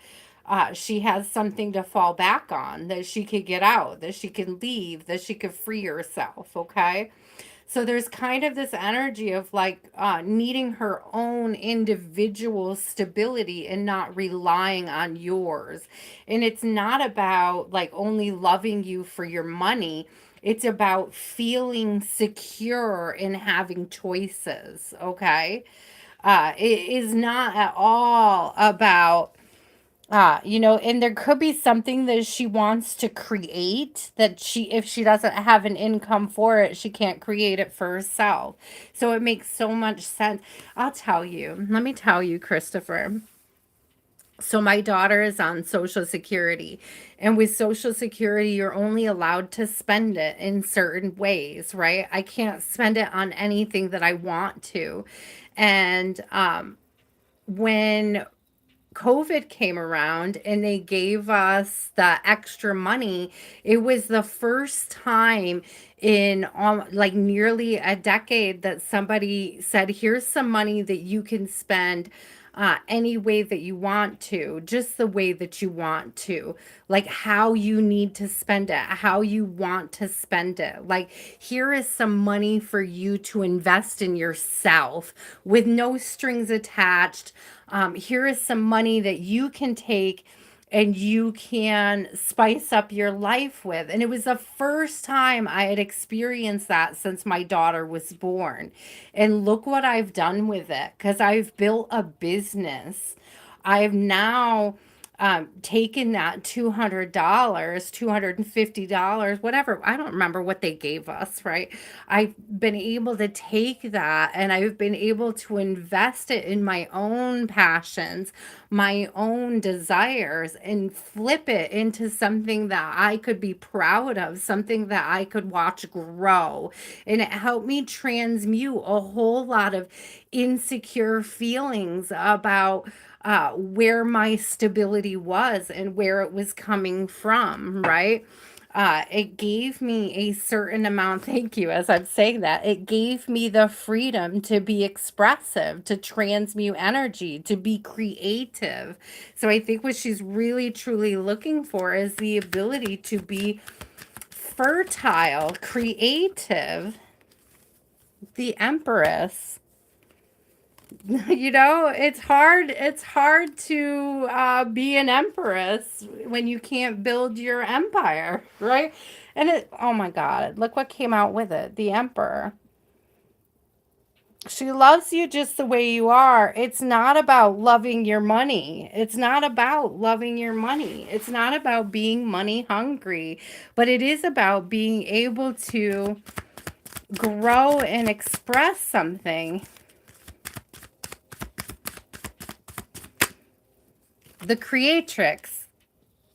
she has something to fall back on, that she could get out, that she can leave, that she could free herself. Okay. So there's kind of this energy of like needing her own individual stability and not relying on yours. And it's not about like only loving you for your money. It's about feeling secure in having choices. Okay. It is not at all about and there could be something that she wants to create that if she doesn't have an income for it, she can't create it for herself. So it makes so much sense. Let me tell you, Christopher. So my daughter is on Social Security, and with Social Security, you're only allowed to spend it in certain ways, right? I can't spend it on anything that I want to. And when COVID came around and they gave us the extra money, it was the first time in like nearly a decade that somebody said, here's some money that you can spend any way that you want to, just the way that you want to, like how you need to spend it, how you want to spend it. Like, here is some money for you to invest in yourself with no strings attached. Here is some money that you can take and you can spice up your life with. And it was the first time I had experienced that since my daughter was born. And look what I've done with it, because I've built a business. I've now taken that $200, $250, whatever. I don't remember what they gave us, right? I've been able to take that and I've been able to invest it in my own passions, my own desires, and flip it into something that I could be proud of, something that I could watch grow. And it helped me transmute a whole lot of insecure feelings about where my stability was and where it was coming from, right? It gave me a certain amount, thank you, as I'm saying that, it gave me the freedom to be expressive, to transmute energy, to be creative. So I think what she's really truly looking for is the ability to be fertile, creative, the Empress. It's hard to be an empress when you can't build your empire, right? And oh my god, look what came out with it, the Emperor. She loves you just the way you are. It's not about loving your money. It's not about loving your money. It's not about being money hungry, but it is about being able to grow and express something. The creatrix.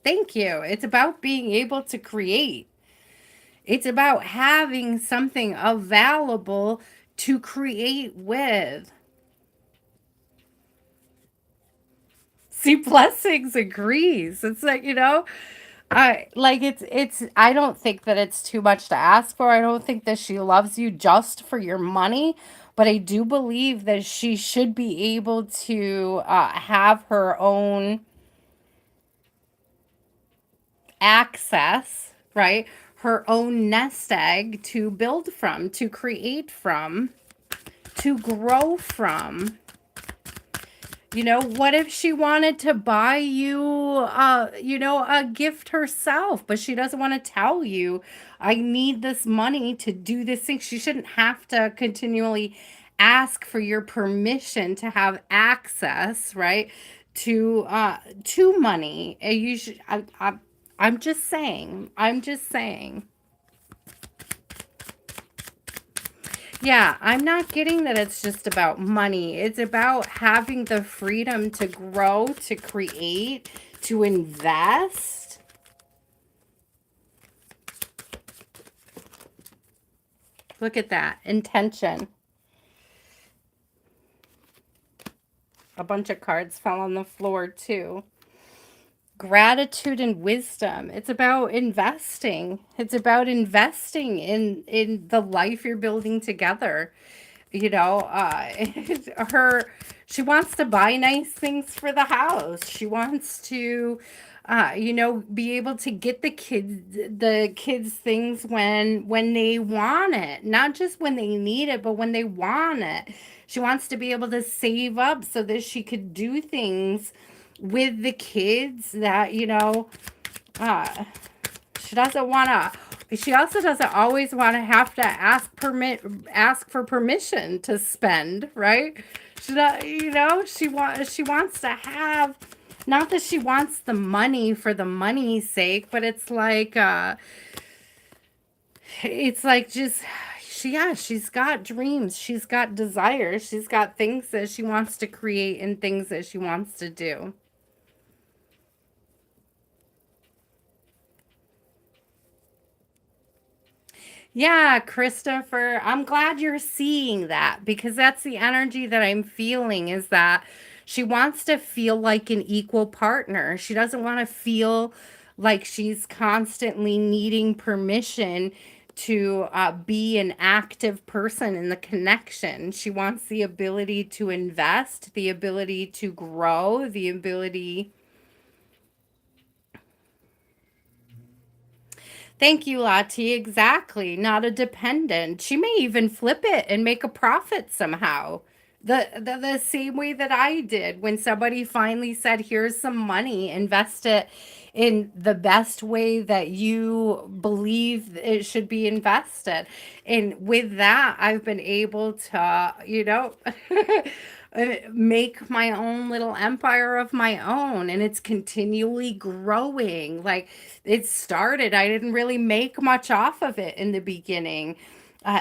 Thank you. It's about being able to create. It's about having something available to create with. See, blessings agrees. It's like, I like it's I don't think that it's too much to ask for. I don't think that she loves you just for your money, but I do believe that she should be able to have her own access, right? Her own nest egg to build from, to create from, to grow from. What if she wanted to buy you, a gift herself, but she doesn't want to tell you, I need this money to do this thing. She shouldn't have to continually ask for your permission to have access, right? To money. You should, I'm just saying. I'm just saying. Yeah, I'm not getting that it's just about money. It's about having the freedom to grow, to create, to invest. Look at that. Intention. A bunch of cards fell on the floor too. Gratitude and wisdom. It's about investing. It's about investing in the life you're building together. You know, her she wants to buy nice things for the house. She wants to be able to get the kids things when they want it, not just when they need it, but when they want it. She wants to be able to save up so that she could do things with the kids that, uh she doesn't want to she also doesn't always want to have to ask for permission to spend, right? She wants to have, not that she wants the money for the money's sake, but it's like just she's got dreams, she's got desires, she's got things that she wants to create and things that she wants to do. Yeah, Christopher, I'm glad you're seeing that, because that's the energy that I'm feeling, is that she wants to feel like an equal partner. She doesn't want to feel like she's constantly needing permission to be an active person in the connection. She wants the ability to invest, the ability to grow, the ability. Thank you, Lati. Exactly. Not a dependent. She may even flip it and make a profit somehow. The same way that I did when somebody finally said, here's some money, invest it in the best way that you believe it should be invested. And with that, I've been able to, make my own little empire of my own, and it's continually growing. Like, it started, I didn't really make much off of it in the beginning.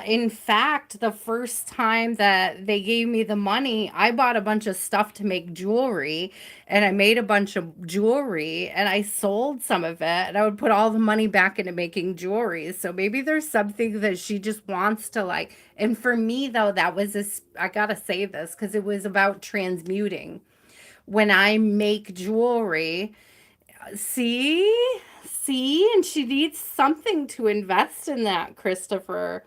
In fact, the first time that they gave me the money, I bought a bunch of stuff to make jewelry, and I made a bunch of jewelry and I sold some of it, and I would put all the money back into making jewelry. So maybe there's something that she just wants to, like, and for me though, that was this, I gotta say this because it was about transmuting. When I make jewelry, see, and she needs something to invest in that, Christopher.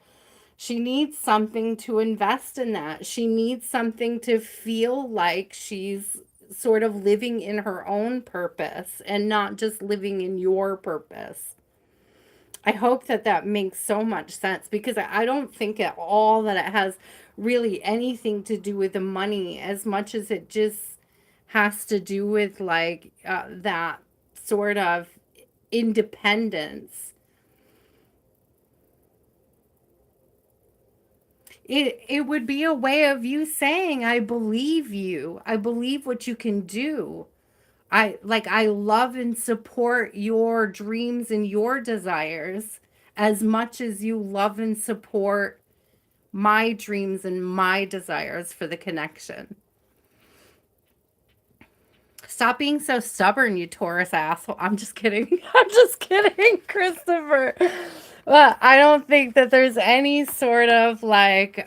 She needs something to invest in that. She needs something to feel like she's sort of living in her own purpose and not just living in your purpose. I hope that that makes so much sense, because I don't think at all that it has really anything to do with the money as much as it just has to do with, like, that sort of independence. It would be a way of you saying, I believe you. I believe what you can do. I love and support your dreams and your desires as much as you love and support my dreams and my desires for the connection. Stop being so stubborn, you Taurus asshole. I'm just kidding. I'm just kidding, Christopher. Well, I don't think that there's any sort of, like,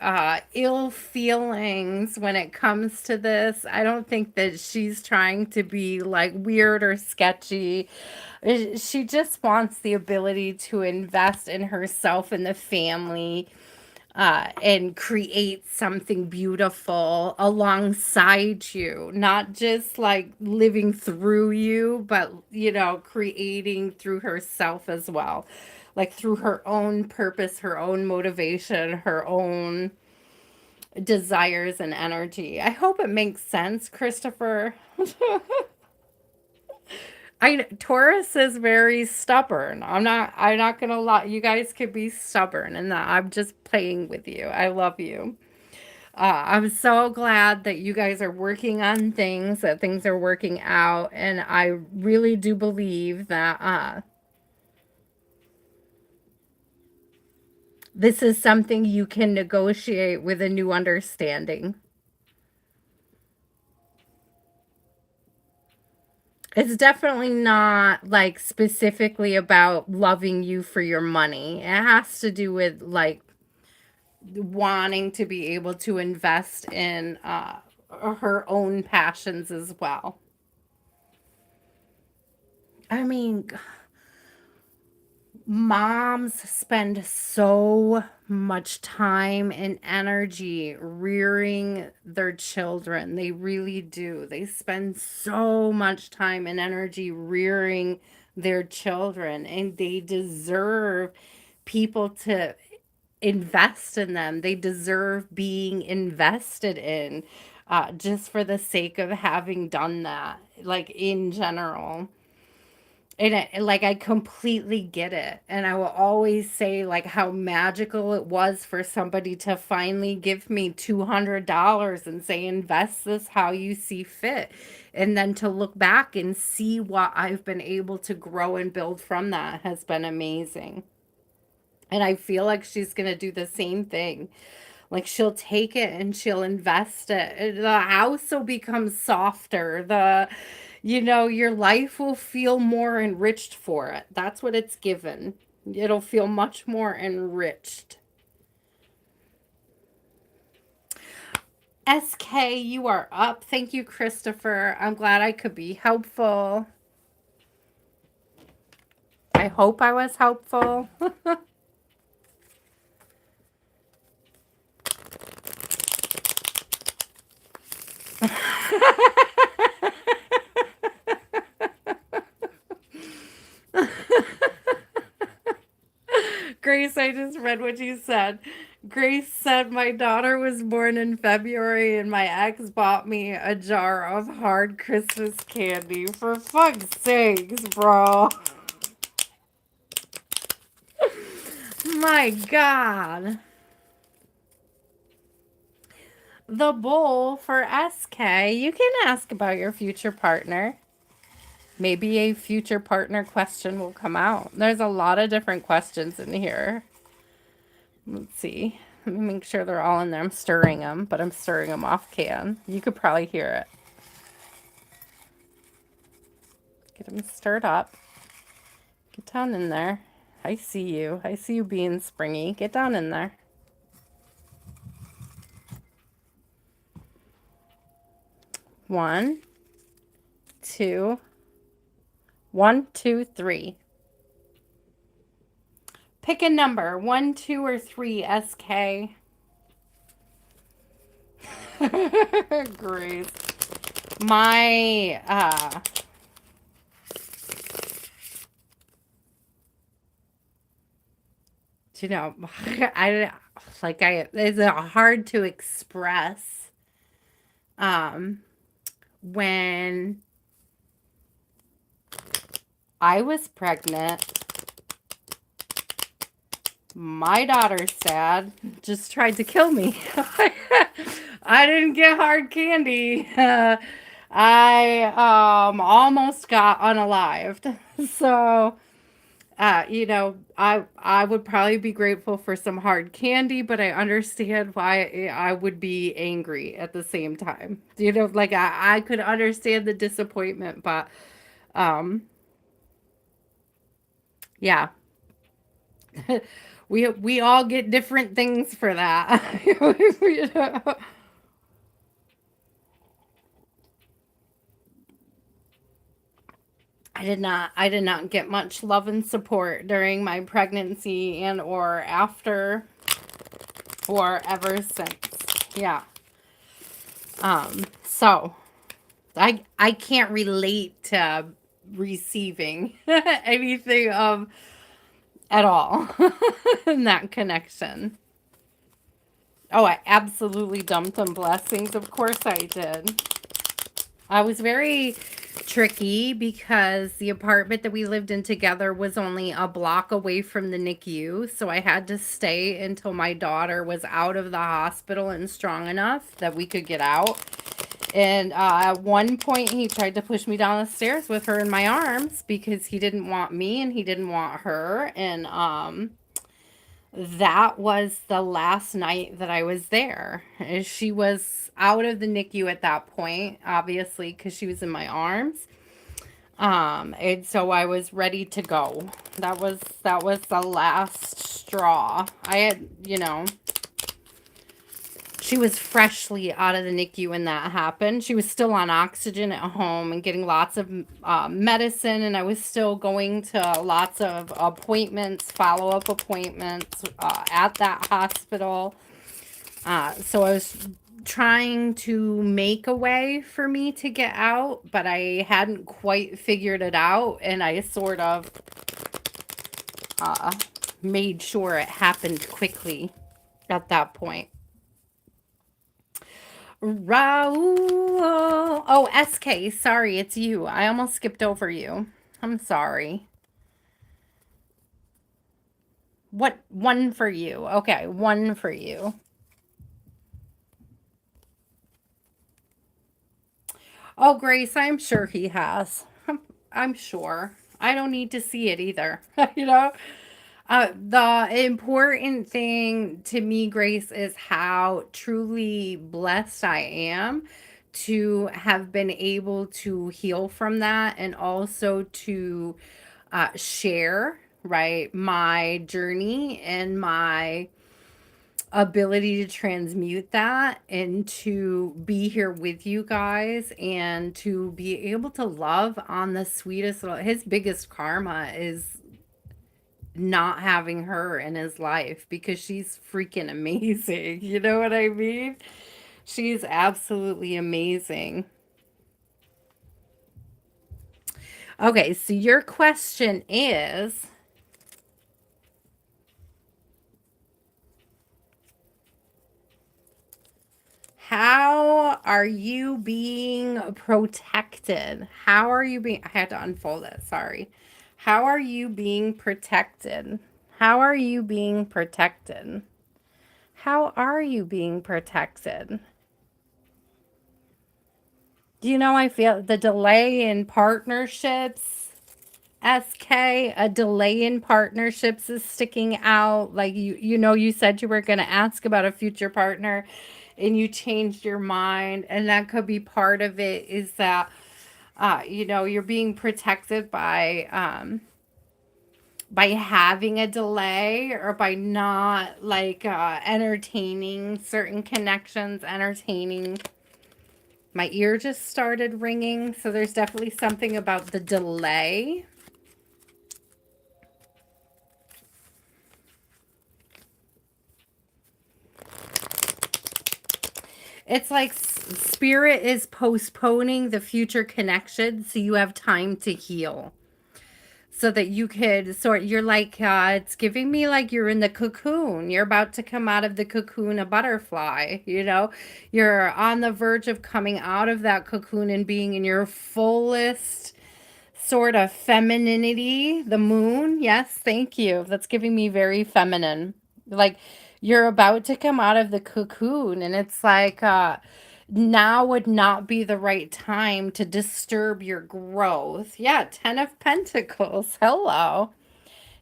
ill feelings when it comes to this. I don't think that she's trying to be, like, weird or sketchy. She just wants the ability to invest in herself and the family, and create something beautiful alongside you, not just like living through you, but creating through herself as well, like through her own purpose, her own motivation, her own desires and energy. I hope it makes sense, Christopher. Taurus is very stubborn. I'm not gonna lie. You guys could be stubborn, and that I'm just playing with you. I love you. I'm so glad that you guys are working on things, that things are working out, and I really do believe that this is something you can negotiate with a new understanding. It's definitely not like specifically about loving you for your money. It has to do with, like, wanting to be able to invest in her own passions as well. I mean, moms spend so much time and energy rearing their children. They really do. They spend so much time and energy rearing their children, and they deserve people to invest in them. They deserve being invested in, just for the sake of having done that, like in general. And like I completely get it. And I will always say like how magical it was for somebody to finally give me $200 and say invest this how you see fit. And then to look back and see what I've been able to grow and build from that has been amazing. And I feel like she's going to do the same thing. Like she'll take it and she'll invest it. The house will become softer. Your life will feel more enriched for it. That's what it's given. It'll feel much more enriched. SK, you are up. Thank you, Christopher. I'm glad I could be helpful. I hope I was helpful. Grace, I just read what you said. Grace said, my daughter was born in February and my ex bought me a jar of hard Christmas candy. For fuck's sakes, bro. My God. The bowl for SK. You can ask about your future partner. Maybe a future partner question will come out. There's a lot of different questions in here. Let's see. Let me make sure they're all in there. I'm stirring them, but I'm stirring them off can. You could probably hear it. Get them stirred up. Get down in there. I see you. I see you being springy. Get down in there. One, two, 1, 2, 3. Pick a number, 1, 2, or 3, SK. Grace. My, it's hard to express, when I was pregnant, my daughter's dad just tried to kill me. I didn't get hard candy. I almost got unalived. So, I would probably be grateful for some hard candy, but I understand why I would be angry at the same time. Like I could understand the disappointment, but yeah. We all get different things for that. You know? I did not get much love and support during my pregnancy and or after or ever since. Yeah. So I can't relate to receiving anything of at all in that connection. Oh, I absolutely dumped them blessings. Of course I did. I was very tricky because the apartment that we lived in together was only a block away from the NICU. So I had to stay until my daughter was out of the hospital and strong enough that we could get out. And at one point, he tried to push me down the stairs with her in my arms because he didn't want me and he didn't want her. And that was the last night that I was there. She was out of the NICU at that point, obviously, because she was in my arms. And so I was ready to go. That was the last straw. I had, She was freshly out of the NICU when that happened. She was still on oxygen at home and getting lots of medicine, and I was still going to lots of appointments, follow-up appointments at that hospital. So I was trying to make a way for me to get out, but I hadn't quite figured it out, and I sort of made sure it happened quickly at that point. Raul. Oh, SK. Sorry, it's you. I almost skipped over you. I'm sorry. What? One for you. Okay, one for you. Oh, Grace, I'm sure he has. I'm sure. I don't need to see it either. you know? The important thing to me, Grace, is how truly blessed I am to have been able to heal from that and also to share, right, my journey and my ability to transmute that and to be here with you guys and to be able to love on the sweetest little, his biggest karma is not having her in his life because she's freaking amazing. You know what I mean? She's absolutely amazing. Okay, so your question is, how are you being protected? How are you being, I had to unfold it, sorry. How are you being protected? How are you being protected? How are you being protected? Do you know, I feel the delay in partnerships, SK, a delay in partnerships is sticking out. Like you said you were going to ask about a future partner and you changed your mind. And that could be part of it is that, you're being protected by having a delay or by not like entertaining certain connections, entertaining. My ear just started ringing, so there's definitely something about the delay. It's like spirit is postponing the future connection so you have time to heal. So that you could you're like, it's giving me like you're in the cocoon. You're about to come out of the cocoon, a butterfly, You're on the verge of coming out of that cocoon and being in your fullest sort of femininity, the moon. Yes, thank you. That's giving me very feminine. Like you're about to come out of the cocoon and it's like now would not be the right time to disturb your growth. Yeah, 10 of Pentacles. Hello.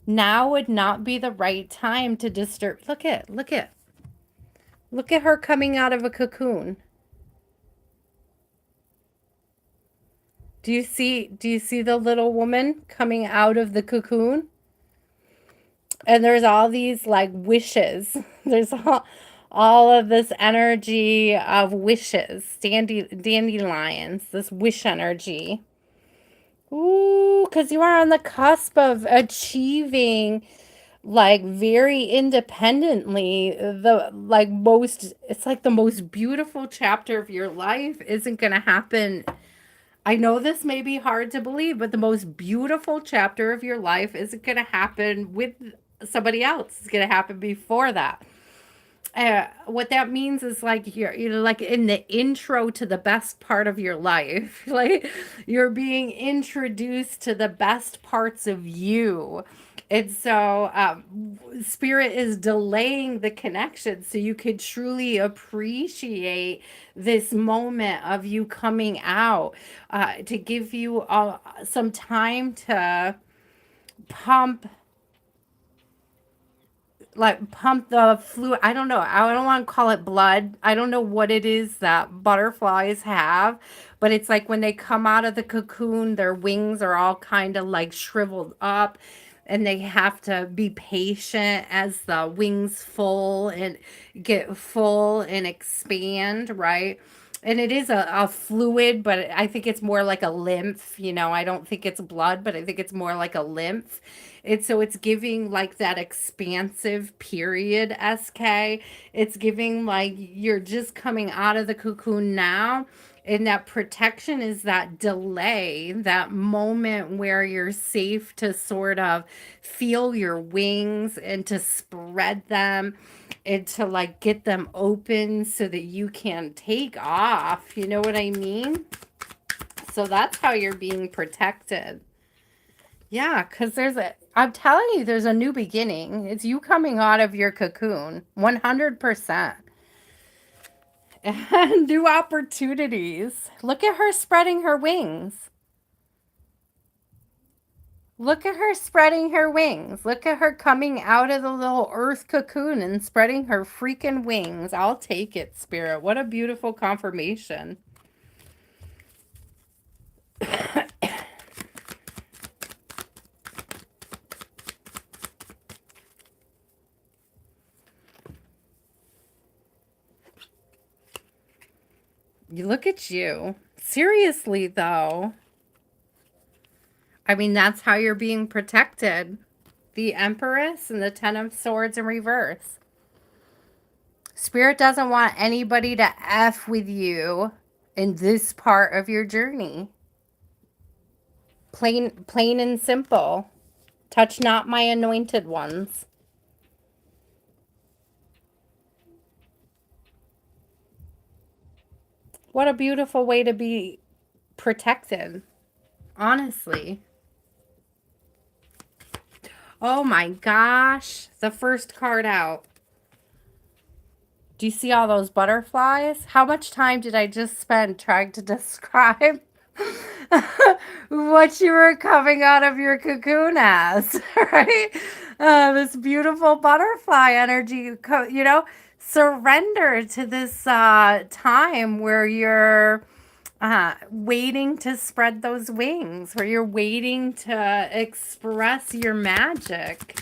Now would not be the right time to disturb. Look at her coming out of a cocoon. Do you see the little woman coming out of the cocoon? And there's all these like wishes. There's all of this energy of wishes, dandelions, this wish energy. Ooh, because you are on the cusp of achieving like very independently the like most, it's like the most beautiful chapter of your life isn't going to happen. I know this may be hard to believe, but the most beautiful chapter of your life isn't going to happen with somebody else. It's going to happen before that. What that means is like you're like in the intro to the best part of your life. Like you're being introduced to the best parts of you. And so spirit is delaying the connection so you could truly appreciate this moment of you coming out, to give you some time to pump pump the fluid. I don't know. I don't want to call it blood. I don't know what it is that butterflies have, but it's like when they come out of the cocoon, their wings are all kind of like shriveled up. and they have to be patient as the wings full and get full and expand, right? And it is a fluid, but I think it's more like a lymph. I don't think it's blood, but I think it's more like a lymph. And so it's giving like that expansive period, SK. It's giving like you're just coming out of the cocoon now. And that protection is that delay, that moment where you're safe to sort of feel your wings and to spread them and to like get them open so that you can take off. You know what I mean? So that's how you're being protected. Yeah, because I'm telling you, there's a new beginning. It's you coming out of your cocoon, 100%. And new opportunities. Look at her spreading her wings. Look at her spreading her wings. Look at her coming out of the little earth cocoon and spreading her freaking wings. I'll take it, Spirit. What a beautiful confirmation. You look at you. Seriously, though. I mean, that's how you're being protected. The Empress and the Ten of Swords in reverse. Spirit doesn't want anybody to F with you in this part of your journey. Plain and simple. Touch not my anointed ones. What a beautiful way to be protected. Honestly. Oh my gosh. The first card out. Do you see all those butterflies? How much time did I just spend trying to describe what you were coming out of your cocoon as, right? This beautiful butterfly energy, surrender to this time where you're waiting to spread those wings, where you're waiting to express your magic.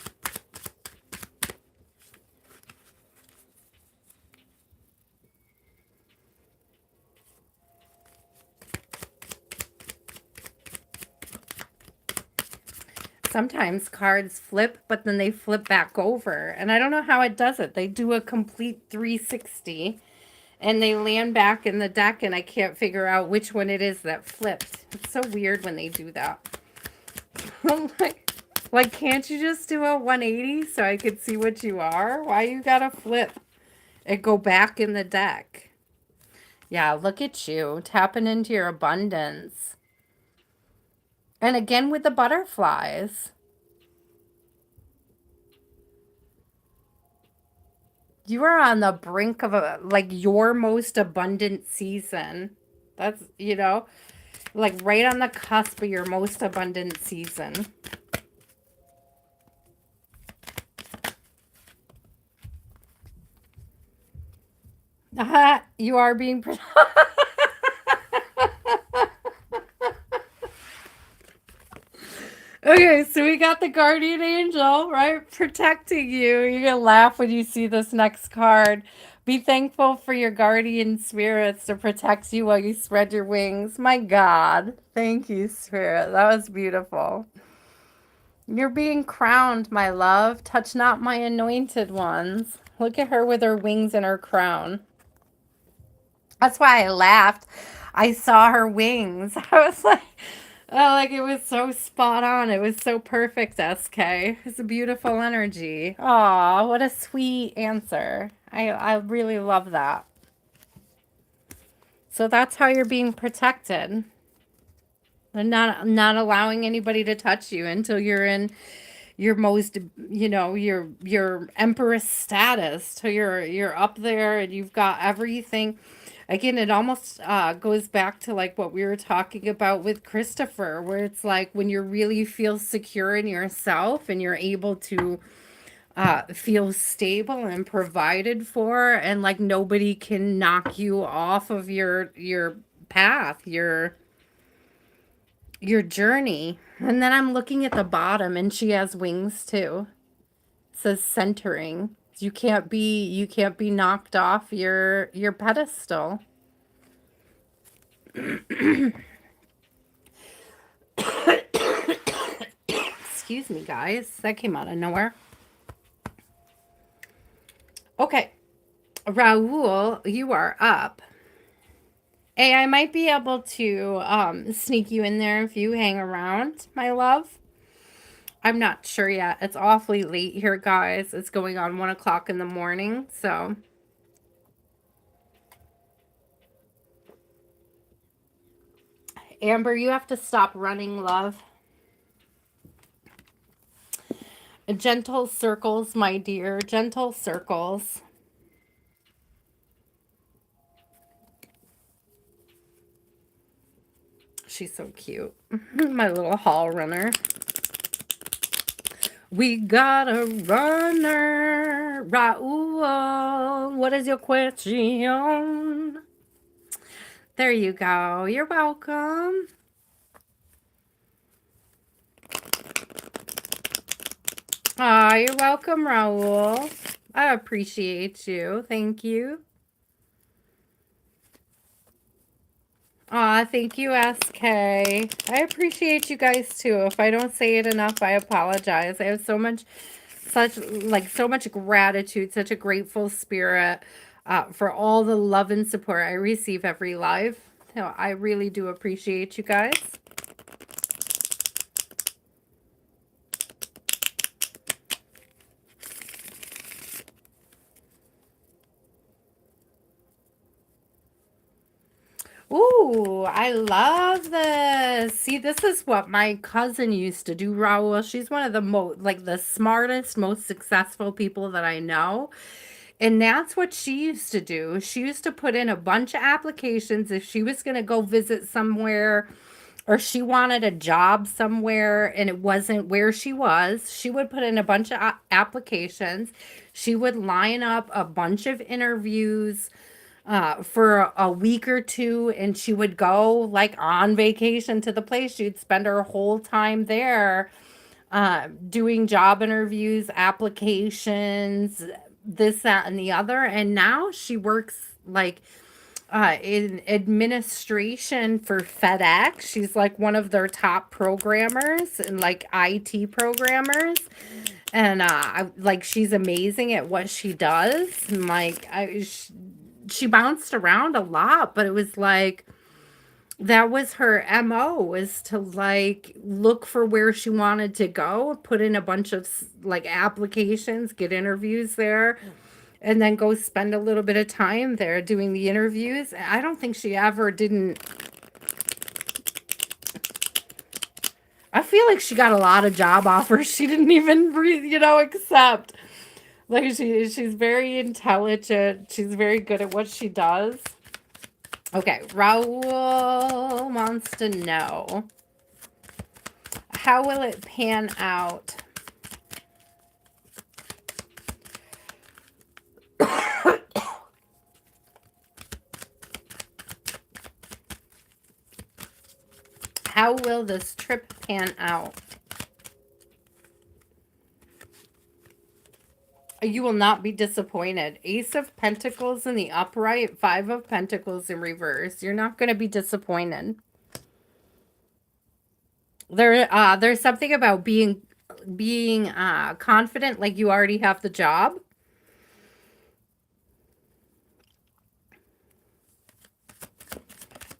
Sometimes cards flip, but then they flip back over. And I don't know how it does it. They do a complete 360 and they land back in the deck, and I can't figure out which one it is that flipped. It's so weird when they do that. I'm like, can't you just do a 180 so I could see what you are? Why you gotta flip and go back in the deck? Yeah, look at you tapping into your abundance. And again with the butterflies. You are on the brink of your most abundant season. That's, like right on the cusp of your most abundant season. You are being Okay, so we got the guardian angel, right? Protecting you. You're going to laugh when you see this next card. Be thankful for your guardian spirits to protect you while you spread your wings. My God. Thank you, Spirit. That was beautiful. You're being crowned, my love. Touch not my anointed ones. Look at her with her wings and her crown. That's why I laughed. I saw her wings. I was like, oh, like it was so spot on. It was so perfect, SK. It's a beautiful energy. Aw, what a sweet answer. I really love that. So that's how you're being protected. And not allowing anybody to touch you until you're in your most, your empress status. So you're up there and you've got everything. Again, it almost goes back to like what we were talking about with Christopher, where it's like when you really feel secure in yourself and you're able to feel stable and provided for, and like nobody can knock you off of your path, your journey. And then I'm looking at the bottom and she has wings too. It says centering. You can't be knocked off your pedestal. Excuse me, guys. That came out of nowhere. Okay. Raul, you are up. Hey, I might be able to sneak you in there if you hang around, my love. I'm not sure yet. It's awfully late here, guys. It's going on 1 o'clock in the morning. So, Amber, you have to stop running, love. Gentle circles, my dear. Gentle circles. She's so cute. My little hall runner. We got a runner. Raul, what is your question? There you go. You're welcome. Ah, you're welcome, Raul. I appreciate you. Thank you. Aw, thank you, SK. I appreciate you guys too. If I don't say it enough, I apologize. I have so much gratitude, such a grateful spirit for all the love and support I receive every live. So I really do appreciate you guys. Ooh, I love this. See, this is what my cousin used to do, Raul. She's one of the the smartest, most successful people that I know. And that's what she used to do. She used to put in a bunch of applications if she was going to go visit somewhere or she wanted a job somewhere and it wasn't where she was. She would put in a bunch of applications. She would line up a bunch of interviews for a week or two, and she would go like on vacation to the place. She'd spend her whole time there doing job interviews, applications, this, that, and the other. And now she works like in administration for FedEx. She's like one of their top programmers and like IT programmers. And like she's amazing at what she does. And like she bounced around a lot, but it was like that was her MO, was to like look for where she wanted to go, put in a bunch of like applications, get interviews there, and then go spend a little bit of time there doing the interviews. I don't think she ever didn't. I feel like she got a lot of job offers she didn't even accept. Like she's very intelligent. She's very good at what she does. Okay, Raul wants to know, how will it pan out? How will this trip pan out? You will not be disappointed. Ace of Pentacles in the upright, Five of Pentacles in reverse. You're not going to be disappointed. There's something about being confident, like you already have the job.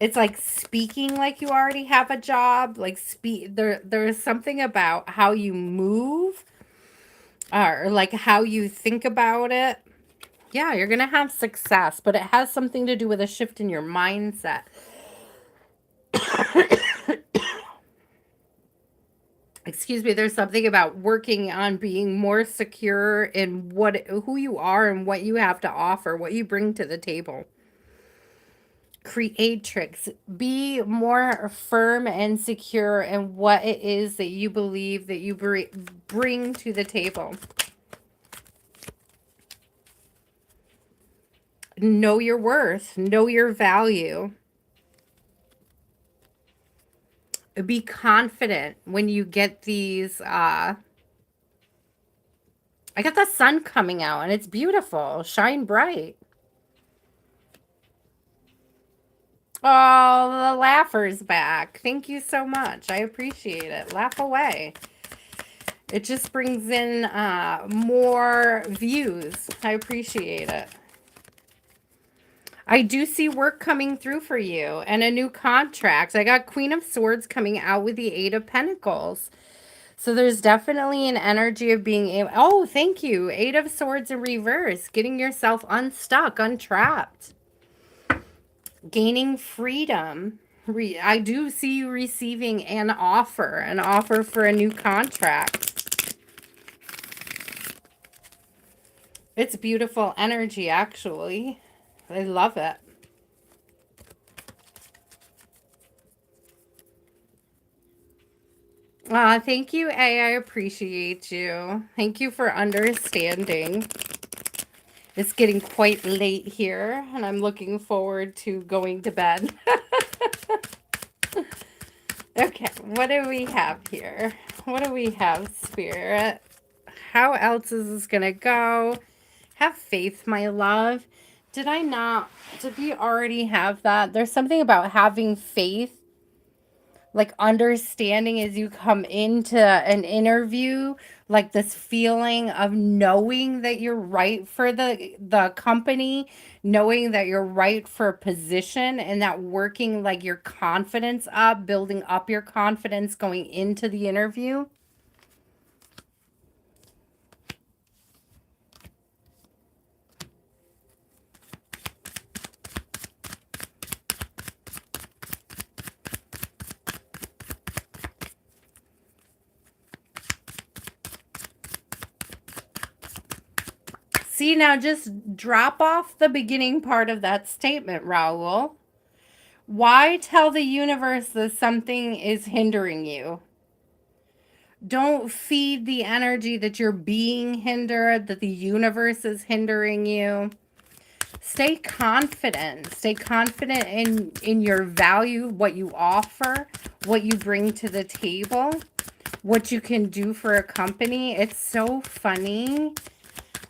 It's like speaking like you already have a job. Like there's something about how you move or like how you think about it. Yeah, you're gonna have success, but it has something to do with a shift in your mindset. Excuse me, there's something about working on being more secure in who you are and what you have to offer, what you bring to the table. Creatrix, be more firm and secure in what it is that you believe that you bring to the table. Know your worth, know your value. Be confident when you get these. I got the sun coming out and it's beautiful. Shine bright. Oh, the laugher's back. Thank you so much. I appreciate it. Laugh away. It just brings in more views. I appreciate it. I do see work coming through for you and a new contract. I got Queen of Swords coming out with the Eight of Pentacles. So there's definitely an energy of being able. Oh, thank you. Eight of Swords in reverse. Getting yourself unstuck, untrapped. Gaining freedom. I do see you receiving an offer for a new contract. It's beautiful energy, actually. I love it. Thank you, A. I appreciate you. Thank you for understanding. It's getting quite late here, and I'm looking forward to going to bed. Okay, what do we have here? What do we have, Spirit? How else is this going to go? Have faith, my love. Did I not? Did we already have that? There's something about having faith, like understanding as you come into an interview, like this feeling of knowing that you're right for the company, knowing that you're right for a position, and that working like your confidence up, building up your confidence going into the interview. See, now just drop off the beginning part of that statement, Raul. Why tell the universe that something is hindering you? Don't feed the energy that you're being hindered, that the universe is hindering you. Stay confident. Stay confident in your value, what you offer, what you bring to the table, what you can do for a company. It's so funny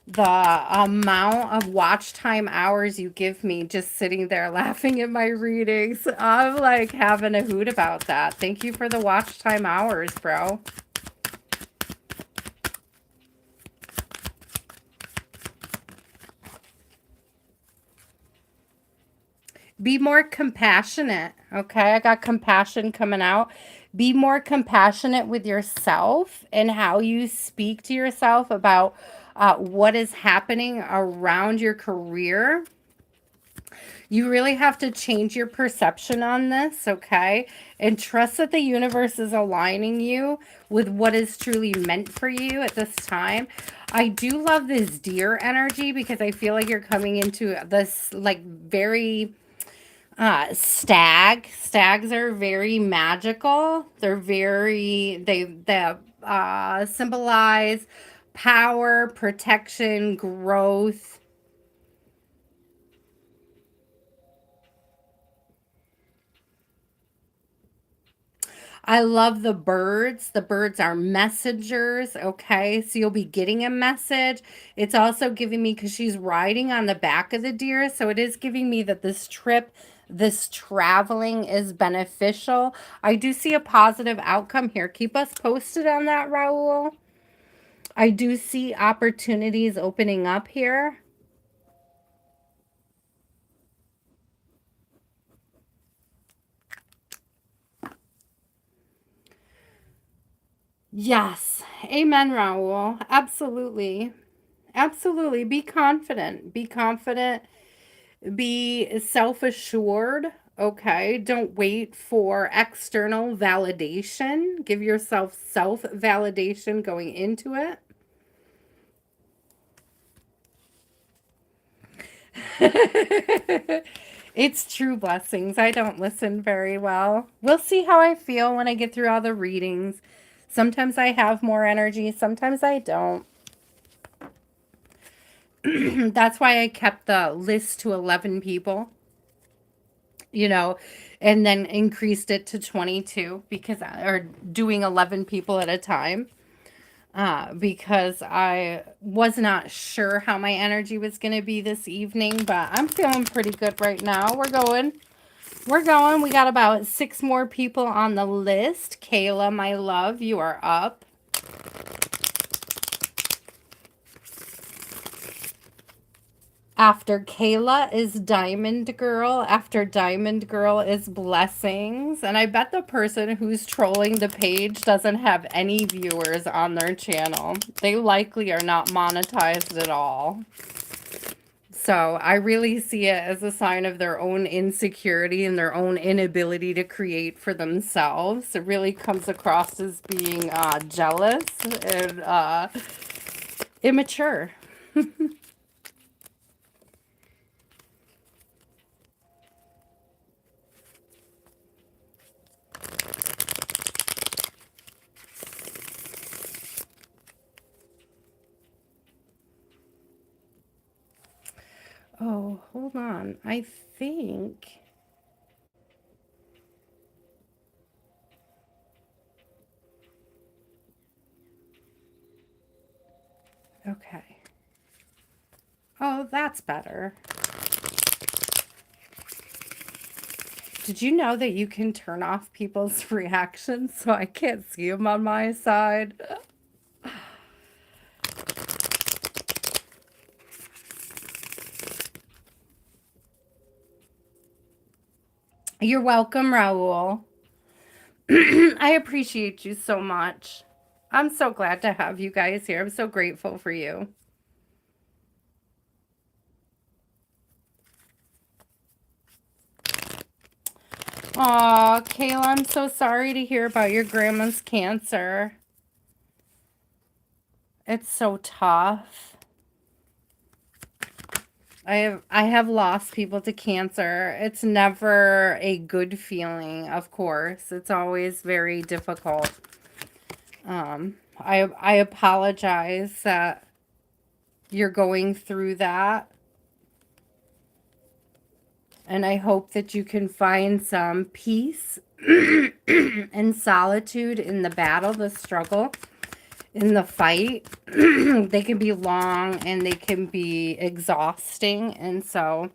the amount of watch time hours you give me just sitting there laughing at my readings. I'm like having a hoot about that. Thank you for the watch time hours, bro. Be more compassionate. Okay, I got compassion coming out. Be more compassionate with yourself and how you speak to yourself about what is happening around your career. You really have to change your perception on this, okay? And trust that the universe is aligning you with what is truly meant for you at this time. I do love this deer energy because I feel like you're coming into this like very stags are very magical. They symbolize power, protection, growth. I love the birds. The birds are messengers. Okay. So you'll be getting a message. It's also giving me, because she's riding on the back of the deer. So it is giving me that this trip, this traveling is beneficial. I do see a positive outcome here. Keep us posted on that, Raul. I do see opportunities opening up here. Yes. Amen, Raul. Absolutely. Absolutely. Be confident. Be confident. Be self-assured. Okay. Don't wait for external validation. Give yourself self-validation going into it. It's true blessings. I don't listen very well. We'll see how I feel when I get through all the readings. Sometimes I have more energy, sometimes I don't. That's why I kept the list to 11 people. you know, and then increased it to 22 because, or doing 11 people at a time, because I was not sure how my energy was going to be this evening, but I'm feeling pretty good right now. We're going. We're going. We got about 6 more people on the list. Kayla, my love, you are up. After Kayla is Diamond Girl. After Diamond Girl is Blessings. And I bet the person who's trolling the page doesn't have any viewers on their channel. They likely are not monetized at all. So I really see it as a sign of their own insecurity and their own inability to create for themselves. It really comes across as being jealous and immature. Oh, hold on. I think... Okay. Oh, that's better. Did you know that you can turn off people's reactions so I can't see them on my side? You're welcome, Raul. I appreciate you so much. I'm so glad to have you guys here. I'm so grateful for you. Aw, Kayla, I'm so sorry to hear about your grandma's cancer. It's so tough. I have lost people to cancer. It's never a good feeling, of course. It's always very difficult. I apologize that you're going through that. And I hope that you can find some peace and solitude in the battle, the struggle, in the fight. They can be long and they can be exhausting. And so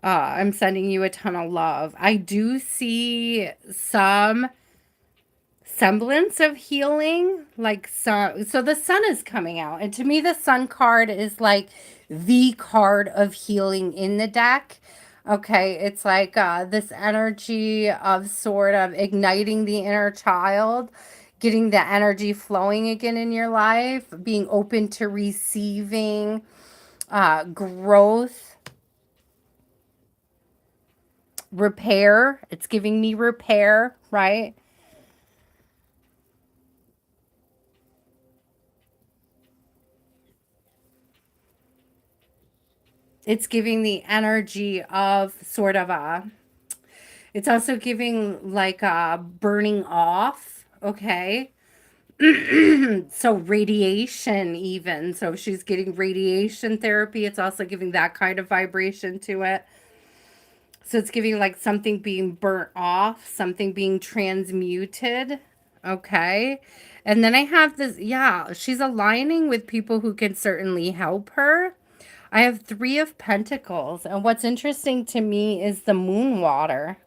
I'm sending you a ton of love. I do see some semblance of healing, like so the sun is coming out, and to me the sun card is like the card of healing in the deck. Okay, it's like this energy of sort of igniting the inner child, getting the energy flowing again in your life, being open to receiving growth, repair. It's giving me repair, right? It's giving the energy of sort of a, it's also giving like a burning off, okay? So radiation even. So she's getting radiation therapy. It's also giving that kind of vibration to it. So it's giving like something being burnt off, something being transmuted, okay? And then I have this, yeah, she's aligning with people who can certainly help her. I have 3 of Pentacles, and what's interesting to me is the moon water.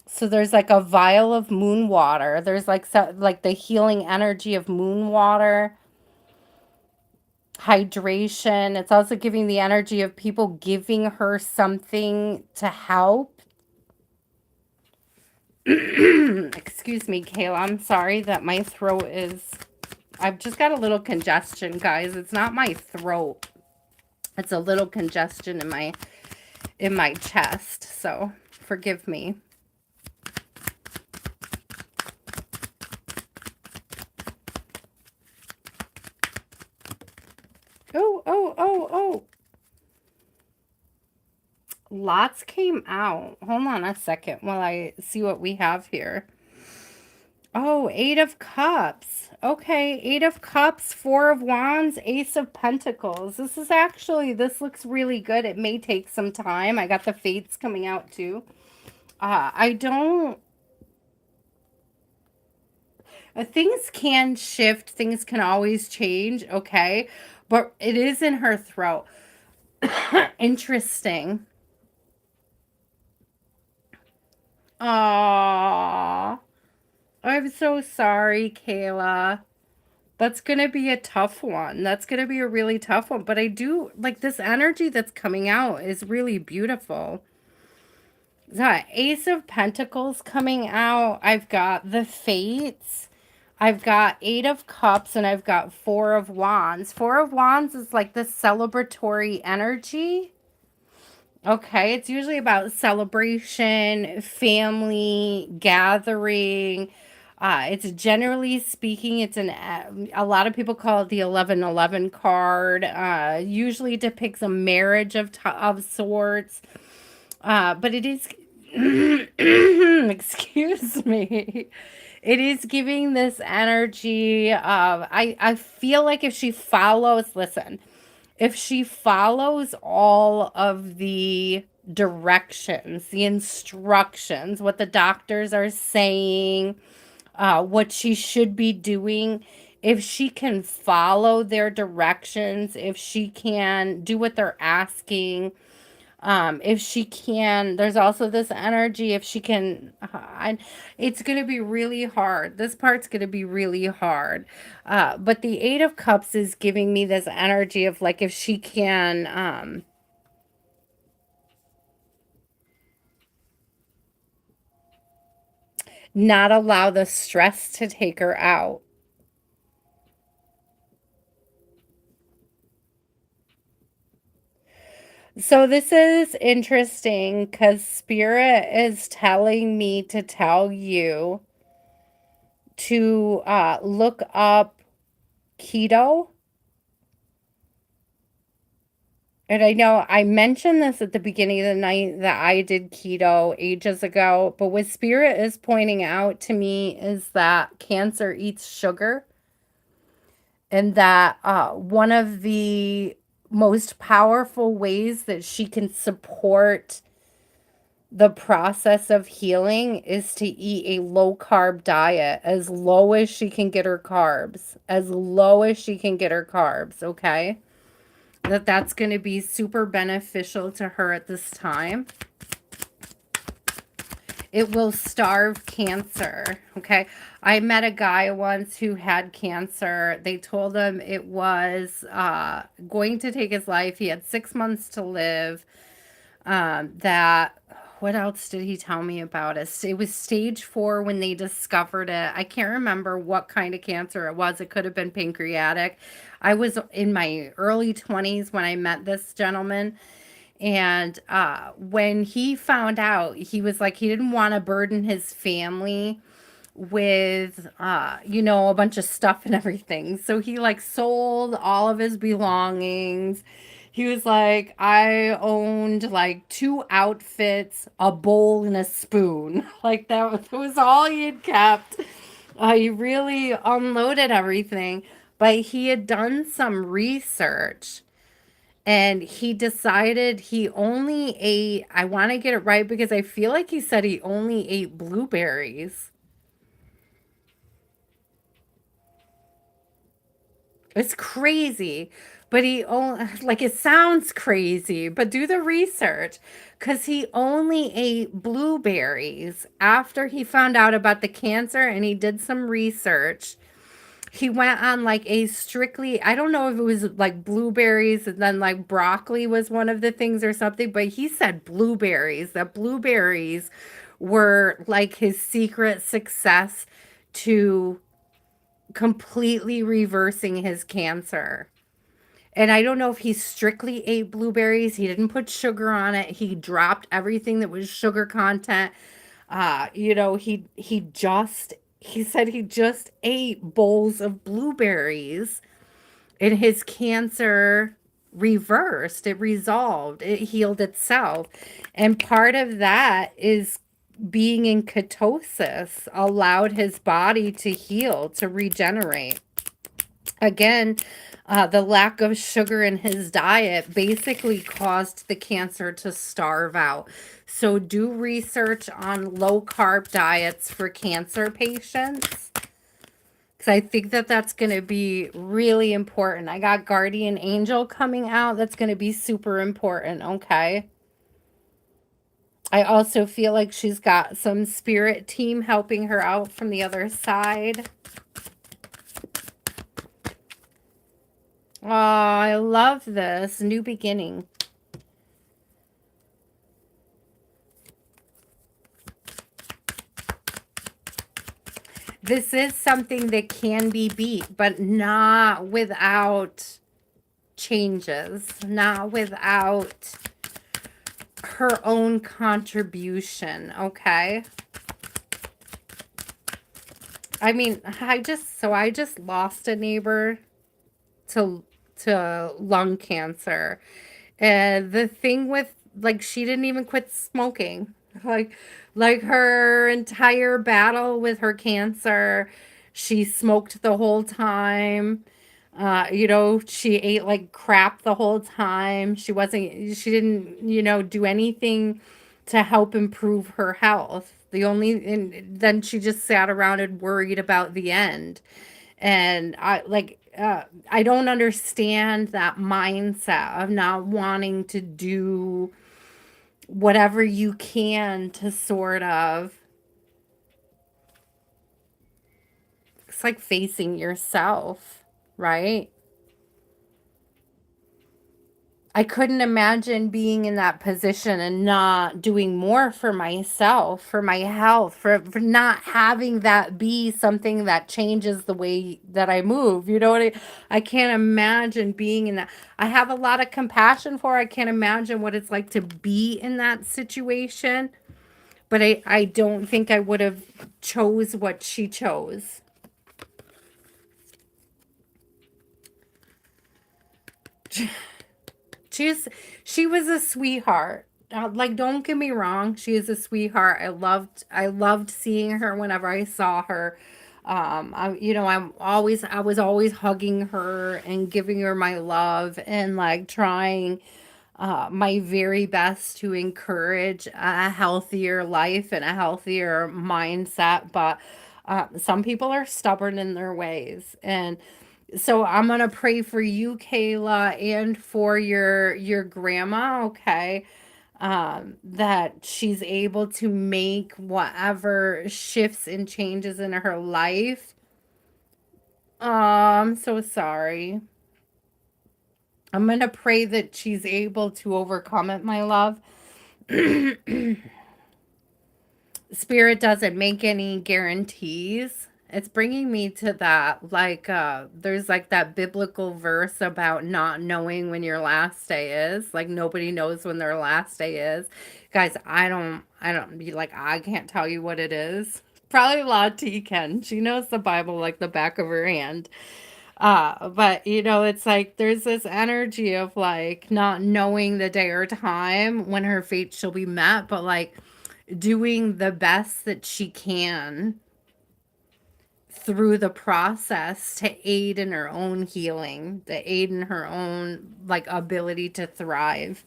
So there's like a vial of moon water. There's like like the healing energy of moon water, hydration. It's also giving the energy of people giving her something to help. Excuse me, Kayla. I'm sorry that my throat is... I've just got a little congestion, guys. It's not my throat. It's a little congestion in my chest, so forgive me. Oh, oh, oh, oh. Lots came out. Hold on a second while I see what we have here. Oh, Eight of Cups. Okay, Eight of Cups, Four of Wands, Ace of Pentacles. This looks really good. It may take some time. I got the Fates coming out too. I don't, things can shift, things can always change, okay? But it is in her throat. Interesting. Aww. I'm so sorry, Kayla. That's going to be a tough one. That's going to be a really tough one. But I do like this energy that's coming out is really beautiful. The Ace of Pentacles coming out. I've got the Fates. I've got Eight of Cups and I've got Four of Wands. Four of Wands is like this celebratory energy. Okay, it's usually about celebration, family, gathering. It's generally speaking, a lot of people call it the 1111 card. Usually depicts a marriage of sorts. But it is, excuse me. It is giving this energy of, I feel like if she follows, listen, if she follows all of the directions, the instructions, what the doctors are saying, what she should be doing, if she can follow their directions, if she can do what they're asking, if she can, there's also this energy, if she can, it's going to be really hard. This part's going to be really hard. But the Eight of Cups is giving me this energy of like, if she can, not allow the stress to take her out. So this is interesting because Spirit is telling me to tell you to look up keto. And I know I mentioned this at the beginning of the night that I did keto ages ago, but what Spirit is pointing out to me is that cancer eats sugar, and that one of the most powerful ways that she can support the process of healing is to eat a low carb diet, as low as she can get her carbs, as low as she can get her carbs, okay? That's going to be super beneficial to her at this time. It will starve cancer, okay? I met a guy once who had cancer. They told him it was going to take his life. He had 6 months to live. What else did he tell me about it? It was stage 4 when they discovered it. I can't remember what kind of cancer it was. It could have been pancreatic. I was in my early 20s when I met this gentleman. And when he found out, he was like, he didn't want to burden his family with a bunch of stuff and everything. So he like sold all of his belongings. He was like, I owned like 2 outfits, a bowl, and a spoon. Like that was all he had kept. He really unloaded everything, but he had done some research and he decided he only ate, I want to get it right because I feel like he said he only ate blueberries. It's crazy, but he only, like, it sounds crazy, but do the research because he only ate blueberries after he found out about the cancer and he did some research. He went on like a strictly, I don't know if it was like blueberries and then like broccoli was one of the things or something, but he said blueberries, that blueberries were like his secret success to completely reversing his cancer. And I don't know if he strictly ate blueberries. He didn't put sugar on it. He dropped everything that was sugar content. He said he just ate bowls of blueberries and his cancer reversed. It resolved. It healed itself. And part of that is being in ketosis allowed his body to heal, to regenerate. Again, the lack of sugar in his diet basically caused the cancer to starve out. So do research on low carb diets for cancer patients, because I think that that's going to be really important. I got Guardian Angel coming out. That's going to be super important, okay? I also feel like she's got some spirit team helping her out from the other side. Oh, I love this. New beginning. This is something that can be beat, but not without changes, not without her own contribution, okay? I mean, I just lost a neighbor to lung cancer. And the thing with, like, she didn't even quit smoking. Like like her entire battle with her cancer, she smoked the whole time. She ate like crap the whole time. She didn't, do anything to help improve her health. And then she just sat around and worried about the end. And I don't understand that mindset of not wanting to do whatever you can to sort of, it's like facing yourself, right? I couldn't imagine being in that position and not doing more for myself, for my health, for not having that be something that changes the way that I move. You know what I can't imagine being in that. I have a lot of compassion for her. I can't imagine what it's like to be in that situation, but I don't think I would have chose what she chose. She's she was a sweetheart. Like, don't get me wrong, she is a sweetheart. I loved seeing her whenever I saw her. I was always hugging her and giving her my love and like trying my very best to encourage a healthier life and a healthier mindset. But some people are stubborn in their ways, and so I'm gonna pray for you, Kayla, and for your grandma, okay? That she's able to make whatever shifts and changes in her life. Oh, I'm so sorry. I'm gonna pray that she's able to overcome it, my love. Spirit doesn't make any guarantees. It's bringing me to that, like, there's like that biblical verse about not knowing when your last day is. Like, nobody knows when their last day is. Guys, I don't be like, I can't tell you what it is. Probably Lottie can. She knows the Bible like the back of her hand. But it's like there's this energy of like not knowing the day or time when her fate shall be met, but like doing the best that she can through the process to aid in her own healing, to aid in her own like ability to thrive.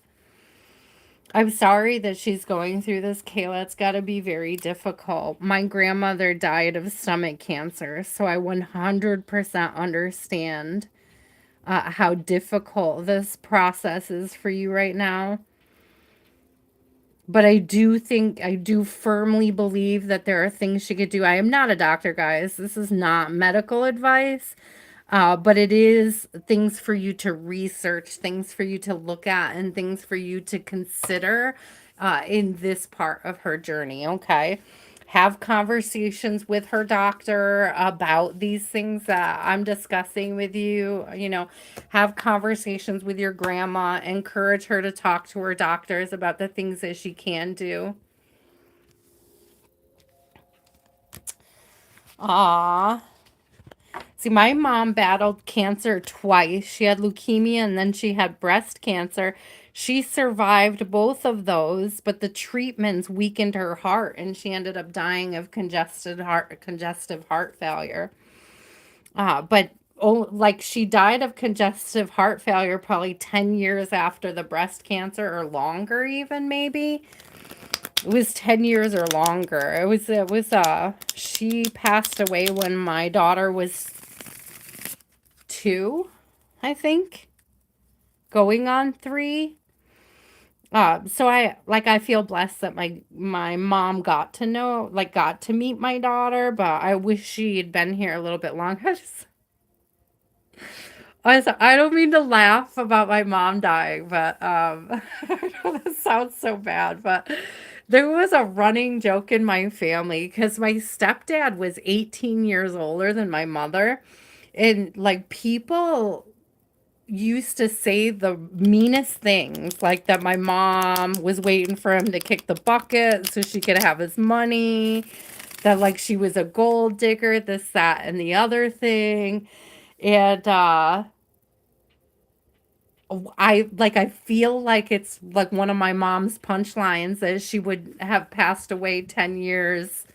I'm sorry that she's going through this, Kayla. It's got to be very difficult. My grandmother died of stomach cancer, so I 100% understand how difficult this process is for you right now. But I do firmly believe that there are things she could do. I am not a doctor, guys. This is not medical advice. But it is things for you to research, things for you to look at, and things for you to consider in this part of her journey, okay? Have conversations with her doctor about these things that I'm discussing with you. Have conversations with your grandma. Encourage her to talk to her doctors about the things that she can do. Aw. See, my mom battled cancer twice. She had leukemia and then she had breast cancer. She survived both of those, but the treatments weakened her heart and she ended up dying of congestive heart failure. But oh, like she died of congestive heart failure probably 10 years after the breast cancer or longer even maybe. It was 10 years or longer. She passed away when my daughter was 2, I think, going on 3. So I feel blessed that my mom got to meet my daughter, but I wish she had been here a little bit longer. I don't mean to laugh about my mom dying, but I know that sounds so bad, but there was a running joke in my family because my stepdad was 18 years older than my mother, and like people used to say the meanest things, like that my mom was waiting for him to kick the bucket so she could have his money, that like she was a gold digger, this, that, and the other thing. And I feel like it's like one of my mom's punchlines is she would have passed away 10 years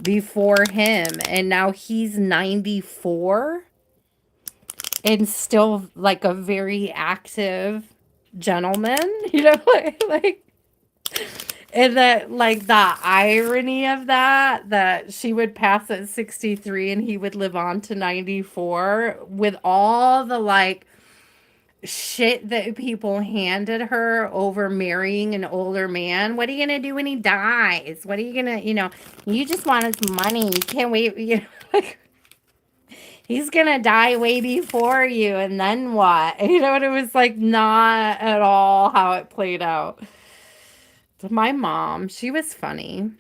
before him, and now he's 94 and still like a very active gentleman, like, and that like the irony of that she would pass at 63 and he would live on to 94 with all the like shit that people handed her over marrying an older man. What are you gonna do when he dies? What are you gonna, you just want his money. You can't wait, like he's gonna die way before you, and then what? And it was like not at all how it played out. My mom, she was funny.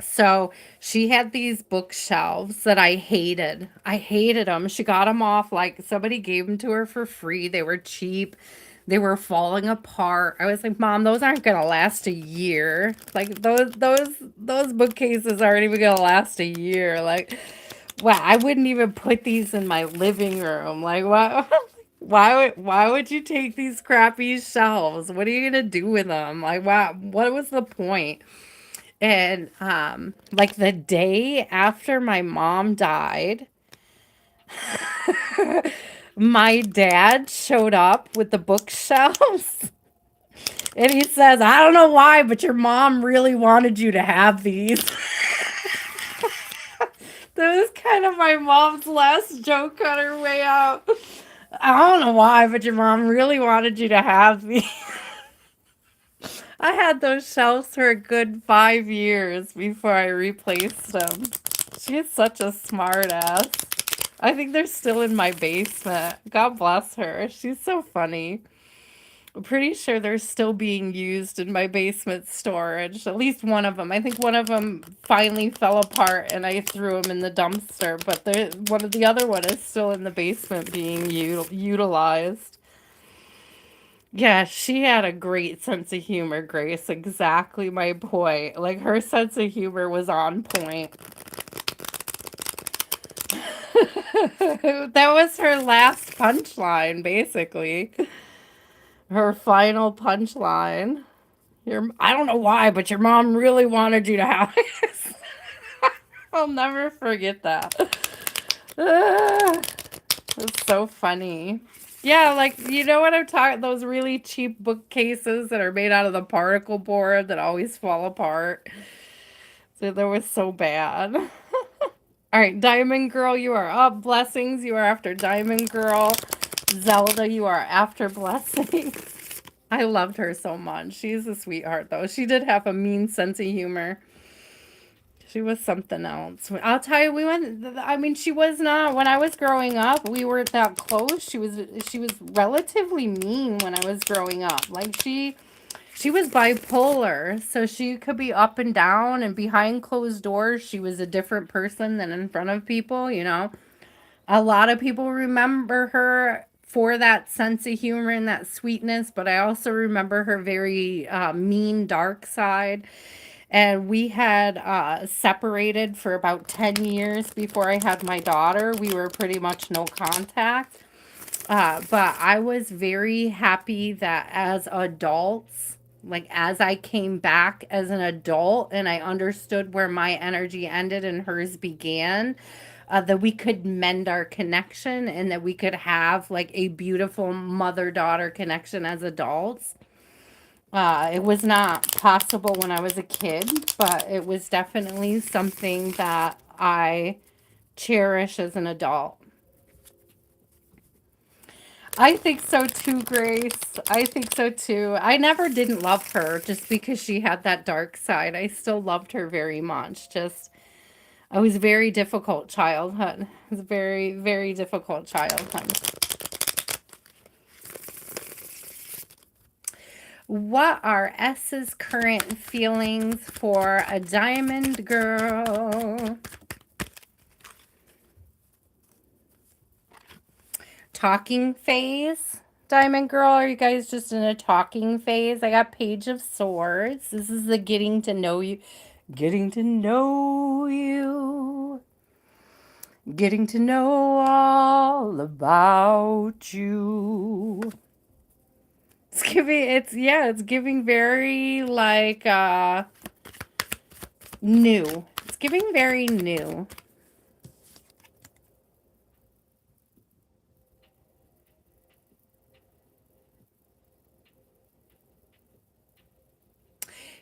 So she had these bookshelves that I hated. I hated them. She got them off, like somebody gave them to her for free. They were cheap. They were falling apart. I was like, Mom, those aren't gonna last a year. Like those bookcases aren't even gonna last a year. Like, well, I wouldn't even put these in my living room. Like, what? Why would you take these crappy shelves? What are you gonna do with them? Like, wow, what was the point? And like the day after my mom died, my dad showed up with the bookshelves and he says, I don't know why, but your mom really wanted you to have these. That was kind of my mom's last joke on her way out. I don't know why, but your mom really wanted you to have these. I had those shelves for a good 5 years before I replaced them. She is such a smart ass. I think they're still in my basement. God bless her. She's so funny. I'm pretty sure they're still being used in my basement storage. At least one of them. I think one of them finally fell apart and I threw them in the dumpster. But the other one is still in the basement being utilized. Yeah, she had a great sense of humor, Grace. Exactly my point. Like her sense of humor was on point. That was her last punchline, basically. Her final punchline. I don't know why, but your mom really wanted you to have this. I'll never forget that. It's so funny. Yeah, like you know what I'm talking, those really cheap bookcases that are made out of the particle board that always fall apart. So that was so bad. All right, Diamond Girl, you are up. Blessings, you are after Diamond Girl. Zelda, you are after Blessings. I loved her so much. She's a sweetheart, though. She did have a mean sense of humor. She was something else. I'll tell you, I mean, she was not, when I was growing up, we weren't that close. She was relatively mean when I was growing up. Like, she was bipolar, so she could be up and down, and behind closed doors, she was a different person than in front of people. A lot of people remember her for that sense of humor and that sweetness, but I also remember her very mean, dark side. And we had separated for about 10 years before I had my daughter. We were pretty much no contact. But I was very happy that as adults, like as I came back as an adult and I understood where my energy ended and hers began, that we could mend our connection and that we could have like a beautiful mother daughter connection as adults. It was not possible when I was a kid, but it was definitely something that I cherish as an adult. I think so too, Grace. I think so too. I never didn't love her just because she had that dark side. I still loved her very much. Just I was very difficult childhood. It was very, very difficult childhood. What are S's current feelings for a diamond girl? Talking phase? Diamond girl, are you guys just in a talking phase? I got Page of Swords. This is the getting to know you. Getting to know you. Getting to know all about you. It's giving very like new. It's giving very new.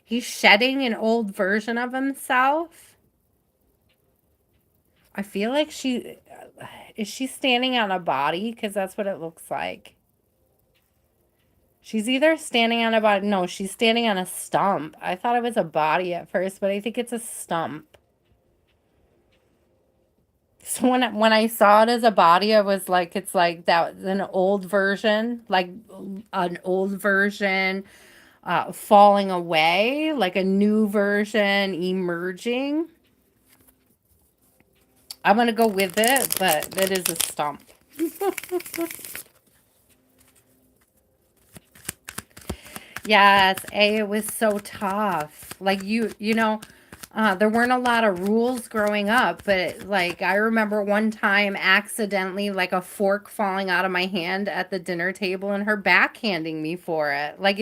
He's shedding an old version of himself. I feel like is she standing on a body? Because that's what it looks like. She's either standing on a body. No, she's standing on a stump. I thought it was a body at first, but I think it's a stump. So when I saw it as a body, I was like, it's like that an old version, like an old version falling away, like a new version emerging. I'm gonna go with it, but it is a stump. Yes, it was so tough. Like there weren't a lot of rules growing up, but like I remember one time accidentally like a fork falling out of my hand at the dinner table and her backhanding me for it. Like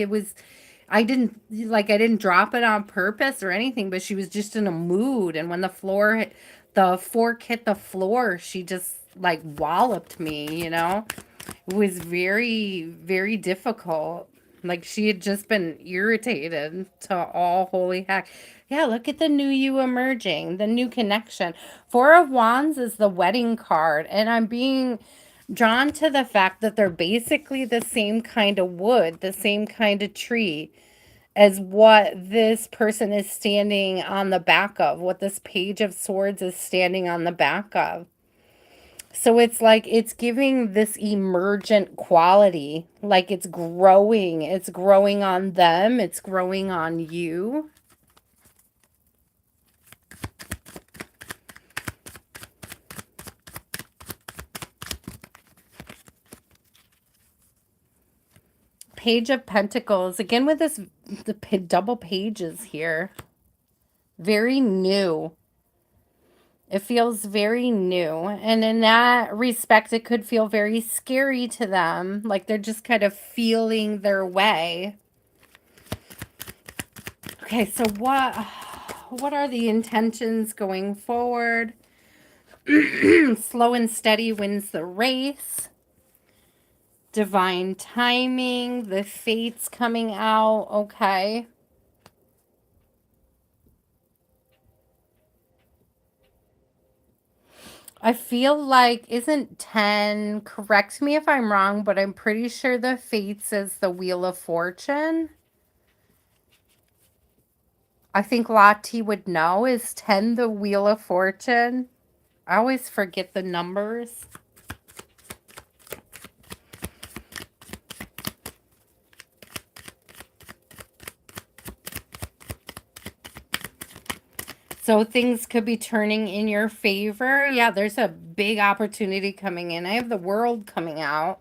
I didn't drop it on purpose or anything, but she was just in a mood and when the fork hit the floor, she just like walloped me. It was very, very difficult. Like she had just been irritated to all holy heck. Yeah, look at the new you emerging, the new connection. Four of Wands is the wedding card, and I'm being drawn to the fact that they're basically the same kind of wood, the same kind of tree as what this person is standing on the back of, what this Page of Swords is standing on the back of. So it's like it's giving this emergent quality, like it's growing on them, it's growing on you. Page of Pentacles, again with double pages here. Very new. It feels very new. And in that respect, it could feel very scary to them. Like they're just kind of feeling their way. Okay, so what are the intentions going forward? Slow and steady wins the race. Divine timing. The fates coming out. Okay. I feel like, isn't 10, correct me if I'm wrong, but I'm pretty sure the fates is the Wheel of Fortune. I think Lottie would know. Is 10 the Wheel of Fortune? I always forget the numbers. So things could be turning in your favor. Yeah, there's a big opportunity coming in. I have the World coming out.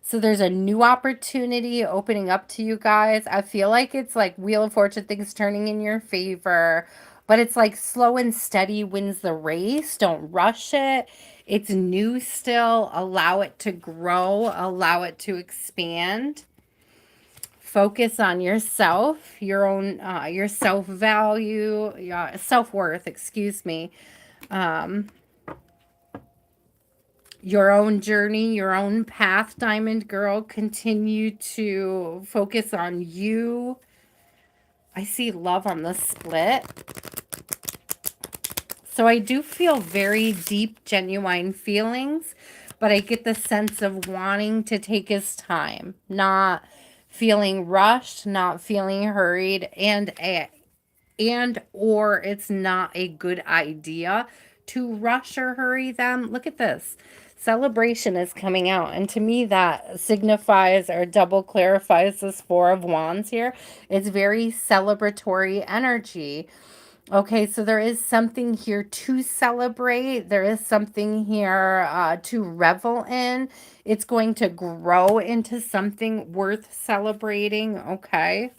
So there's a new opportunity opening up to you guys. I feel like it's like Wheel of Fortune, things turning in your favor. But it's like slow and steady wins the race. Don't rush it. It's new still. Allow it to grow, allow it to expand. Focus on yourself, your own, your self-value, your self-worth, excuse me. Um, your own journey, your own path, Diamond Girl. Continue to focus on you. I see love on the split. So I do feel very deep, genuine feelings, but I get the sense of wanting to take his time, not feeling rushed, not feeling hurried, and or it's not a good idea to rush or hurry them. Look at this. Celebration is coming out, and to me that signifies or double clarifies this Four of Wands here. It's very celebratory energy. Okay, so there is something here to celebrate. There is something here to revel in. It's going to grow into something worth celebrating. Okay.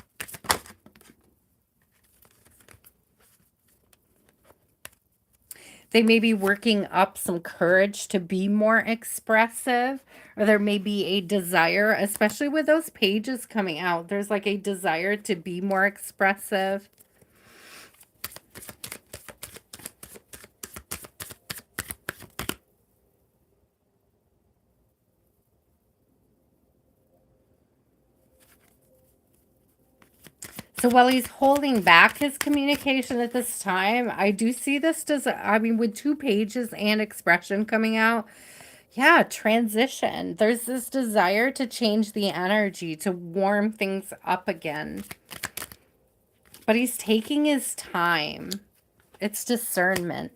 They may be working up some courage to be more expressive, or there may be a desire, especially with those pages coming out. There's like a desire to be more expressive. So while he's holding back his communication at this time, I do see this I mean, with two pages and expression coming out, yeah, transition. There's this desire to change the energy, to warm things up again. But he's taking his time. It's discernment.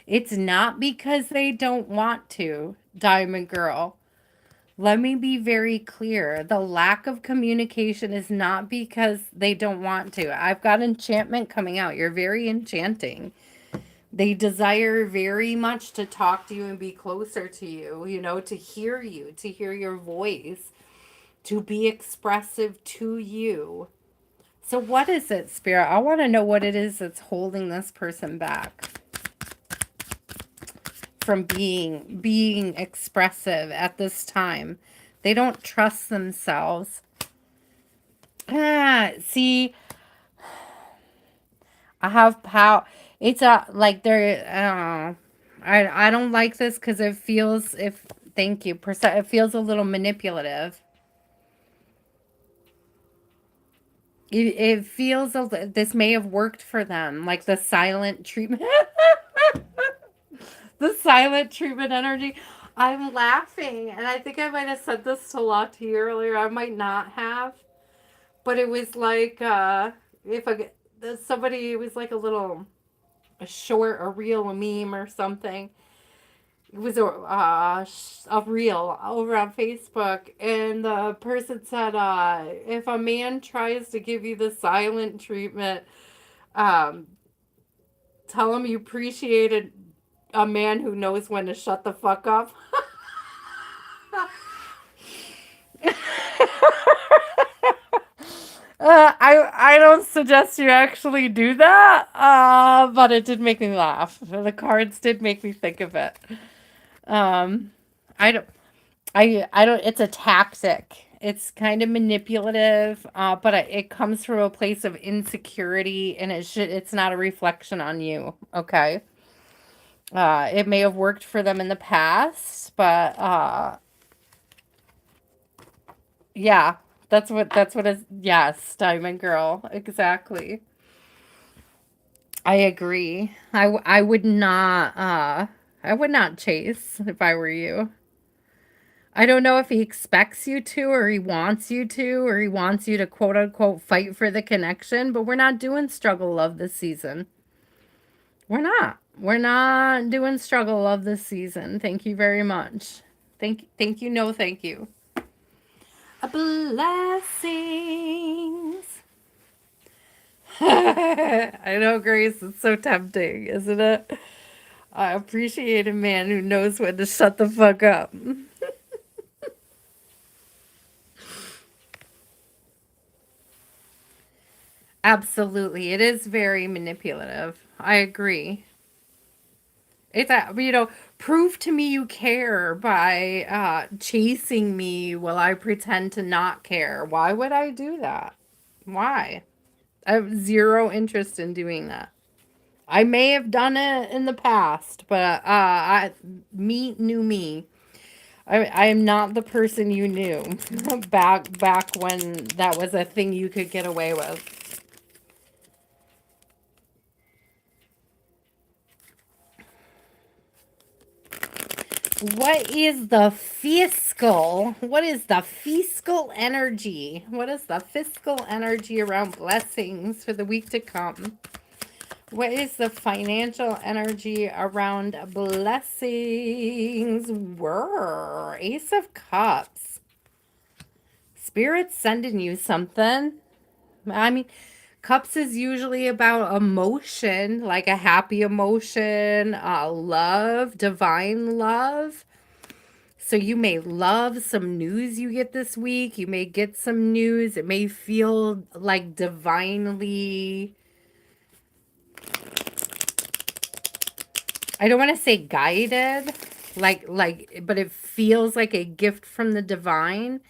It's not because they don't want to, Diamond Girl. Let me be very clear. The lack of communication is not because they don't want to. I've got enchantment coming out. You're very enchanting. They desire very much to talk to you and be closer to you, to hear you, to hear your voice, to be expressive to you. So what is it, Spirit? I want to know what it is that's holding this person back from being expressive at this time. They don't trust themselves. See, I have power. It's like they're I don't like this because it feels, if thank you, it feels a little manipulative. It feels this may have worked for them, like the silent treatment. The silent treatment energy. I'm laughing, and I think I might have said this to Lottie earlier. I might not have, but it was like if somebody, it was like a short, a reel, a meme or something. It was a reel over on Facebook, and the person said, if a man tries to give you the silent treatment, um, tell him you appreciated a man who knows when to shut the fuck up. I don't suggest you actually do that, but it did make me laugh. The cards did make me think of it. Um, I don't, I don't. It's a tactic. It's kind of manipulative, but it comes from a place of insecurity, and it's not a reflection on you. Okay. It may have worked for them in the past, but yeah, that's what is, yes, Diamond Girl, exactly. I agree. I would not chase if I were you. I don't know if he expects you to, or he wants you to, or he wants you to quote unquote fight for the connection, but we're not doing struggle love this season. We're not. We're not doing struggle love this season. Thank you very much. Thank you, no thank you. Blessings. I know, Grace, it's so tempting, isn't it? I appreciate a man who knows when to shut the fuck up. Absolutely. It is very manipulative. I agree. It's a, prove to me you care by chasing me while I pretend to not care. Why would I do that? Why? I have zero interest in doing that. I may have done it in the past, but me knew me. I am not the person you knew back when that was a thing you could get away with. What is the fiscal? What is the fiscal energy? What is the fiscal energy around blessings for the week to come? What is the financial energy around blessings? Whir. Ace of Cups. Spirit's sending you something. I mean, Cups is usually about emotion, like a happy emotion, love, divine love. So you may love some news you get this week. You may get some news. It may feel like divinely, I don't want to say guided, but it feels like a gift from the divine.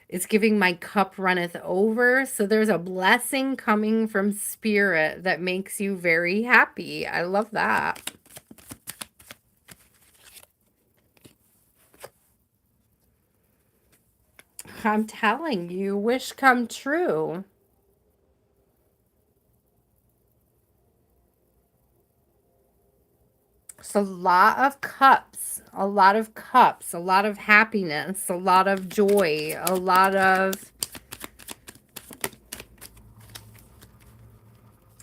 It's giving my cup runneth over. So there's a blessing coming from spirit that makes you very happy. I love that. I'm telling you, wish come true. It's a lot of cups, a lot of cups, a lot of happiness, a lot of joy, a lot of...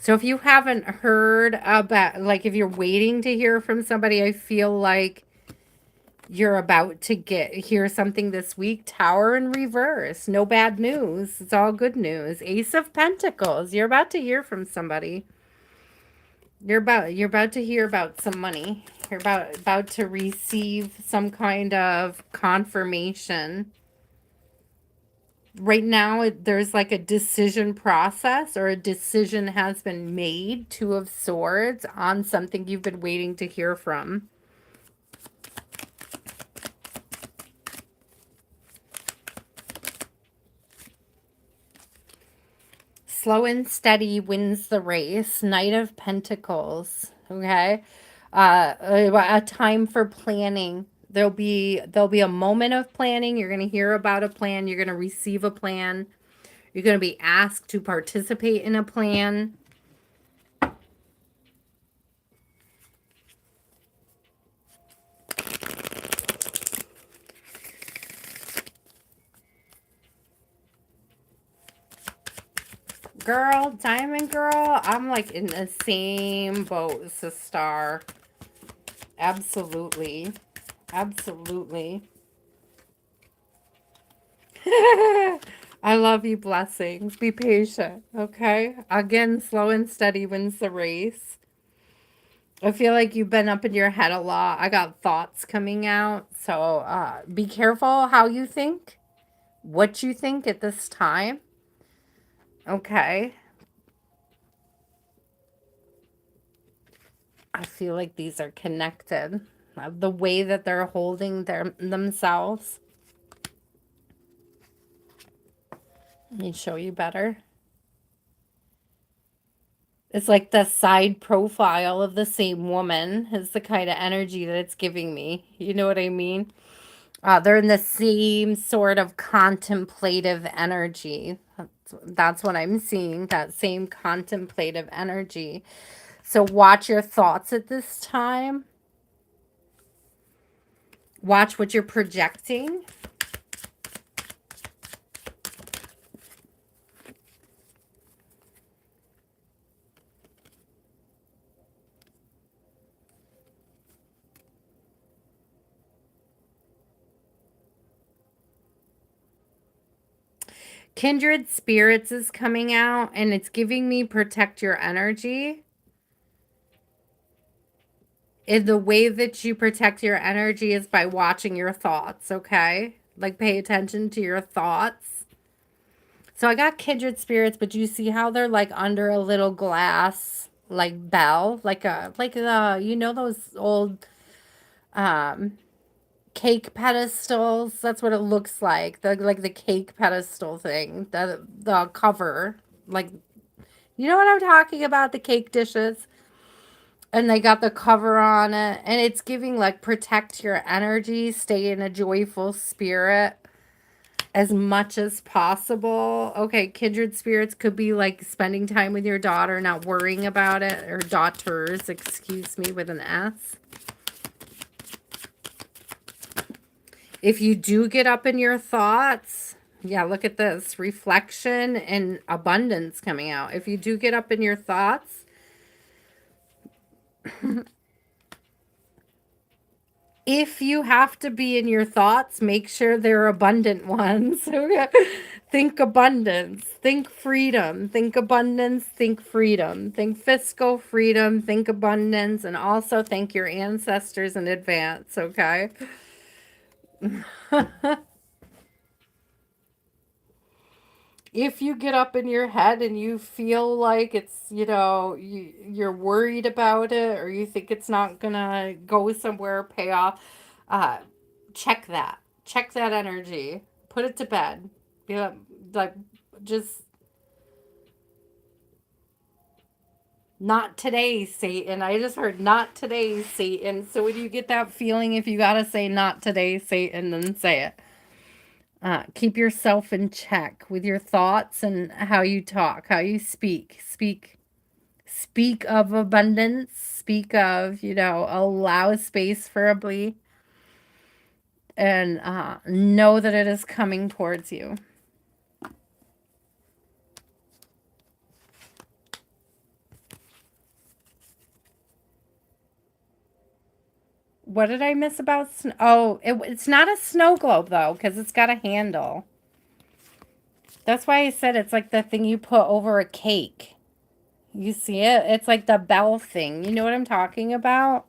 So if you haven't heard about, like if you're waiting to hear from somebody, I feel like you're about to hear something this week. Tower in reverse. No bad news. It's all good news. Ace of Pentacles. You're about to hear from somebody. You're about to hear about some money. You're about to receive some kind of confirmation. Right now, there's like a decision process, or a decision has been made, Two of Swords, on something you've been waiting to hear from. Slow and steady wins the race. Knight of Pentacles. Okay. A time for planning. There'll be a moment of planning. You're going to hear about a plan. You're going to receive a plan. You're going to be asked to participate in a plan. Girl, Diamond Girl, I'm like in the same boat as a star. Absolutely. Absolutely. I love you, blessings. Be patient, okay? Again, slow and steady wins the race. I feel like you've been up in your head a lot. I got thoughts coming out. So be careful how you think, what you think at this time. Okay. I feel like these are connected. The way that they're holding themselves. Let me show you better. It's like the side profile of the same woman is the kind of energy that it's giving me. You know what I mean? They're in the same sort of contemplative energy. That's what I'm seeing, that same contemplative energy. So watch your thoughts at this time. Watch what you're projecting. Kindred Spirits is coming out, and it's giving me protect your energy. And the way that you protect your energy is by watching your thoughts, okay? Like, pay attention to your thoughts. So I got kindred spirits, but you see how they're like under a little glass like bell, like the you know those old um cake pedestals. That's what it looks like. The cake pedestal thing. The cover. Like you know what I'm talking about? The cake dishes. And they got the cover on it. And it's giving like protect your energy, stay in a joyful spirit as much as possible. Okay, kindred spirits could be like spending time with your daughter, not worrying about it, or daughters, excuse me, with an S. If you do get up in your thoughts, yeah, look at this reflection and abundance coming out. If you do get up in your thoughts, if you have to be in your thoughts, make sure they're abundant ones. Think abundance, think freedom, think abundance, think freedom, think fiscal freedom, think abundance, and also thank your ancestors in advance, okay? If you get up in your head and you feel like it's, you're worried about it or you think it's not gonna go somewhere, pay off, uh, check that. Check that energy. Put it to bed. Be like, just not today, Satan. I just heard not today, Satan. So when you get that feeling, if you gotta say not today, Satan, then say it. Keep yourself in check with your thoughts and how you talk, how you speak. Speak of abundance. Speak of, allow space for a blee. And know that it is coming towards you. What did I miss about snow? Oh, it's not a snow globe, though, because it's got a handle. That's why I said it's like the thing you put over a cake. You see it? It's like the bell thing. You know what I'm talking about?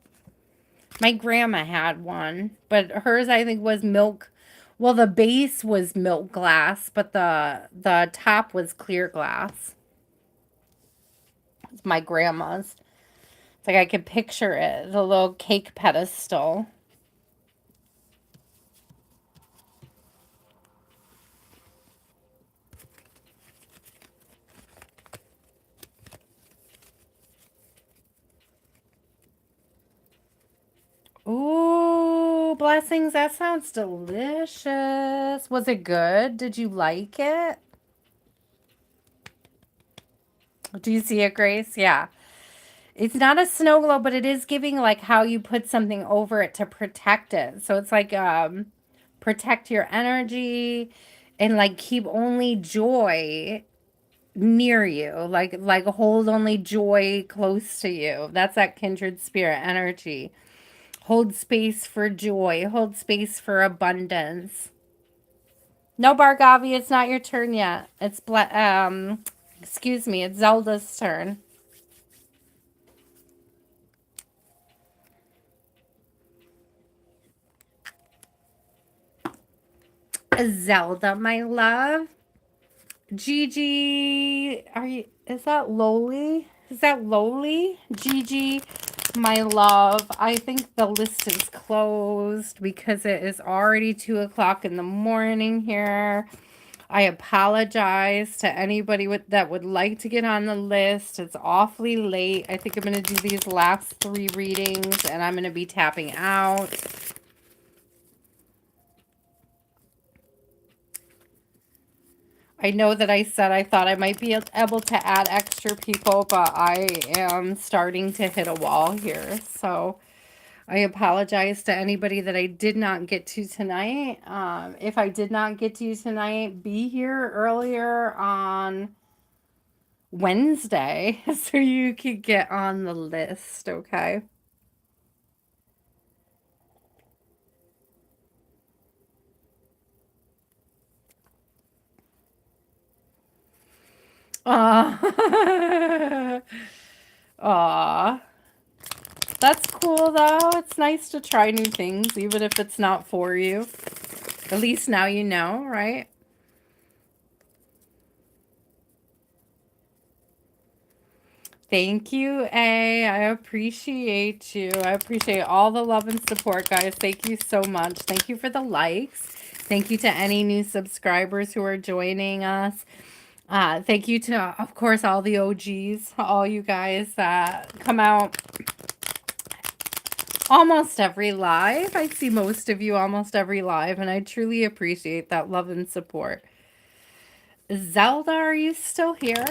My grandma had one, but hers I think was milk. Well, the base was milk glass, but the top was clear glass. It's my grandma's. It's like I could picture it, the little cake pedestal. Ooh, blessings. That sounds delicious. Was it good? Did you like it? Do you see it, Grace? Yeah. It's not a snow globe, but it is giving like how you put something over it to protect it. So it's like protect your energy and like keep only joy near you. Like hold only joy close to you. That's that kindred spirit energy. Hold space for joy. Hold space for abundance. No, Bargavi, it's not your turn yet. Excuse me, it's Zelda's turn. Zelda, my love. Gigi, is that Loli? Is that Loli? Gigi, my love. I think the list is closed because it is already 2 o'clock in the morning here. I apologize to anybody that would like to get on the list. It's awfully late. I think I'm going to do these last 3 readings and I'm going to be tapping out. I know that I said I thought I might be able to add extra people, but I am starting to hit a wall here. So I apologize to anybody that I did not get to tonight. If I did not get to you tonight, be here earlier on Wednesday so you could get on the list, okay? Aw. Aw. That's cool, though. It's nice to try new things, even if it's not for you. At least now you know, right? Thank you, A. I appreciate you. I appreciate all the love and support, guys. Thank you so much. Thank you for the likes. Thank you to any new subscribers who are joining us. Thank you to, of course, all the OGs, all you guys that come out almost every live. I see most of you almost every live, and I truly appreciate that love and support. Zelda, are you still here?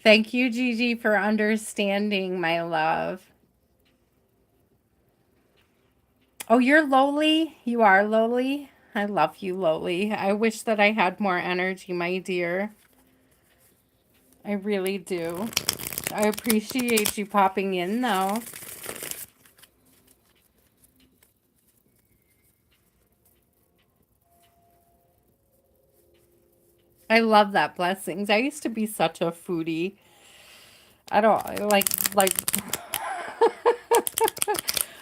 Thank you, Gigi, for understanding, my love. Oh, you're Loli? You are Loli? I love you, Loli. I wish that I had more energy, my dear. I really do. I appreciate you popping in, though. I love that, Blessings. I used to be such a foodie. I don't like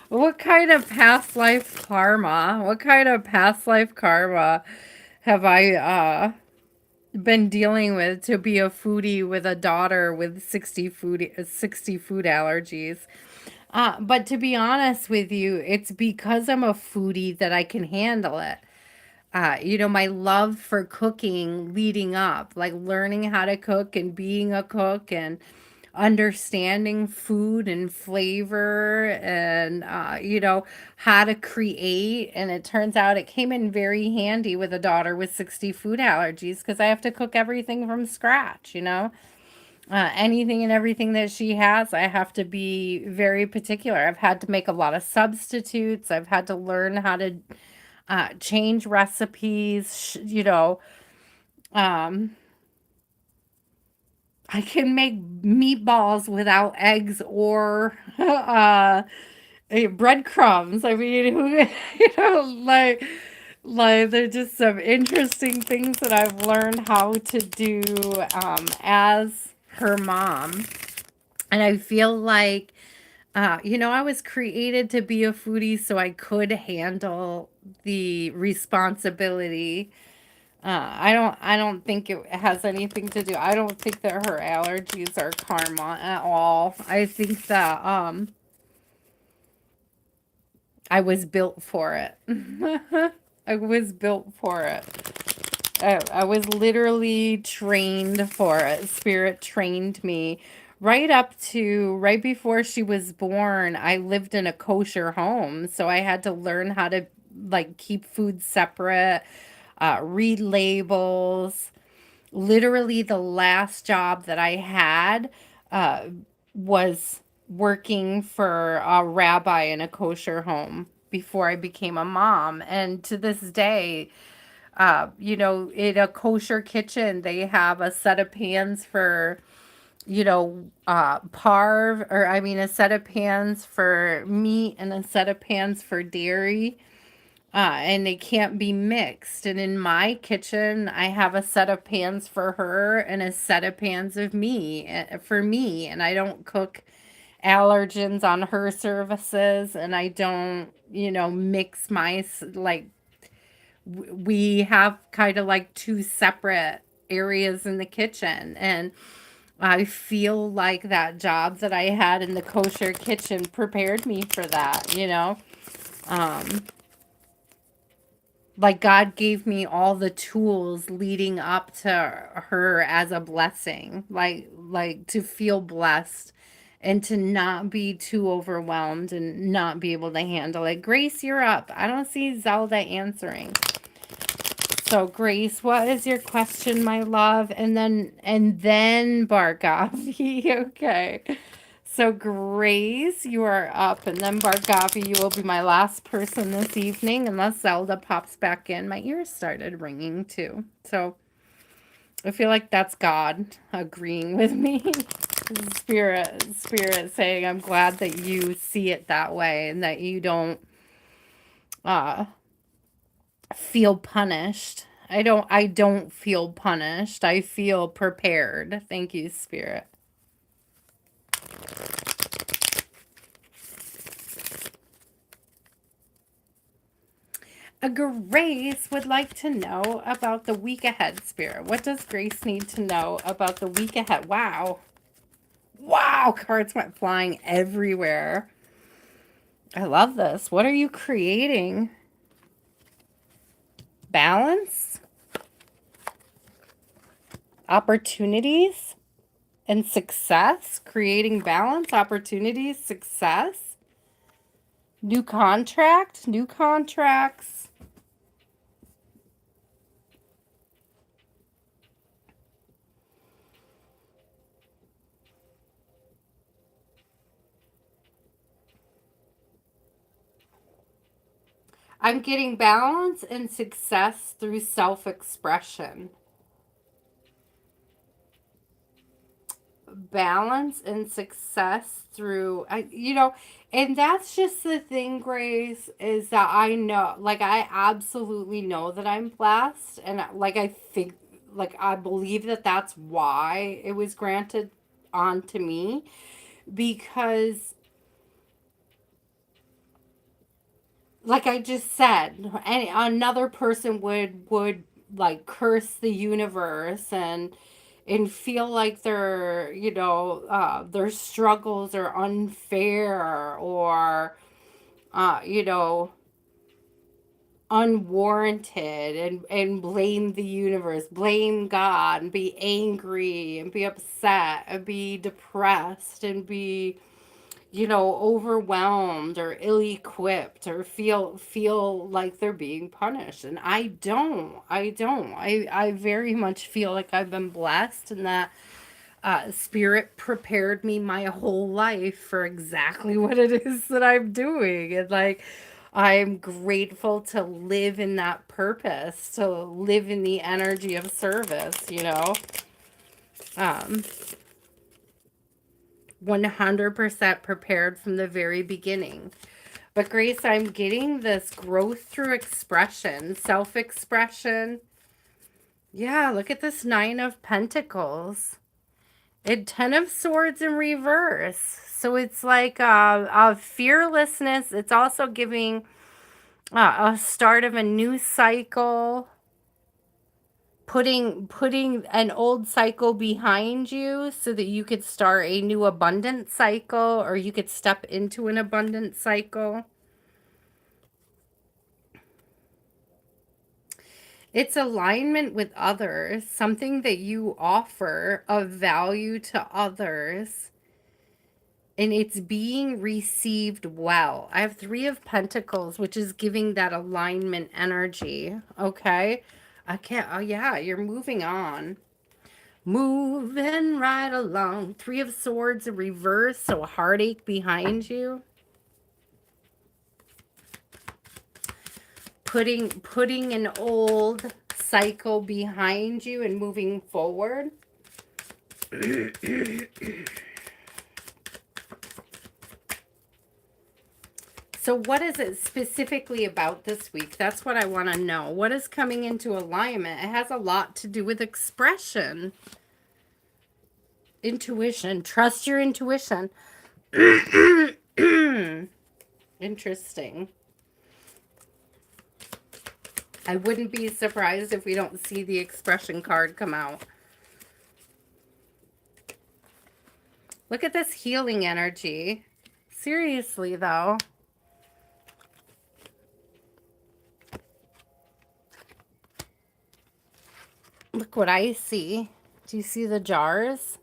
what kind of past life karma? What kind of past life karma have I been dealing with to be a foodie with a daughter with 60 food allergies? But to be honest with you, it's because I'm a foodie that I can handle it. My love for cooking leading up, like learning how to cook and being a cook and understanding food and flavor and, how to create. And it turns out it came in very handy with a daughter with 60 food allergies because I have to cook everything from scratch. Anything and everything that she has, I have to be very particular. I've had to make a lot of substitutes. I've had to learn how to change recipes. Um, I can make meatballs without eggs or breadcrumbs. I mean, like there's just some interesting things that I've learned how to do as her mom. And I feel like, I was created to be a foodie so I could handle the responsibility. I don't think it has anything to do. I don't think that her allergies are karma at all. I think that I was built for it. I was built for it. I was literally trained for it. Spirit trained me. Right before she was born, I lived in a kosher home. So I had to learn how to like keep food separate, read labels. Literally, the last job that I had uh, was working for a rabbi in a kosher home before I became a mom. And to this day, in a kosher kitchen, they have a set of pans for, parve, or I mean, a set of pans for meat and a set of pans for dairy. And they can't be mixed. And in my kitchen, I have a set of pans for her and a set of pans of me for me. And I don't cook allergens on her services, and I don't, mix like we have kind of like two separate areas in the kitchen. And I feel like that job that I had in the kosher kitchen prepared me for that. Um, like God gave me all the tools leading up to her as a blessing, like to feel blessed and to not be too overwhelmed and not be able to handle it. Grace, you're up. I don't see Zelda answering. So Grace, what is your question, my love? And then Bargavi. Okay. So Grace, you are up, and then Bargavi, you will be my last person this evening, unless Zelda pops back in. My ears started ringing too. So I feel like that's God agreeing with me. Spirit saying, I'm glad that you see it that way and that you don't uh feel punished. I don't feel punished. I feel prepared. Thank you, Spirit. Grace would like to know about the week ahead, Spirit. What does Grace need to know about the week ahead? Wow. Wow, cards went flying everywhere. I love this. What are you creating? Balance, opportunities, and success. Creating balance, opportunities, success. New contract, new contracts. I'm getting balance and success through self-expression. Balance and success through and that's just the thing, Grace, is that I know, like, I absolutely know that I'm blessed, and like, I think, like, I believe that that's why it was granted onto me, because, like I just said, any another person would like curse the universe and feel like their struggles are unfair, or you know unwarranted, and blame the universe, blame God, and be angry and be upset and be depressed and be overwhelmed or ill-equipped, or feel like they're being punished. And I very much feel like I've been blessed, and that spirit prepared me my whole life for exactly what it is that I'm doing. And like, I'm grateful to live in that purpose, to live in the energy of service. um 100% prepared from the very beginning. But Grace, I'm getting this growth through expression, self-expression. Yeah, look at this Nine of Pentacles. And Ten of Swords in reverse. So it's like a fearlessness. It's also giving a start of a new cycle, putting an old cycle behind you so that you could start a new abundant cycle, or you could step into an abundant cycle. It's alignment with others, something that you offer of value to others, and it's being received well. I have Three of Pentacles, which is giving that alignment energy. Okay. I can't, oh yeah, you're moving on. Moving right along. Three of Swords in reverse, so heartache behind you. Putting an old cycle behind you and moving forward. So what is it specifically about this week? That's what I want to know. What is coming into alignment? It has a lot to do with expression. Intuition. Trust your intuition. Interesting. I wouldn't be surprised if we don't see the expression card come out. Look at this healing energy. Seriously, though. Look what I see. Do you see the jars?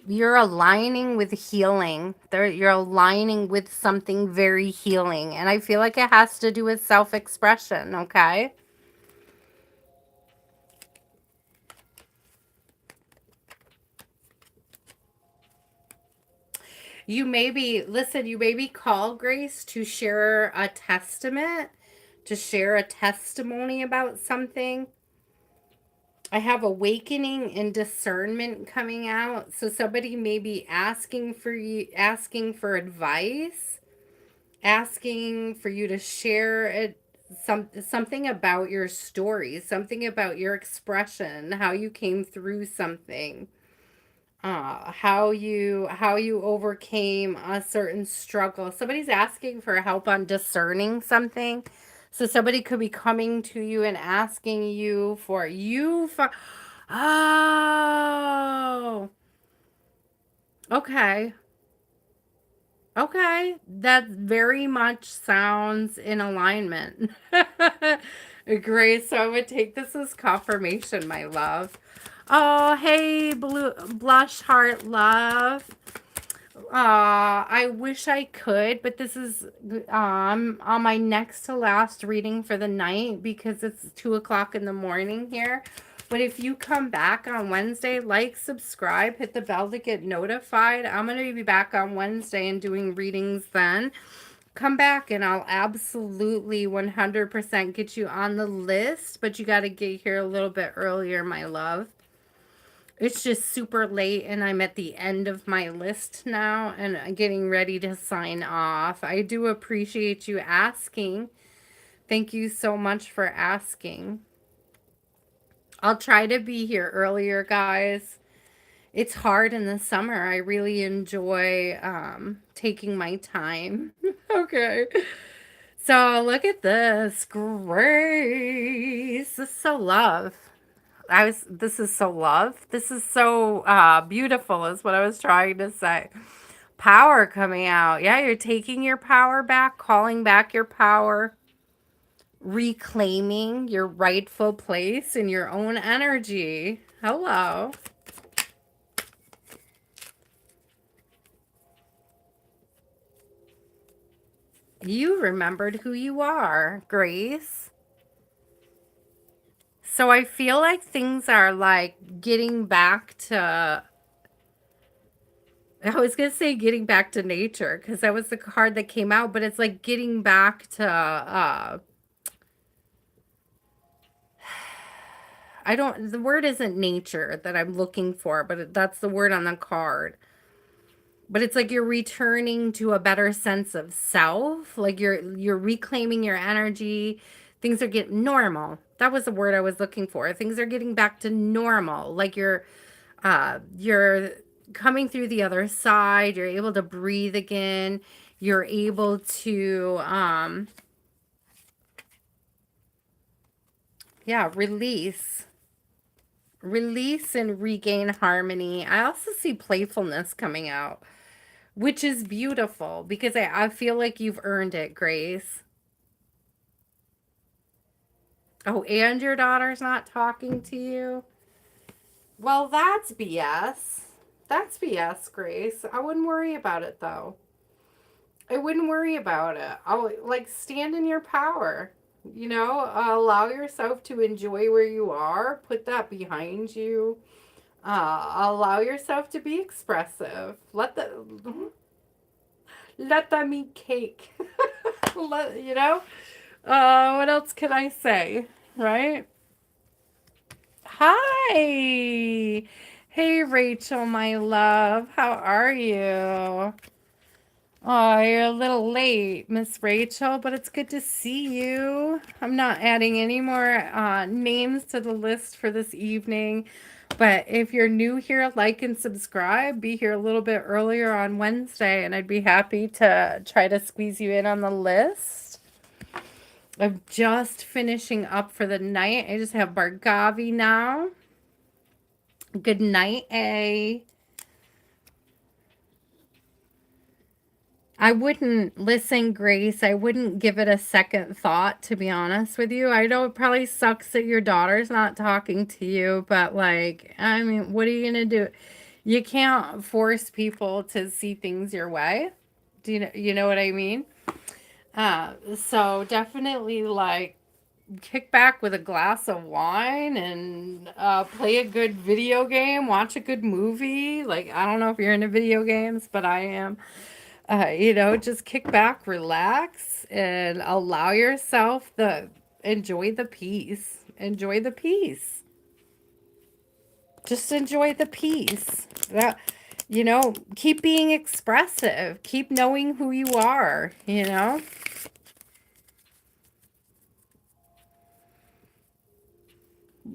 You're aligning with healing. You're aligning with something very healing. And I feel like it has to do with self-expression, okay? You may be called, Grace, to share a testament, to share a testimony about something. I have awakening and discernment coming out. So somebody may be asking for you, asking for advice, asking for you to share it, something about your story, something about your expression, how you came through something. how you overcame a certain struggle. Somebody's asking for help on discerning something. So somebody could be coming to you and asking you for oh, okay. Okay, that very much sounds in alignment. Grace, so I would take this as confirmation, my love. Oh, hey, blue blush heart love. I wish I could, but this is on my next to last reading for the night because it's 2 o'clock in the morning here. But if you come back on Wednesday, like, subscribe, hit the bell to get notified. I'm going to be back on Wednesday and doing readings then. Come back and I'll absolutely 100% get you on the list, but you got to get here a little bit earlier, my love. It's just super late and I'm at the end of my list now and I'm getting ready to sign off. I do appreciate you asking. Thank you so much for asking. I'll try to be here earlier, guys. It's hard in the summer. I really enjoy taking my time. Okay. So look at this. Grace. This is so love. This is so love. This is so beautiful is what I was trying to say. Power coming out. Yeah, you're taking your power back, calling back your power, reclaiming your rightful place in your own energy. Hello. You remembered who you are, Grace. So I feel like things are like getting back to, I was going to say getting back to nature because that was the card that came out, but it's like getting back to, the word isn't nature that I'm looking for, but that's the word on the card. But it's like you're returning to a better sense of self, like you're reclaiming your energy. Things are getting normal. That was the word I was looking for. Things are getting back to normal. Like you're coming through the other side. You're able to breathe again. You're able to yeah, release and regain harmony. I also see playfulness coming out, which is beautiful because I feel like you've earned it, Grace. Oh, and your daughter's not talking to you? Well, that's BS. That's BS, Grace. I wouldn't worry about it, though. I wouldn't worry about it. I'll, like, stand in your power. You know, allow yourself to enjoy where you are. Put that behind you. Allow yourself to be expressive. Let them eat cake. You know? What else can I say? Right? Hi. Hey, Rachel, my love. How are you? Oh, you're a little late, Miss Rachel, but it's good to see you. I'm not adding any more names to the list for this evening. But if you're new here, like and subscribe. Be here a little bit earlier on Wednesday, and I'd be happy to try to squeeze you in on the list. I'm just finishing up for the night. I just have Bargavi now. Good night, A. I wouldn't listen, Grace. I wouldn't give it a second thought, to be honest with you. I know it probably sucks that your daughter's not talking to you, but like, I mean, what are you gonna do? You can't force people to see things your way. Do you know what I mean? So definitely like kick back with a glass of wine and play a good video game, watch a good movie. Like, I don't know if you're into video games, but I am. Just kick back, relax, and allow yourself enjoy the peace. Enjoy the peace. Just enjoy the peace. Keep being expressive. Keep knowing who you are.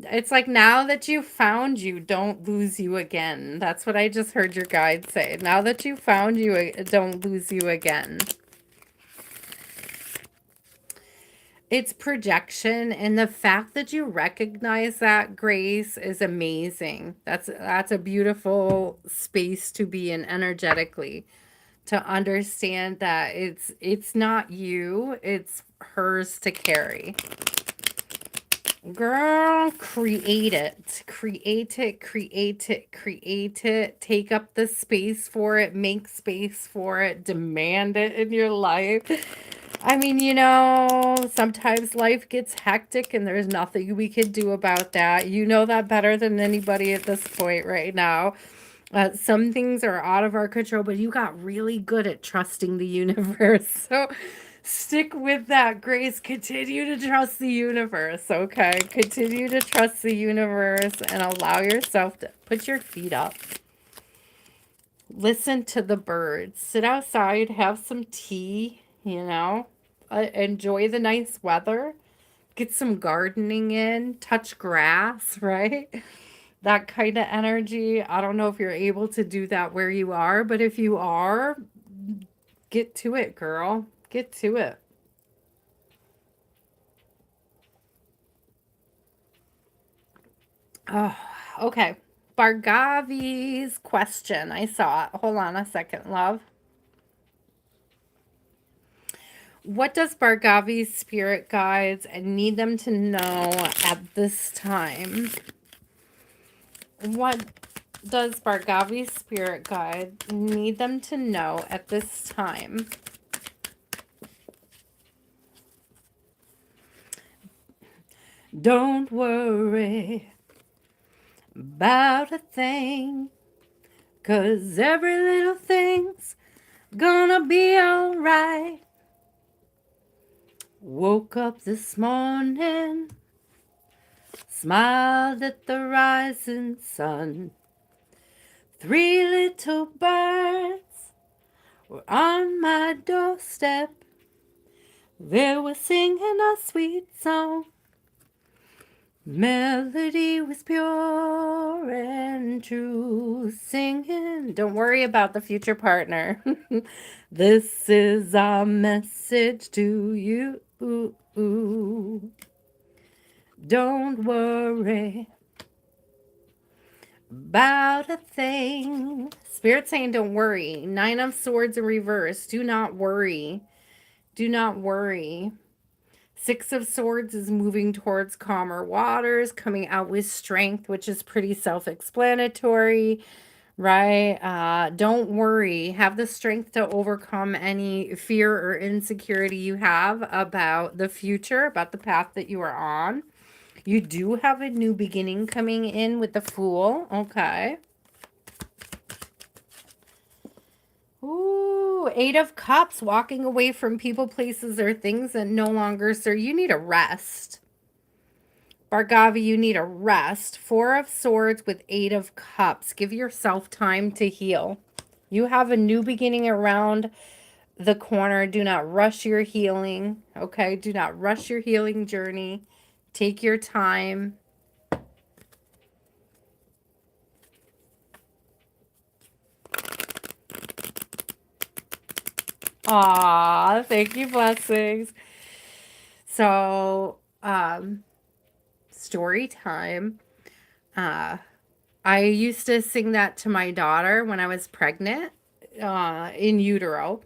It's like now that you found you, don't lose you again. That's what I just heard your guide say. Now that you found you, don't lose you again. It's projection, and the fact that you recognize that, Grace, is amazing. That's a beautiful space to be in energetically, to understand that it's not you, it's hers to carry. Girl, create it. Create it, create it, create it. Take up the space for it. Make space for it. Demand it in your life. I mean, sometimes life gets hectic and there's nothing we can do about that. You know that better than anybody at this point right now. Some things are out of our control, but you got really good at trusting the universe. So stick with that, Grace. Continue to trust the universe, okay? Continue to trust the universe and allow yourself to put your feet up. Listen to the birds. Sit outside, have some tea, enjoy the nice weather. Get some gardening in, touch grass, right? That kind of energy. I don't know if you're able to do that where you are, but if you are, get to it, girl. Get to it. Oh, okay. Bargavi's question. I saw it. Hold on a second, love. What does Bargavi's spirit guides need them to know at this time? What does Bargavi's spirit guide need them to know at this time? Don't worry about a thing, 'cause every little thing's gonna be alright. Woke up this morning, smiled at the rising sun. 3 little birds were on my doorstep. They were singing a sweet song. Melody was pure and true, singing. Don't worry about the future partner. This is our message to you. Don't worry about a thing. Spirit saying don't worry. 9 of Swords in reverse. Do not worry. Do not worry. 6 of Swords is moving towards calmer waters, coming out with strength, which is pretty self-explanatory, right? Don't worry. Have the strength to overcome any fear or insecurity you have about the future, about the path that you are on. You do have a new beginning coming in with the Fool, okay? Ooh, 8 of Cups, walking away from people, places, or things that no longer serve. You need a rest. Bargavi, you need a rest. 4 of Swords with 8 of Cups. Give yourself time to heal. You have a new beginning around the corner. Do not rush your healing, okay? Do not rush your healing journey. Take your time. Aw, thank you, blessings. So, story time. I used to sing that to my daughter when I was pregnant, in utero.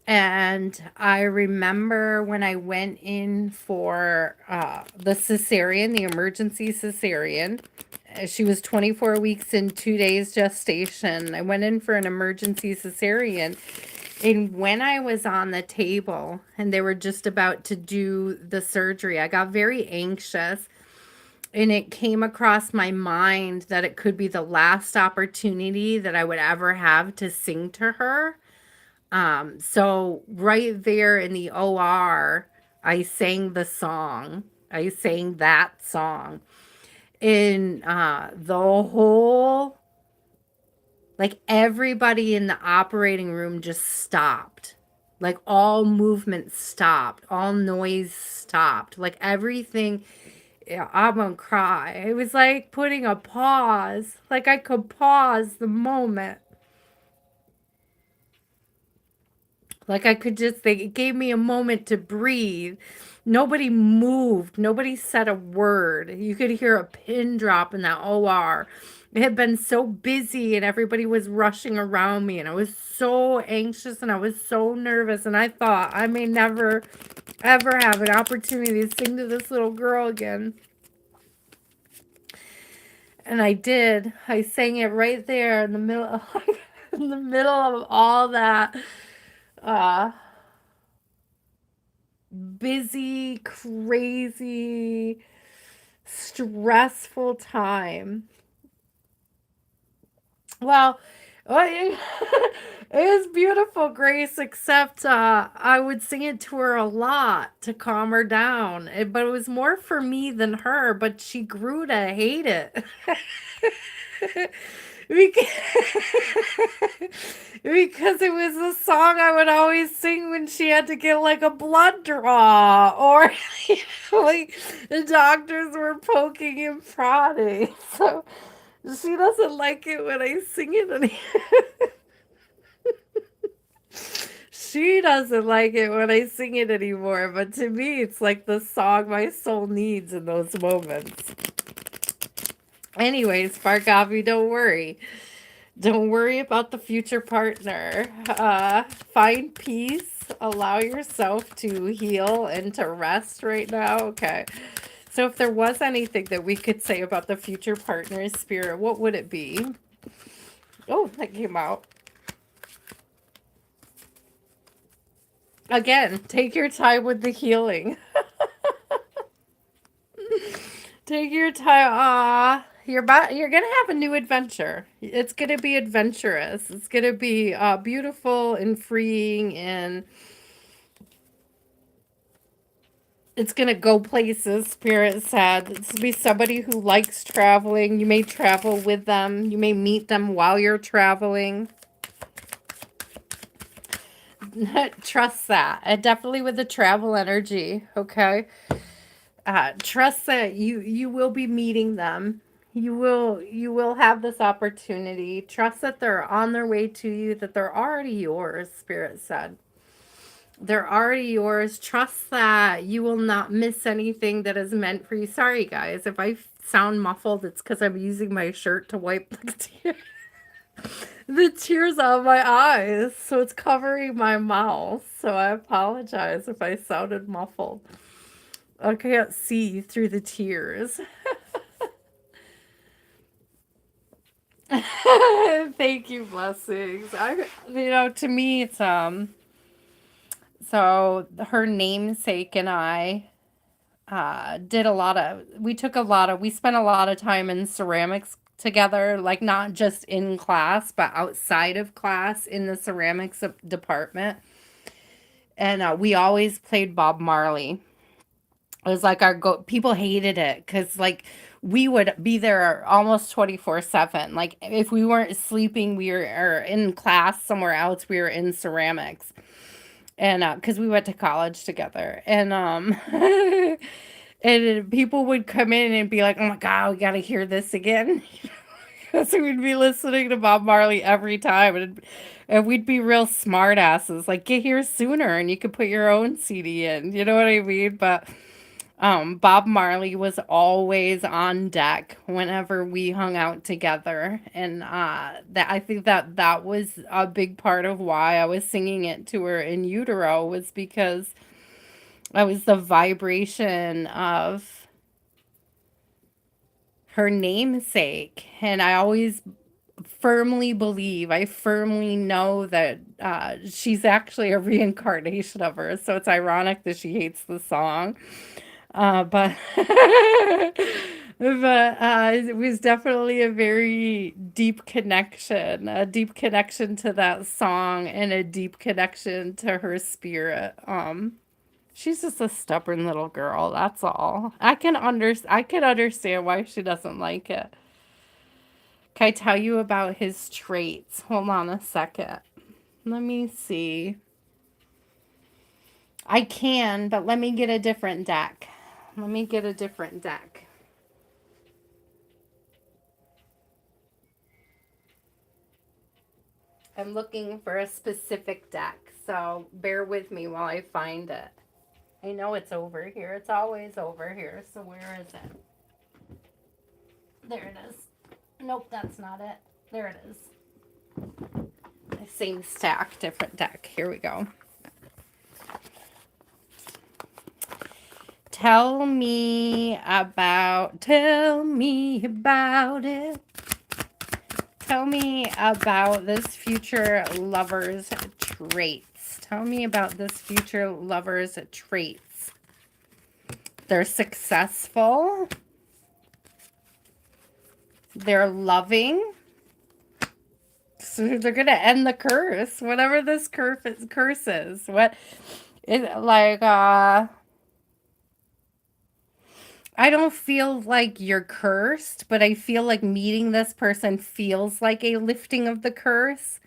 And I remember when I went in for the cesarean, the emergency cesarean. She was 24 weeks and 2 days gestation. I went in for an emergency cesarean. And when I was on the table and they were just about to do the surgery, I got very anxious. And it came across my mind that it could be the last opportunity that I would ever have to sing to her. So right there in the OR, I sang the song. I sang that song. And the whole, like everybody in the operating room just stopped. Like all movement stopped. All noise stopped. Like everything. Yeah, I'm gonna cry. It was like putting a pause, like I could pause the moment. Like I could just, it gave me a moment to breathe. Nobody moved. Nobody said a word. You could hear a pin drop in that OR. It had been so busy and everybody was rushing around me and I was so anxious and I was so nervous and I thought I may never ever have an opportunity to sing to this little girl again. And I did. I sang it right there in the middle of, in the middle of all that uh busy, crazy, stressful time. Well, it was beautiful, Grace, except I would sing it to her a lot to calm her down. But it was more for me than her, but she grew to hate it. Because because it was a song I would always sing when she had to get like a blood draw or like the doctors were poking and prodding. So she doesn't like it when I sing it she doesn't like it when I sing it anymore, but to me it's like the song my soul needs in those moments. Anyways, Spark Coffee, don't worry. Don't worry about the future partner. Find peace. Allow yourself to heal and to rest right now. Okay. So, if there was anything that we could say about the future partner's spirit, what would it be? Oh, that came out. Again, take your time with the healing. Take your time. You're gonna have a new adventure. It's gonna be adventurous. It's gonna be beautiful and freeing, and it's gonna go places. Spirit said it's gonna be somebody who likes traveling. You may travel with them. You may meet them while you're traveling. Trust that. Definitely with the travel energy. Okay. Trust that you will be meeting them. You will have this opportunity. Trust that they're on their way to you, that they're already yours. Spirit said they're already yours. Trust that you will not miss anything that is meant for you. Sorry guys if I sound muffled, it's because I'm using my shirt to wipe the tears out of my eyes, so it's covering my mouth. So I apologize if I sounded muffled. I can't see through the tears. Thank you, blessings. To me, it's so her namesake and I we spent a lot of time in ceramics together, like not just in class, but outside of class in the ceramics department. And we always played Bob Marley. It was like people hated it because like we would be there almost 24/7. Like if we weren't sleeping, we were or in class somewhere else, we were in ceramics. And because we went to college together. And and people would come in and be like, "Oh my God, we gotta hear this again." So we'd be listening to Bob Marley every time, and we'd be real smart asses, like get here sooner, and you could put your own CD in. You know what I mean? But Bob Marley was always on deck whenever we hung out together, and that I think that was a big part of why I was singing it to her in utero was because I was the vibration of her namesake, and I firmly know that she's actually a reincarnation of her. So it's ironic that she hates the song. But it was definitely a deep connection to that song and a deep connection to her spirit. She's just a stubborn little girl, that's all. I can understand why she doesn't like it. Can I tell you about his traits? Hold on a second. Let me see. I can, but let me get a different deck. Let me get a different deck. I'm looking for a specific deck, so bear with me while I find it. I know it's over here. It's always over here. So where is it? There it is. Nope, that's not it. There it is. Same stack, different deck. Here we go. Tell me about it. Tell me about this future lover's traits. Tell me about this future lover's traits. They're successful. They're loving. So they're going to end the curse, whatever this curse is. What it like I don't feel like you're cursed, but I feel like meeting this person feels like a lifting of the curse.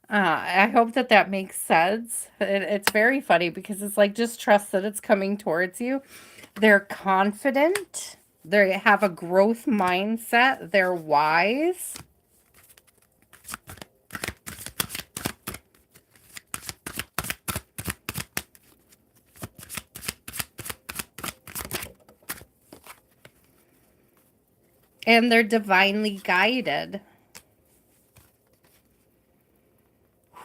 I hope that that makes sense. It's very funny because it's like just trust that it's coming towards you. They're confident. They have a growth mindset. They're wise. And they're divinely guided.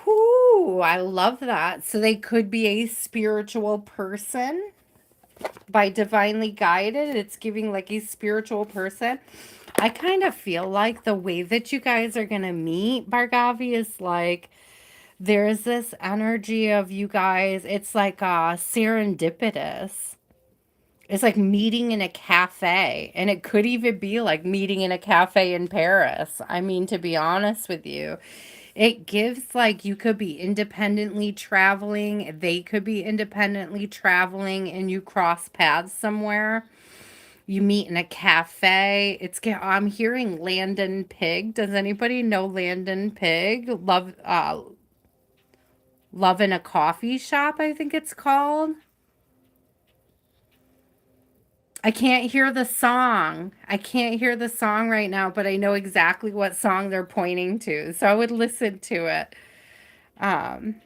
Whoo, I love that. So they could be a spiritual person. By divinely guided, it's giving like a spiritual person. I kind of feel like the way that you guys are going to meet, Bhargavi, is like there's this energy of you guys. It's like serendipitous. It's like meeting in a cafe, and it could even be like meeting in a cafe in Paris. I mean, to be honest with you, it gives like you could be independently traveling, they could be independently traveling, and you cross paths somewhere. You meet in a cafe. I'm hearing Landon Pig. Does anybody know Landon Pig? Love in a Coffee Shop, I think it's called. I can't hear the song. I can't hear the song right now, but I know exactly what song they're pointing to. So I would listen to it. Um,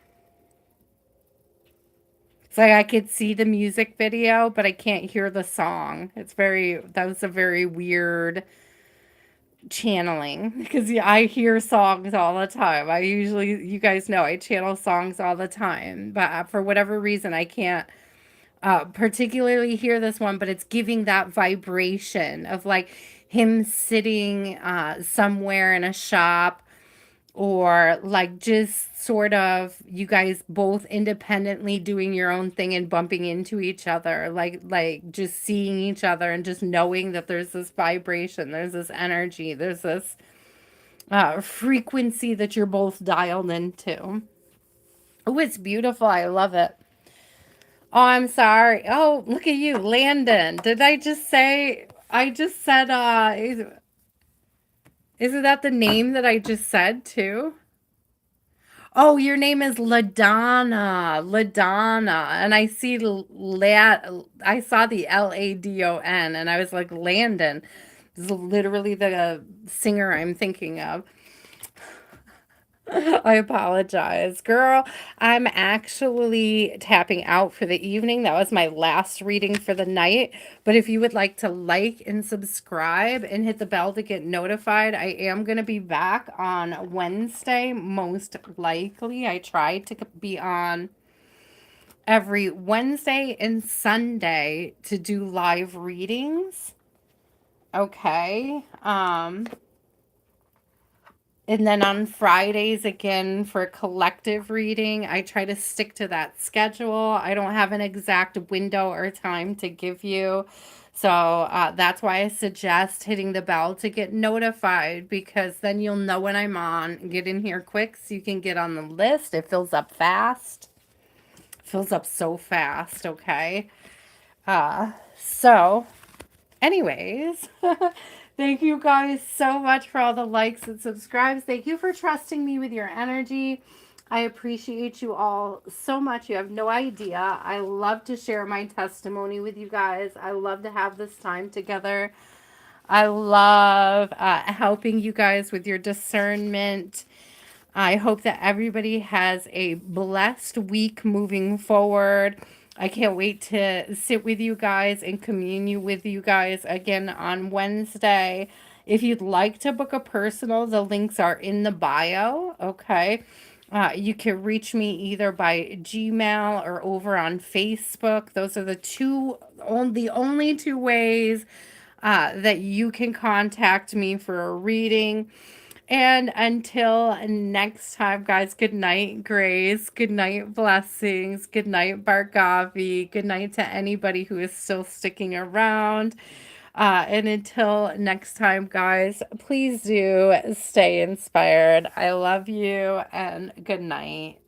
it's like I could see the music video, but I can't hear the song. That was a very weird channeling because yeah, I hear songs all the time. You guys know, I channel songs all the time, but for whatever reason, I can't particularly hear this one, but it's giving that vibration of like him sitting somewhere in a shop or like just sort of you guys both independently doing your own thing and bumping into each other, like just seeing each other and just knowing that there's this vibration, there's this energy, there's this frequency that you're both dialed into. Oh, it's beautiful. I love it. Oh, I'm sorry. Oh, look at you, Landon. Did I just say? I just said. Isn't that the name that I just said too? Oh, your name is Ladonna. Ladonna, and I see I saw the Ladon, and I was like Landon. This is literally the singer I'm thinking of. I apologize, girl. I'm actually tapping out for the evening. That was my last reading for the night. But if you would like to like and subscribe and hit the bell to get notified, I am going to be back on Wednesday, most likely. I try to be on every Wednesday and Sunday to do live readings. Okay. And then on Fridays, again, for collective reading, I try to stick to that schedule. I don't have an exact window or time to give you. So that's why I suggest hitting the bell to get notified, because then you'll know when I'm on. Get in here quick so you can get on the list. It fills up fast. Fills up so fast, okay? So anyways, thank you guys so much for all the likes and subscribes. Thank you for trusting me with your energy. I appreciate you all so much. You have no idea. I love to share my testimony with you guys. I love to have this time together. I love helping you guys with your discernment. I hope that everybody has a blessed week moving forward. I can't wait to sit with you guys and commune with you guys again on Wednesday. If you'd like to book a personal, the links are in the bio. Okay. You can reach me either by Gmail or over on Facebook. Those are the only two ways that you can contact me for a reading. And until next time, guys, good night, Grace. Good night, blessings. Good night, Bargavi. Good night to anybody who is still sticking around. And until next time, guys, please do stay inspired. I love you and good night.